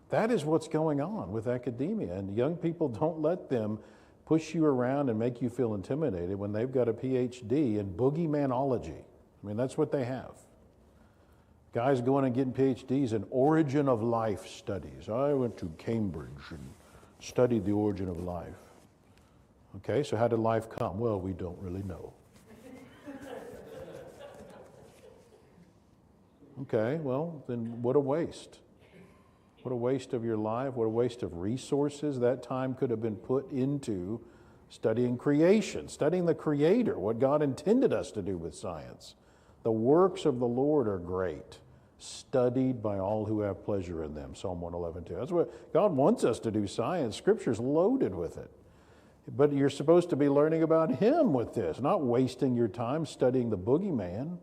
Speaker 2: That is what's going on with academia, and young people, don't let them push you around and make you feel intimidated when they've got a PhD in boogeymanology. I mean, that's what they have. Guys going and getting PhDs in origin of life studies. I went to Cambridge and studied the origin of life. Okay, so how did life come? Well, we don't really know. Okay, well, then what a waste. What a waste of your life, what a waste of resources. That time could have been put into studying creation, studying the Creator, what God intended us to do with science. The works of the Lord are great, studied by all who have pleasure in them, Psalm 111:2. That's what God wants us to do, science. Scripture's loaded with it. But you're supposed to be learning about Him with this, not wasting your time studying the boogeyman.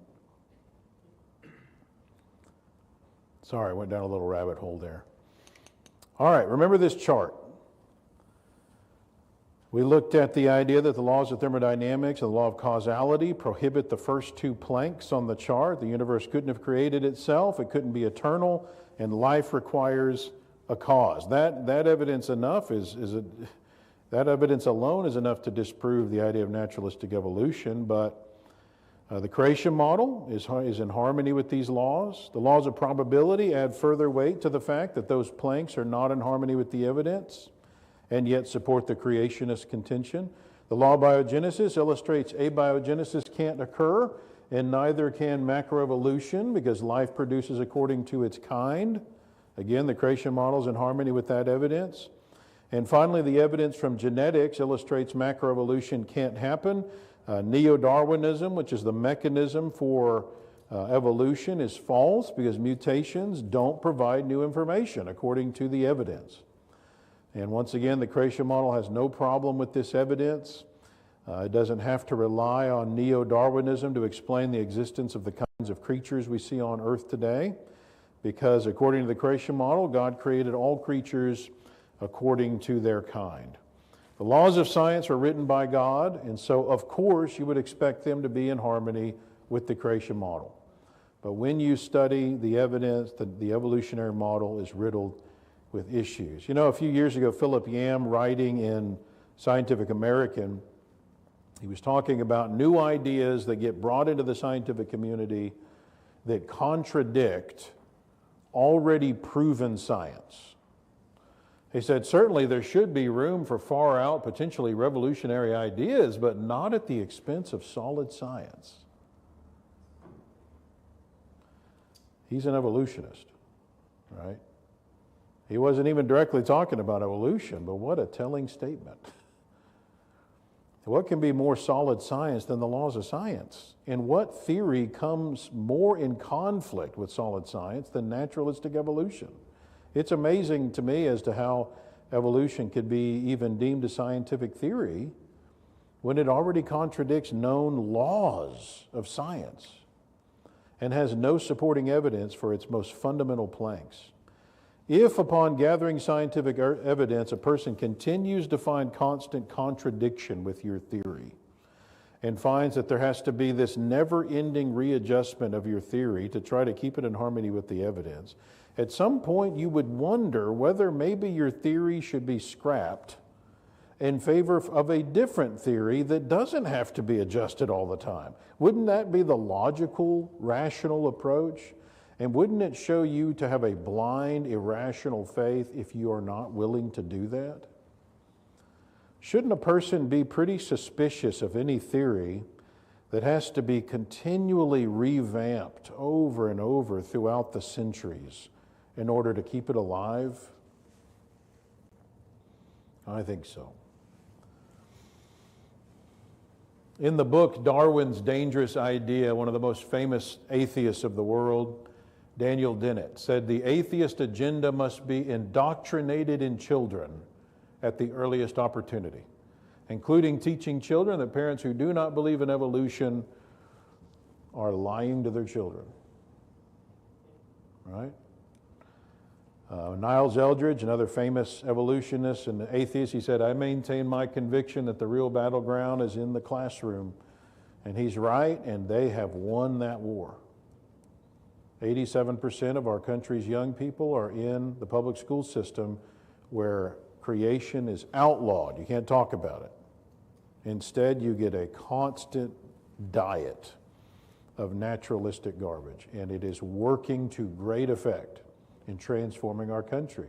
Speaker 2: Sorry, I went down a little rabbit hole there. All right, remember this chart. We looked at the idea that the laws of thermodynamics and the law of causality prohibit the first 2 planks on the chart. The universe couldn't have created itself, it couldn't be eternal, and life requires a cause. That evidence that evidence alone is enough to disprove the idea of naturalistic evolution, but the creation model is in harmony with these laws. The laws of probability add further weight to the fact that those planks are not in harmony with the evidence and yet support the creationist contention. The law of biogenesis illustrates abiogenesis can't occur, and neither can macroevolution because life produces according to its kind. Again, the creation model is in harmony with that evidence. And finally, the evidence from genetics illustrates macroevolution can't happen. Neo-Darwinism, which is the mechanism for evolution, is false because mutations don't provide new information according to the evidence. And once again, the creation model has no problem with this evidence. It doesn't have to rely on neo-Darwinism to explain the existence of the kinds of creatures we see on earth today, because according to the creation model, God created all creatures according to their kind. The laws of science were written by God, and so of course you would expect them to be in harmony with the creation model. But when you study the evidence, the evolutionary model is riddled with issues. You know, a few years ago, Philip Yam, writing in Scientific American, he was talking about new ideas that get brought into the scientific community that contradict already proven science. He said, certainly there should be room for far out, potentially revolutionary ideas, but not at the expense of solid science. He's an evolutionist, right? He wasn't even directly talking about evolution, but what a telling statement. What can be more solid science than the laws of science? And what theory comes more in conflict with solid science than naturalistic evolution? It's amazing to me as to how evolution could be even deemed a scientific theory when it already contradicts known laws of science and has no supporting evidence for its most fundamental planks. If, upon gathering scientific evidence, a person continues to find constant contradiction with your theory and finds that there has to be this never-ending readjustment of your theory to try to keep it in harmony with the evidence, at some point you would wonder whether maybe your theory should be scrapped in favor of a different theory that doesn't have to be adjusted all the time. Wouldn't that be the logical, rational approach? And wouldn't it show you to have a blind, irrational faith if you are not willing to do that? Shouldn't a person be pretty suspicious of any theory that has to be continually revamped over and over throughout the centuries in order to keep it alive? I think so. In the book, Darwin's Dangerous Idea, one of the most famous atheists of the world, Daniel Dennett, said the atheist agenda must be indoctrinated in children at the earliest opportunity, including teaching children that parents who do not believe in evolution are lying to their children. Right? Niles Eldredge, another famous evolutionist and atheist, he said, I maintain my conviction that the real battleground is in the classroom. And he's right, and they have won that war. 87% of our country's young people are in the public school system where creation is outlawed. You can't talk about it. Instead, you get a constant diet of naturalistic garbage, and it is working to great effect in transforming our country.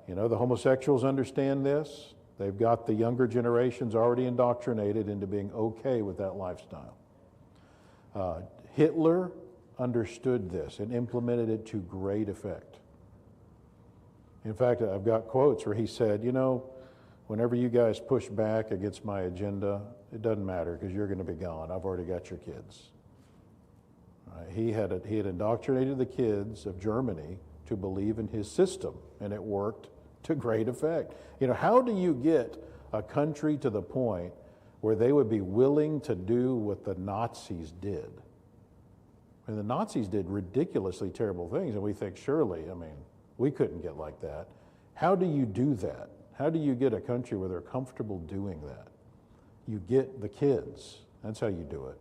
Speaker 2: You know, the homosexuals understand this. They've got the younger generations already indoctrinated into being okay with that lifestyle. Hitler understood this and implemented it to great effect. In fact, I've got quotes where he said, you know, whenever you guys push back against my agenda, it doesn't matter because you're going to be gone. I've already got your kids. Right? He had indoctrinated the kids of Germany to believe in his system, and it worked to great effect. You know, how do you get a country to the point where they would be willing to do what the Nazis did? And the Nazis did ridiculously terrible things, and we think, surely, I mean, we couldn't get like that. How do you do that? How do you get a country where they're comfortable doing that? You get the kids. That's how you do it.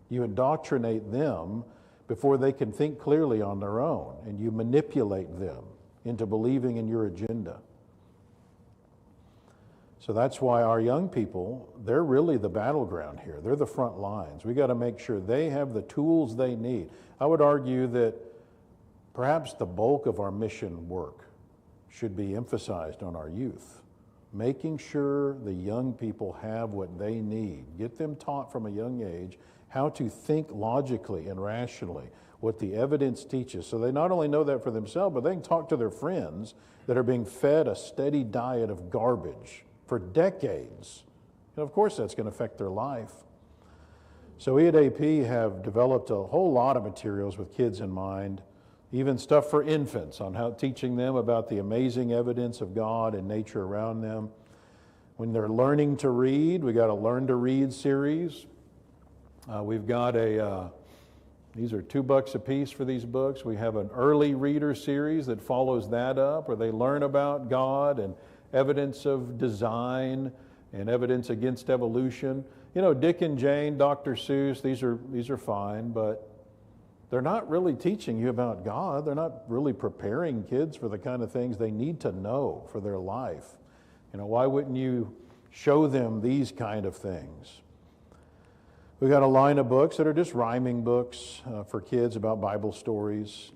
Speaker 2: You indoctrinate them before they can think clearly on their own, and you manipulate them into believing in your agenda. So that's why our young people, they're really the battleground here. They're the front lines. We got to make sure they have the tools they need. I would argue that perhaps the bulk of our mission work should be emphasized on our youth, making sure the young people have what they need. Get them taught from a young age how to think logically and rationally, what the evidence teaches, so they not only know that for themselves, but they can talk to their friends that are being fed a steady diet of garbage for decades. And of course that's going to affect their life. So we at AP have developed a whole lot of materials with kids in mind, even stuff for infants on how teaching them about the amazing evidence of God and nature around them. When they're learning to read, we got a Learn to Read series. We've got these are $2 a piece for these books. We have an early reader series that follows that up, where they learn about God and evidence of design and evidence against evolution. You know, Dick and Jane, Dr. Seuss, these are fine, but they're not really teaching you about God. They're not really preparing kids for the kind of things they need to know for their life. You know, why wouldn't you show them these kind of things? We've got a line of books that are just rhyming books for kids about Bible stories.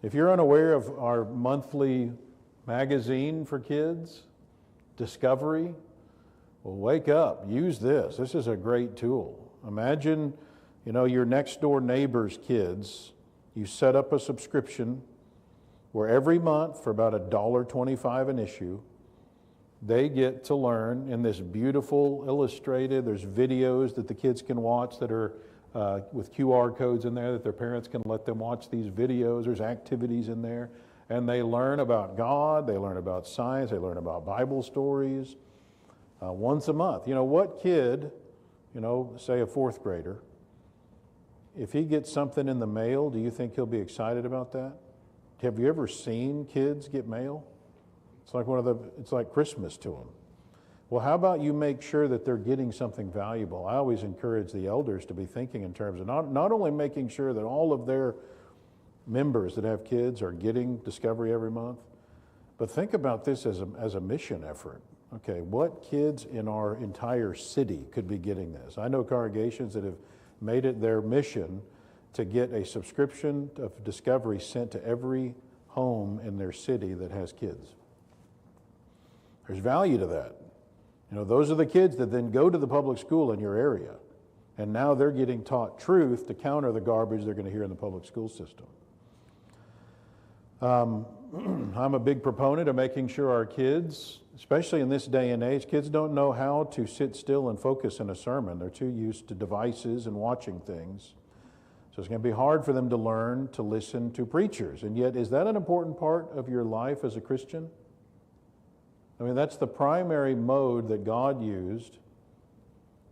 Speaker 2: If you're unaware of our monthly magazine for kids, Discovery, well, wake up, use this. This is a great tool. Imagine, you know, your next door neighbor's kids, you set up a subscription where every month for about $1.25 an issue, they get to learn in this beautiful illustrated, there's videos that the kids can watch that are with QR codes in there that their parents can let them watch these videos. There's activities in there. And they learn about God, they learn about science, they learn about Bible stories once a month. You know, what kid, you know, say a fourth grader, if he gets something in the mail, do you think he'll be excited about that? Have you ever seen kids get mail? It's like Christmas to them. Well, how about you make sure that they're getting something valuable? I always encourage the elders to be thinking in terms of not only making sure that all of their members that have kids are getting Discovery every month, but think about this as a mission effort. Okay, what kids in our entire city could be getting this? I know congregations that have made it their mission to get a subscription of Discovery sent to every home in their city that has kids. There's value to that. You know, those are the kids that then go to the public school in your area, and now they're getting taught truth to counter the garbage they're going to hear in the public school system. I'm a big proponent of making sure our kids, especially in this day and age, kids don't know how to sit still and focus in a sermon. They're too used to devices and watching things. So it's going to be hard for them to learn to listen to preachers. And yet, is that an important part of your life as a Christian? I mean, that's the primary mode that God used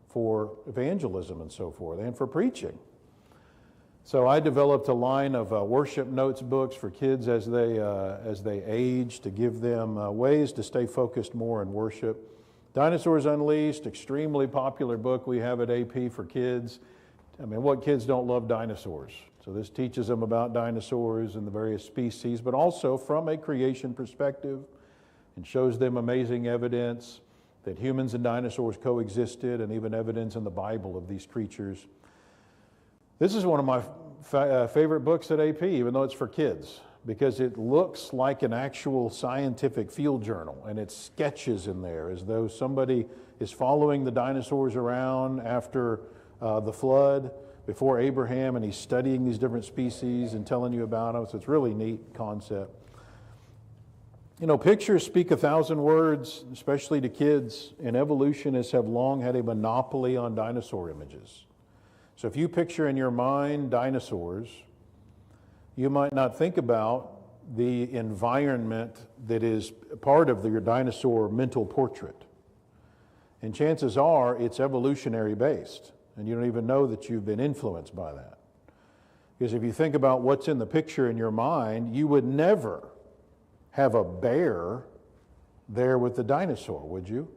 Speaker 2: for evangelism and so forth, and for preaching. So I developed a line of worship notes books for kids as they age, to give them ways to stay focused more in worship. Dinosaurs Unleashed, extremely popular book we have at AP for kids. I mean, what kids don't love dinosaurs? So this teaches them about dinosaurs and the various species, but also from a creation perspective, and shows them amazing evidence that humans and dinosaurs coexisted, and even evidence in the Bible of these creatures. This is one of my favorite books at AP, even though it's for kids, because it looks like an actual scientific field journal, and it's sketches in there as though somebody is following the dinosaurs around after the flood, before Abraham, and he's studying these different species and telling you about them. So it's a really neat concept. You know, pictures speak 1,000 words, especially to kids, and evolutionists have long had a monopoly on dinosaur images. So if you picture in your mind dinosaurs, you might not think about the environment that is part of your dinosaur mental portrait. And chances are it's evolutionary based, and you don't even know that you've been influenced by that. Because if you think about what's in the picture in your mind, you would never have a bear there with the dinosaur, would you?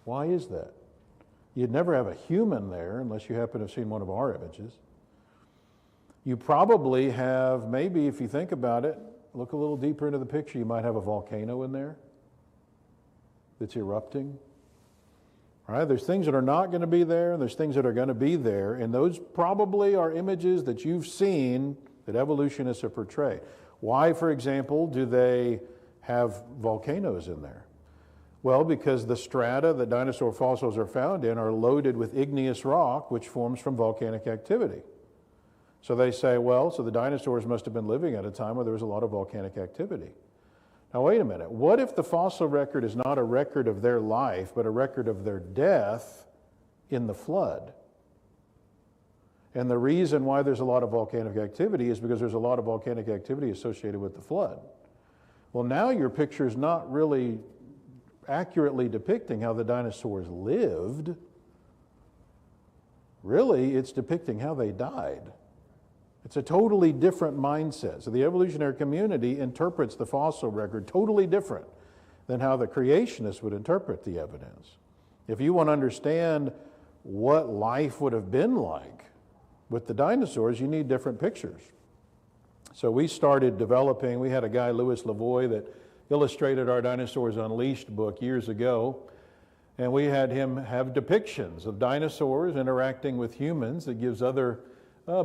Speaker 2: Why is that? You'd never have a human there unless you happen to have seen one of our images. You probably have, maybe if you think about it, look a little deeper into the picture, you might have a volcano in there that's erupting. All right, there's things that are not going to be there, and there's things that are going to be there, and those probably are images that you've seen that evolutionists have portrayed. Why, for example, do they have volcanoes in there? Well, because the strata that dinosaur fossils are found in are loaded with igneous rock, which forms from volcanic activity. So they say, well, so the dinosaurs must have been living at a time where there was a lot of volcanic activity. Now, wait a minute. What if the fossil record is not a record of their life, but a record of their death in the flood? And the reason why there's a lot of volcanic activity is because there's a lot of volcanic activity associated with the flood. Well, now your picture is not really accurately depicting how the dinosaurs lived. Really, it's depicting how they died. It's a totally different mindset. So the evolutionary community interprets the fossil record totally different than how the creationists would interpret the evidence. If you want to understand what life would have been like with the dinosaurs, you need different pictures. So we started developing, we had a guy, Louis Lavoie, that illustrated our Dinosaurs Unleashed book years ago, and we had him have depictions of dinosaurs interacting with humans that gives other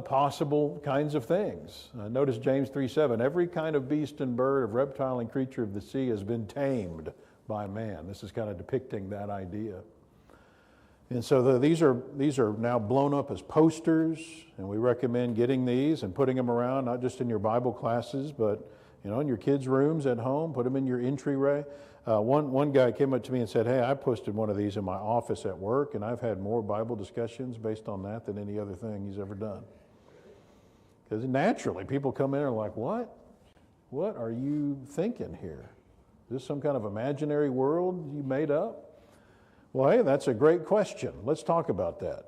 Speaker 2: possible kinds of things. Notice James 3:7, every kind of beast and bird, of reptile and creature of the sea has been tamed by man. This is kind of depicting that idea. And so these are now blown up as posters, and we recommend getting these and putting them around, not just in your Bible classes, but in your kids' rooms at home. Put them in your entryway. One guy came up to me and said, "Hey, I posted one of these in my office at work, and I've had more Bible discussions based on that than any other thing he's ever done." Because naturally, people come in and are like, "What? What are you thinking here? Is this some kind of imaginary world you made up?" Well, hey, that's a great question. Let's talk about that.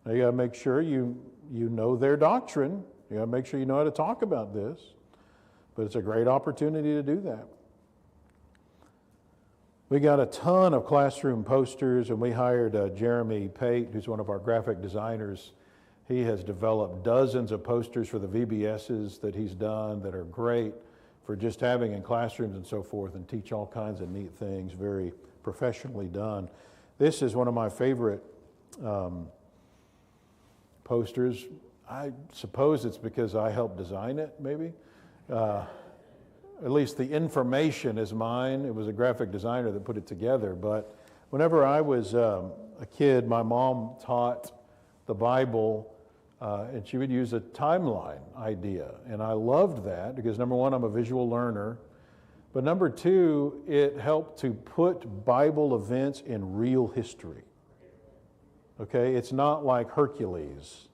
Speaker 2: Now, you got to make sure you know their doctrine. You got to make sure you know how to talk about this. But it's a great opportunity to do that. We got a ton of classroom posters, and we hired Jeremy Pate, who's one of our graphic designers. He has developed dozens of posters for the VBSs that he's done that are great for just having in classrooms and so forth, and teach all kinds of neat things, very professionally done. This is one of my favorite posters. I suppose it's because I helped design it, maybe. At least the information is mine. It was a graphic designer that put it together. But whenever I was a kid, my mom taught the Bible, and she would use a timeline idea. And I loved that because, number one, I'm a visual learner. But number two, it helped to put Bible events in real history. Okay? It's not like Hercules,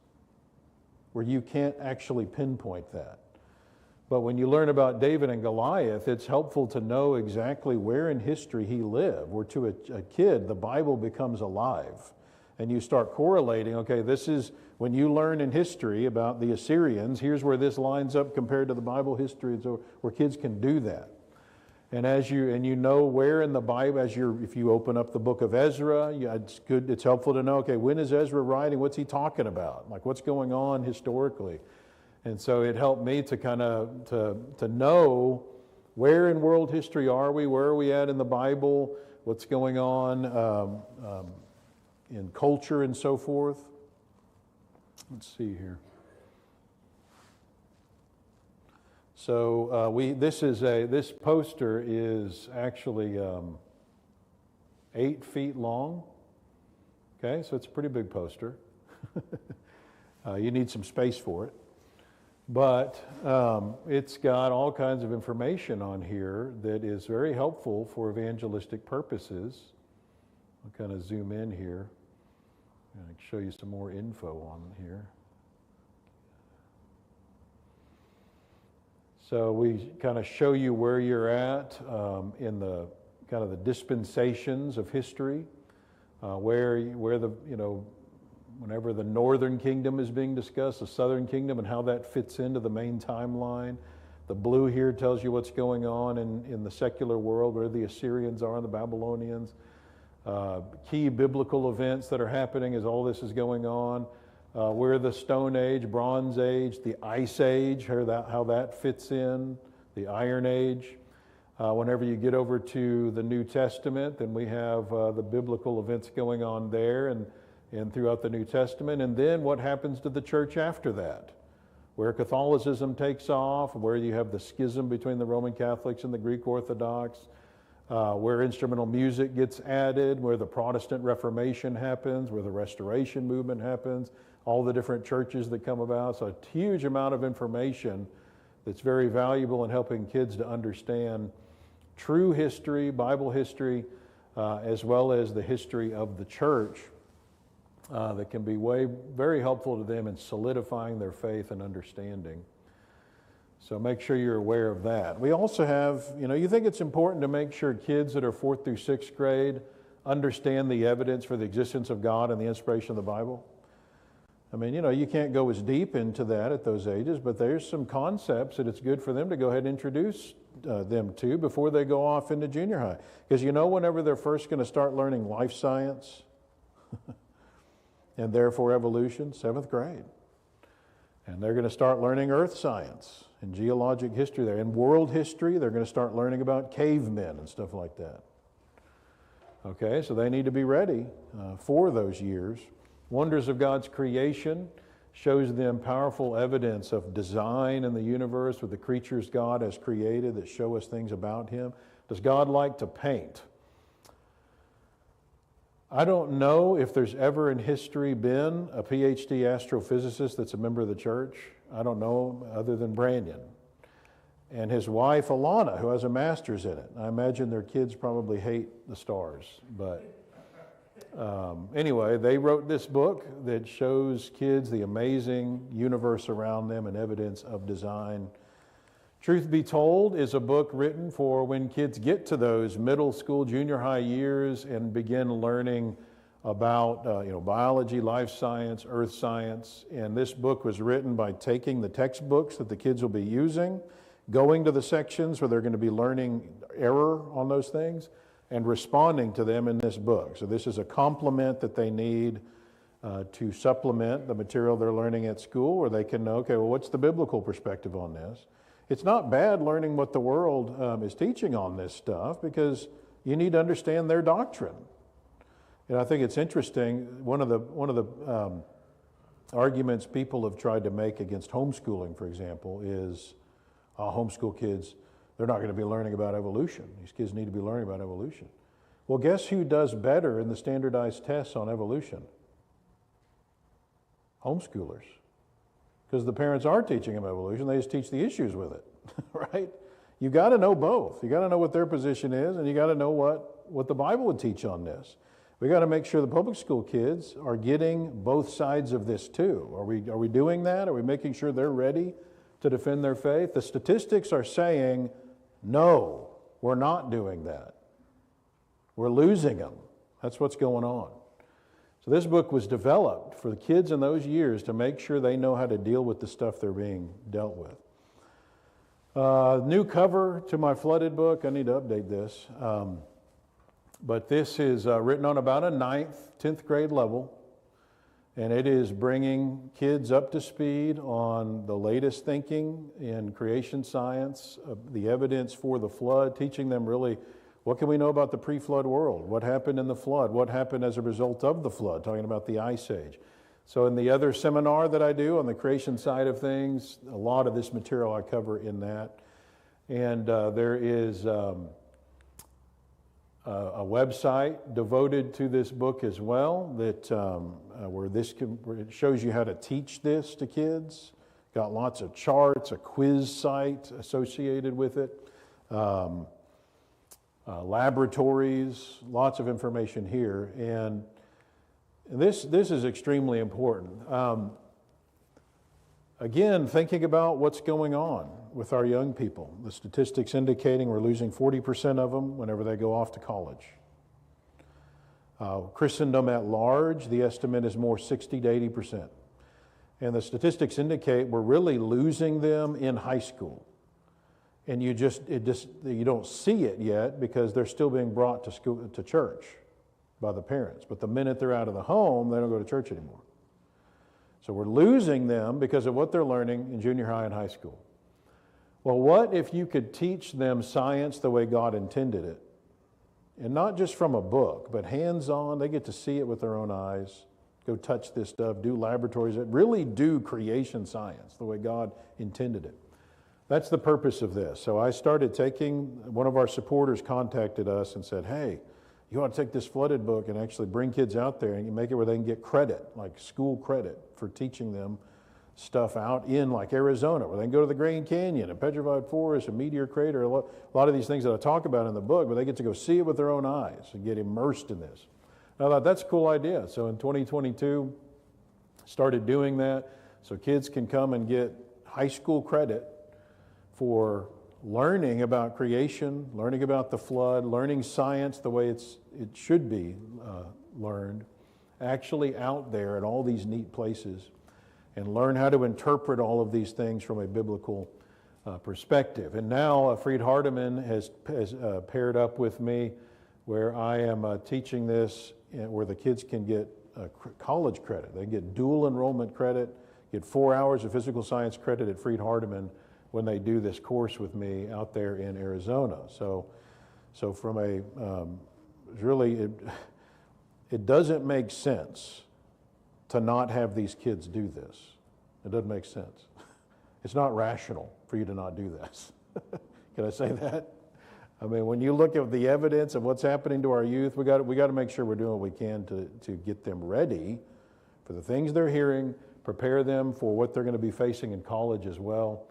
Speaker 2: where you can't actually pinpoint that. But when you learn about David and Goliath, it's helpful to know exactly where in history he lived. Where to a kid, the Bible becomes alive. And you start correlating, okay, this is when you learn in history about the Assyrians, here's where this lines up compared to the Bible history, so where kids can do that. And you know where in the Bible, if you open up the book of Ezra, it's helpful to know, okay, when is Ezra writing? What's he talking about? Like, what's going on historically? And so it helped me to kind of to know where in world history are we, where are we at in the Bible, what's going on in culture and so forth. Let's see here. So this poster is actually 8 feet long. Okay, so it's a pretty big poster. You need some space for it. But it's got all kinds of information on here that is very helpful for evangelistic purposes. I'll kind of zoom in here and show you some more info on here. So we kind of show you where you're at in the kind of the dispensations of history, where the whenever the northern kingdom is being discussed, the southern kingdom, and how that fits into the main timeline. The blue here tells you what's going on in the secular world, where the Assyrians are and the Babylonians. Key biblical events that are happening as all this is going on. Where the Stone Age, Bronze Age, the Ice Age, how that fits in, the Iron Age. Whenever you get over to the New Testament, then we have the biblical events going on there and throughout the New Testament. And then what happens to the church after that? Where Catholicism takes off, where you have the schism between the Roman Catholics and the Greek Orthodox, where instrumental music gets added, where the Protestant Reformation happens, where the Restoration movement happens, all the different churches that come about. So a huge amount of information that's very valuable in helping kids to understand true history, Bible history, as well as the history of the church, that can be very helpful to them in solidifying their faith and understanding. So make sure you're aware of that. We also have, you think it's important to make sure kids that are 4th through 6th grade understand the evidence for the existence of God and the inspiration of the Bible? I mean, you can't go as deep into that at those ages, but there's some concepts that it's good for them to go ahead and introduce them to before they go off into junior high. Because whenever they're first going to start learning life science and therefore evolution, 7th grade. And they're going to start learning earth science and geologic history there. In world history, they're going to start learning about cavemen and stuff like that. Okay, so they need to be ready for those years. Wonders of God's creation shows them powerful evidence of design in the universe with the creatures God has created that show us things about Him. Does God like to paint? I don't know if there's ever in history been a PhD astrophysicist that's a member of the church. I don't know, other than Brandon. And his wife, Alana, who has a master's in it. I imagine their kids probably hate the stars. But anyway, they wrote this book that shows kids the amazing universe around them and evidence of design. Truth Be Told is a book written for when kids get to those middle school, junior high years and begin learning about biology, life science, earth science. And this book was written by taking the textbooks that the kids will be using, going to the sections where they're going to be learning error on those things, and responding to them in this book. So this is a complement that they need to supplement the material they're learning at school, where they can know, okay, well, what's the biblical perspective on this? It's not bad learning what the world is teaching on this stuff, because you need to understand their doctrine. And I think it's interesting, one of the arguments people have tried to make against homeschooling, for example, is homeschool kids, they're not going to be learning about evolution. These kids need to be learning about evolution. Well, guess who does better in the standardized tests on evolution? Homeschoolers. Because the parents are teaching them evolution, they just teach the issues with it, right? You got to know both. You got to know what their position is, and you got to know what the Bible would teach on this. We got to make sure the public school kids are getting both sides of this too. Are we doing that? Are we making sure they're ready to defend their faith? The statistics are saying, no, we're not doing that. We're losing them. That's what's going on. So this book was developed for the kids in those years to make sure they know how to deal with the stuff they're being dealt with. New cover to my flooded book. I need to update this. But this is written on about a 9th, 10th grade level. And it is bringing kids up to speed on the latest thinking in creation science, the evidence for the flood, teaching them really what can we know about the pre-flood world? What happened in the flood? What happened as a result of the flood? Talking about the Ice Age. So in the other seminar that I do on the creation side of things, a lot of this material I cover in that. And there is a website devoted to this book as well that where it shows you how to teach this to kids. Got lots of charts, a quiz site associated with it. Laboratories, lots of information here, and this is extremely important. Again, thinking about what's going on with our young people. The statistics indicating we're losing 40% of them whenever they go off to college. Christendom at large, the estimate is more 60 to 80%. And the statistics indicate we're really losing them in high school. And you don't see it yet because they're still being brought to church by the parents. But the minute they're out of the home, they don't go to church anymore. So we're losing them because of what they're learning in junior high and high school. Well, what if you could teach them science the way God intended it? And not just from a book, but hands-on. They get to see it with their own eyes, go touch this stuff, do laboratories that really do creation science the way God intended it. That's the purpose of this. So I started one of our supporters contacted us and said, hey, you ought to take this flooded book and actually bring kids out there and make it where they can get credit, like school credit for teaching them stuff out in like Arizona, where they can go to the Grand Canyon and Petrified Forest and Meteor Crater, a lot of these things that I talk about in the book, but they get to go see it with their own eyes and get immersed in this. And I thought, that's a cool idea. So in 2022, started doing that so kids can come and get high school credit for learning about creation, learning about the flood, learning science the way it should be learned, actually out there at all these neat places, and learn how to interpret all of these things from a biblical perspective. And now Freed Hardeman has paired up with me where I am teaching this where the kids can get college credit. They get dual enrollment credit, get 4 hours of physical science credit at Freed Hardeman when they do this course with me out there in Arizona. So from a, really, it doesn't make sense to not have these kids do this. It doesn't make sense. It's not rational for you to not do this. Can I say that? I mean, when you look at the evidence of what's happening to our youth, we got to make sure we're doing what we can to get them ready for the things they're hearing, prepare them for what they're going to be facing in college as well.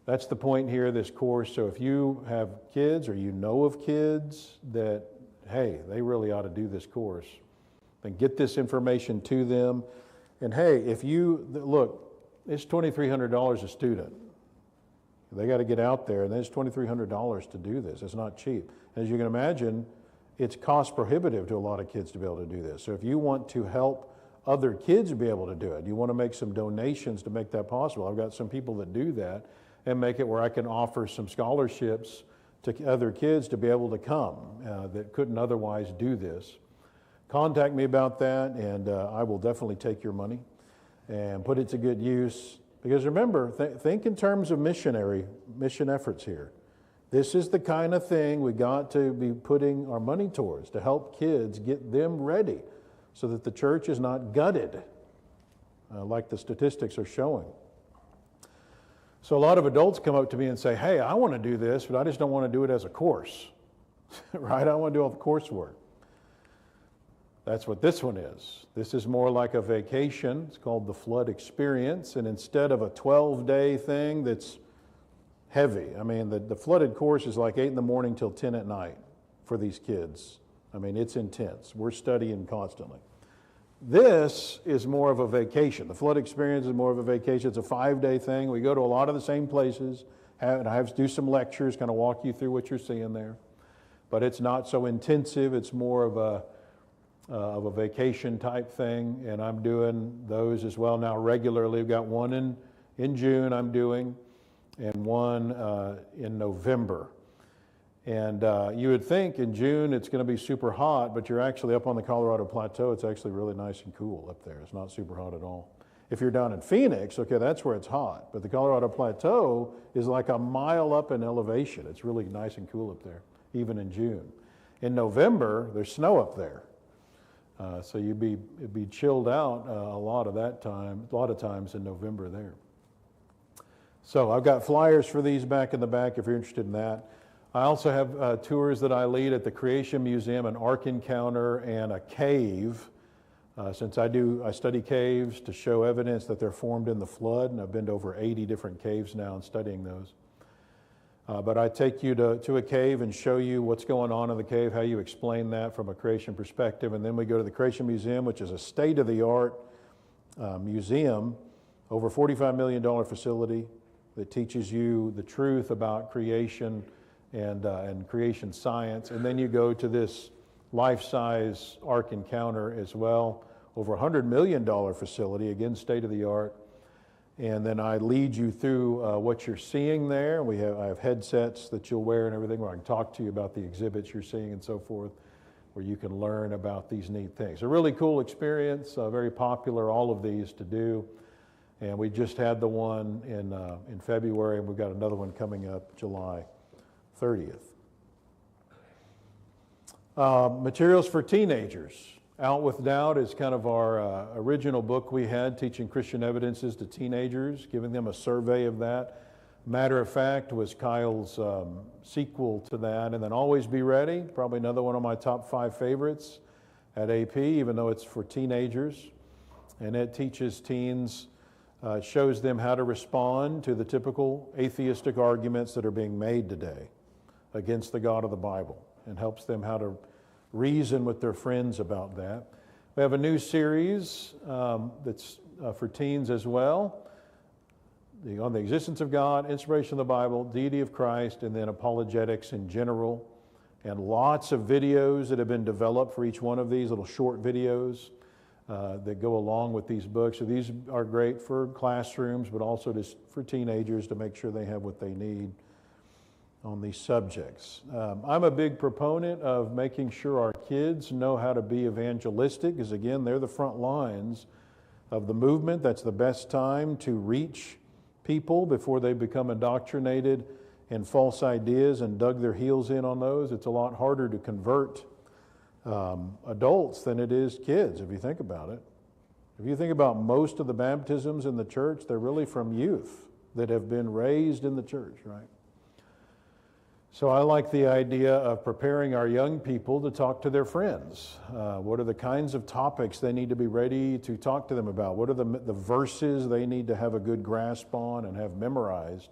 Speaker 2: That's the point here of this course. So if you have kids or you know of kids that, hey, they really ought to do this course, then get this information to them. And hey, if you, look, it's $2,300 a student. They got to get out there, and it's $2,300 to do this. It's not cheap. As you can imagine, it's cost prohibitive to a lot of kids to be able to do this. So if you want to help other kids be able to do it, you want to make some donations to make that possible. I've got some people that do that and make it where I can offer some scholarships to other kids to be able to come that couldn't otherwise do this. Contact me about that, and I will definitely take your money and put it to good use. Because remember, think in terms of mission efforts here. This is the kind of thing we got to be putting our money towards, to help kids get them ready so that the church is not gutted like the statistics are showing. So a lot of adults come up to me and say, hey, I want to do this, but I just don't want to do it as a course, right? I don't want to do all the coursework. That's what this one is. This is more like a vacation. It's called the Flood Experience. And instead of a 12-day thing that's heavy, I mean, the flooded course is like 8 in the morning till 10 at night for these kids. I mean, it's intense. We're studying constantly. This is more of a vacation. The Flood Experience is more of a vacation. It's a 5-day thing. We go to a lot of the same places, and I have to do some lectures, kind of walk you through what you're seeing there. But it's not so intensive. It's more of a vacation type thing, and I'm doing those as well now regularly. We've got one in June I'm doing, and one in November. And you would think in June it's going to be super hot, but you're actually up on the Colorado Plateau. It's actually really nice and cool up there. It's not super hot at all. If you're down in Phoenix, okay, that's where it's hot. But the Colorado Plateau is like a mile up in elevation. It's really nice and cool up there, even in June. In November, there's snow up there. So it'd be chilled out a lot of times in November there. So I've got flyers for these back in the back if you're interested in that. I also have tours that I lead at the Creation Museum, an Ark Encounter, and a cave. Since I study caves to show evidence that they're formed in the flood, and I've been to over 80 different caves now and studying those. But I take you to a cave and show you what's going on in the cave, how you explain that from a creation perspective. And then we go to the Creation Museum, which is a state-of-the-art museum, over $45 million facility that teaches you the truth about creation and creation science. And then you go to this life-size Ark Encounter as well, over $100 million facility, again, state-of-the-art. And then I lead you through what you're seeing there. I have headsets that you'll wear and everything where I can talk to you about the exhibits you're seeing and so forth, where you can learn about these neat things. A really cool experience, very popular, all of these to do. And we just had the one in February, and we've got another one coming up July 30th. Materials for teenagers. Out with Doubt is kind of our original book we had, teaching Christian evidences to teenagers, giving them a survey of that. Matter of Fact was Kyle's sequel to that. And then Always Be Ready, probably another one of my top 5 favorites at AP, even though it's for teenagers. And it teaches teens, shows them how to respond to the typical atheistic arguments that are being made today against the God of the Bible, and helps them how to reason with their friends about that. We have a new series that's for teens as well. on the existence of God, inspiration of the Bible, deity of Christ, and then apologetics in general. And lots of videos that have been developed for each one of these, little short videos that go along with these books. So these are great for classrooms, but also just for teenagers to make sure they have what they need on these subjects. I'm a big proponent of making sure our kids know how to be evangelistic, because again, they're the front lines of the movement. That's the best time to reach people before they become indoctrinated in false ideas and dug their heels in on those. It's a lot harder to convert adults than it is kids, if you think about it. If you think about most of the baptisms in the church, they're really from youth that have been raised in the church, right? So I like the idea of preparing our young people to talk to their friends. What are the kinds of topics they need to be ready to talk to them about? What are the verses they need to have a good grasp on and have memorized?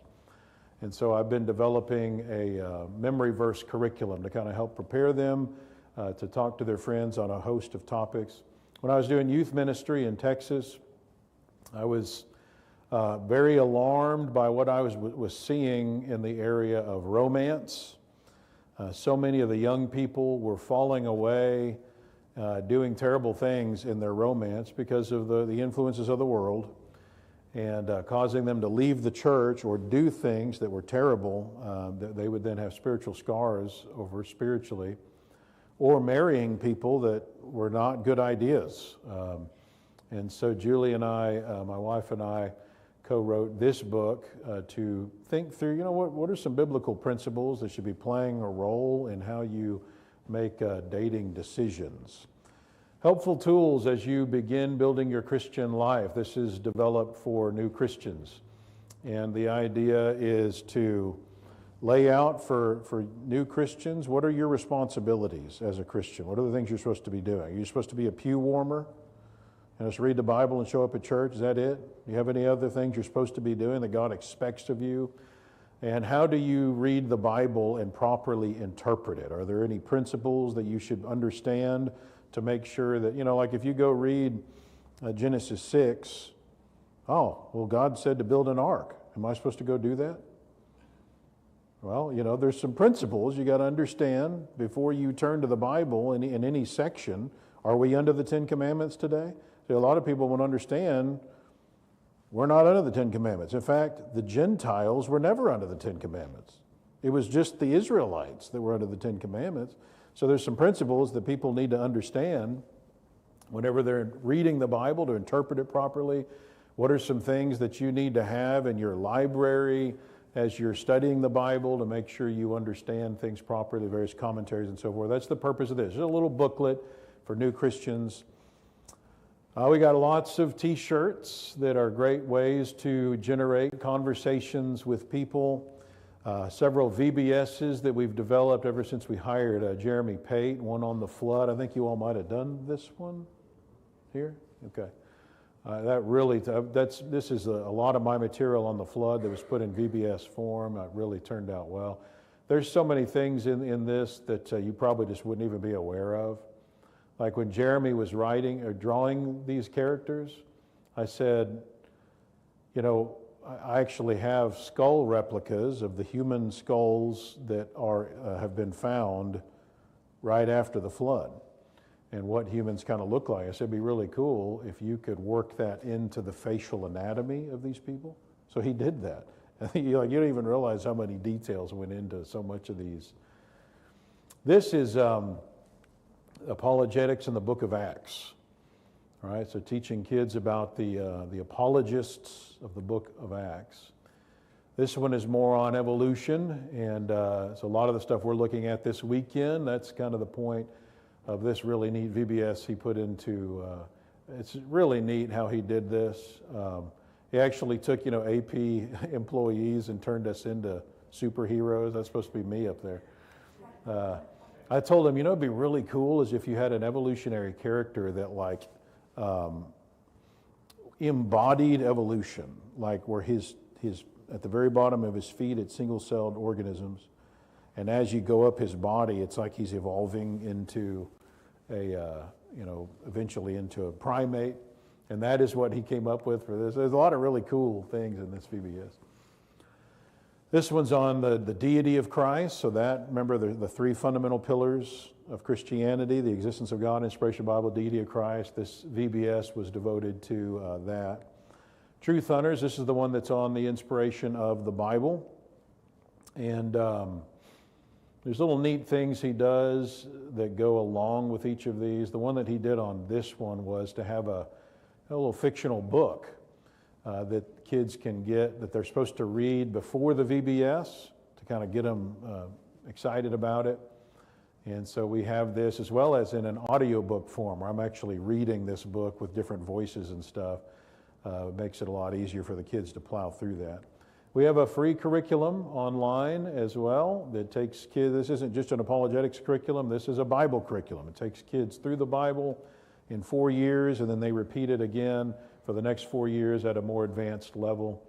Speaker 2: And so I've been developing a memory verse curriculum to kind of help prepare them to talk to their friends on a host of topics. When I was doing youth ministry in Texas, I was very alarmed by what I was seeing in the area of romance. So many of the young people were falling away, doing terrible things in their romance because of the influences of the world, and causing them to leave the church or do things that were terrible that they would then have spiritual scars over spiritually, or marrying people that were not good ideas. And so Julie and I, my wife and I, co-wrote this book to think through, what are some biblical principles that should be playing a role in how you make dating decisions. Helpful tools as you begin building your Christian life. This is developed for new Christians. And the idea is to lay out for new Christians, what are your responsibilities as a Christian? What are the things you're supposed to be doing? Are you supposed to be a pew warmer and just read the Bible and show up at church? Is that it? Do you have any other things you're supposed to be doing that God expects of you? And how do you read the Bible and properly interpret it? Are there any principles that you should understand to make sure that, like if you go read Genesis 6, God said to build an ark. Am I supposed to go do that? Well, there's some principles you got to understand before you turn to the Bible in any section. Are we under the Ten Commandments today? See, a lot of people won't understand we're not under the Ten Commandments. In fact, the Gentiles were never under the Ten Commandments. It was just the Israelites that were under the Ten Commandments. So there's some principles that people need to understand whenever they're reading the Bible to interpret it properly. What are some things that you need to have in your library as you're studying the Bible to make sure you understand things properly, various commentaries and so forth? That's the purpose of this. There's a little booklet for new Christians. We got lots of t-shirts that are great ways to generate conversations with people. Several VBSs that we've developed ever since we hired Jeremy Pate, one on the flood. I think you all might have done this one here. Okay. This is a lot of my material on the flood that was put in VBS form. It really turned out well. There's so many things in this that you probably just wouldn't even be aware of. Like when Jeremy was writing or drawing these characters, I said, I actually have skull replicas of the human skulls that have been found right after the flood, and what humans kind of look like. I said it'd be really cool if you could work that into the facial anatomy of these people. So he did that. I think you don't even realize how many details went into so much of these. This is apologetics in the book of Acts. All right, so teaching kids about the apologists of the book of Acts. This one is more on evolution, and so a lot of the stuff we're looking at this weekend, that's kind of the point of this really neat VBS he put into. It's really neat how he did this. He actually took, AP employees and turned us into superheroes. That's supposed to be me up there. I told him, it'd be really cool is if you had an evolutionary character that embodied evolution, like where his at the very bottom of his feet, it's single-celled organisms, and as you go up his body, it's like he's evolving into eventually into a primate, And that is what he came up with for this. There's a lot of really cool things in this VBS. This one's on the deity of Christ. So that, remember the three fundamental pillars of Christianity, the existence of God, inspiration of the Bible, deity of Christ. This VBS was devoted to that. Truth Hunters, this is the one that's on the inspiration of the Bible. And there's little neat things he does that go along with each of these. The one that he did on this one was to have a little fictional book that kids can get, that they're supposed to read before the VBS to kind of get them excited about it. And so we have this as well as in an audiobook form where I'm actually reading this book with different voices and stuff. It makes it a lot easier for the kids to plow through that. We have a free curriculum online as well that takes kids, this isn't just an apologetics curriculum, this is a Bible curriculum. It takes kids through the Bible in 4 years, and then they repeat it again for the next 4 years at a more advanced level.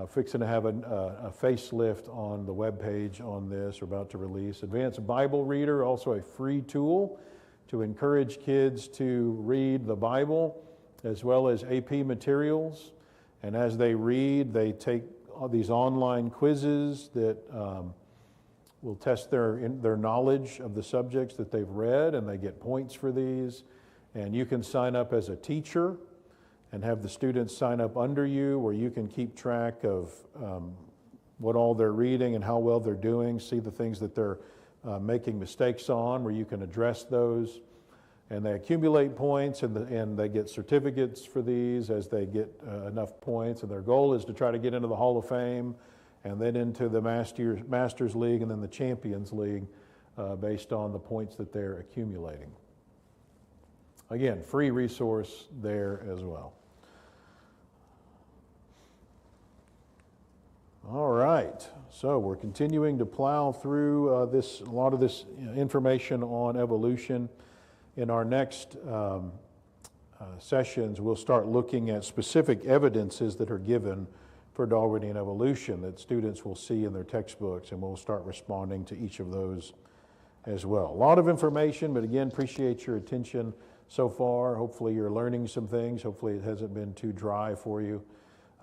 Speaker 2: Fixing to have a facelift on the webpage on this, we're about to release. Advanced Bible Reader, also a free tool to encourage kids to read the Bible as well as AP materials. And as they read, they take these online quizzes that will test their knowledge of the subjects that they've read, and they get points for these. And you can sign up as a teacher and have the students sign up under you, where you can keep track of what all they're reading and how well they're doing, see the things that they're making mistakes on, where you can address those. And they accumulate points, and they get certificates for these as they get enough points. And their goal is to try to get into the Hall of Fame, and then into the Masters League, and then the Champions League, based on the points that they're accumulating. Again, free resource there as well. All right, so we're continuing to plow through a lot of this information on evolution. In our next sessions, we'll start looking at specific evidences that are given for Darwinian evolution that students will see in their textbooks, and we'll start responding to each of those as well. A lot of information, but again, appreciate your attention so far. Hopefully you're learning some things. Hopefully it hasn't been too dry for you.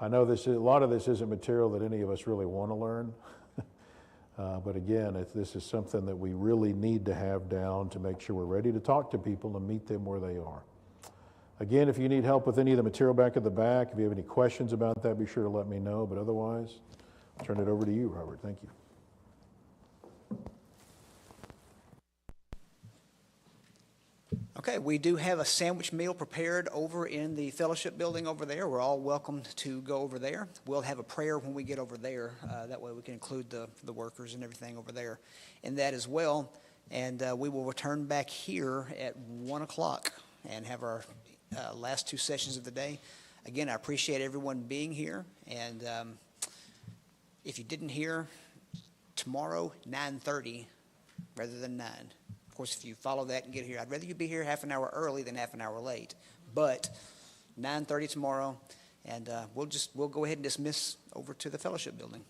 Speaker 2: I know a lot of this isn't material that any of us really want to learn. But again, this is something that we really need to have down to make sure we're ready to talk to people and meet them where they are. Again, if you need help with any of the material back at the back, if you have any questions about that, be sure to let me know. But otherwise, I'll turn it over to you, Robert. Thank you.
Speaker 1: Okay, we do have a sandwich meal prepared over in the fellowship building over there. We're all welcome to go over there. We'll have a prayer when we get over there. That way we can include the workers and everything over there in that as well. And we will return back here at 1 o'clock and have our last two sessions of the day. Again, I appreciate everyone being here. And if you didn't hear, tomorrow, 9:30 rather than 9. Of course, if you follow that and get here, I'd rather you be here half an hour early than half an hour late. But 9:30 tomorrow, and we'll go ahead and dismiss over to the fellowship building.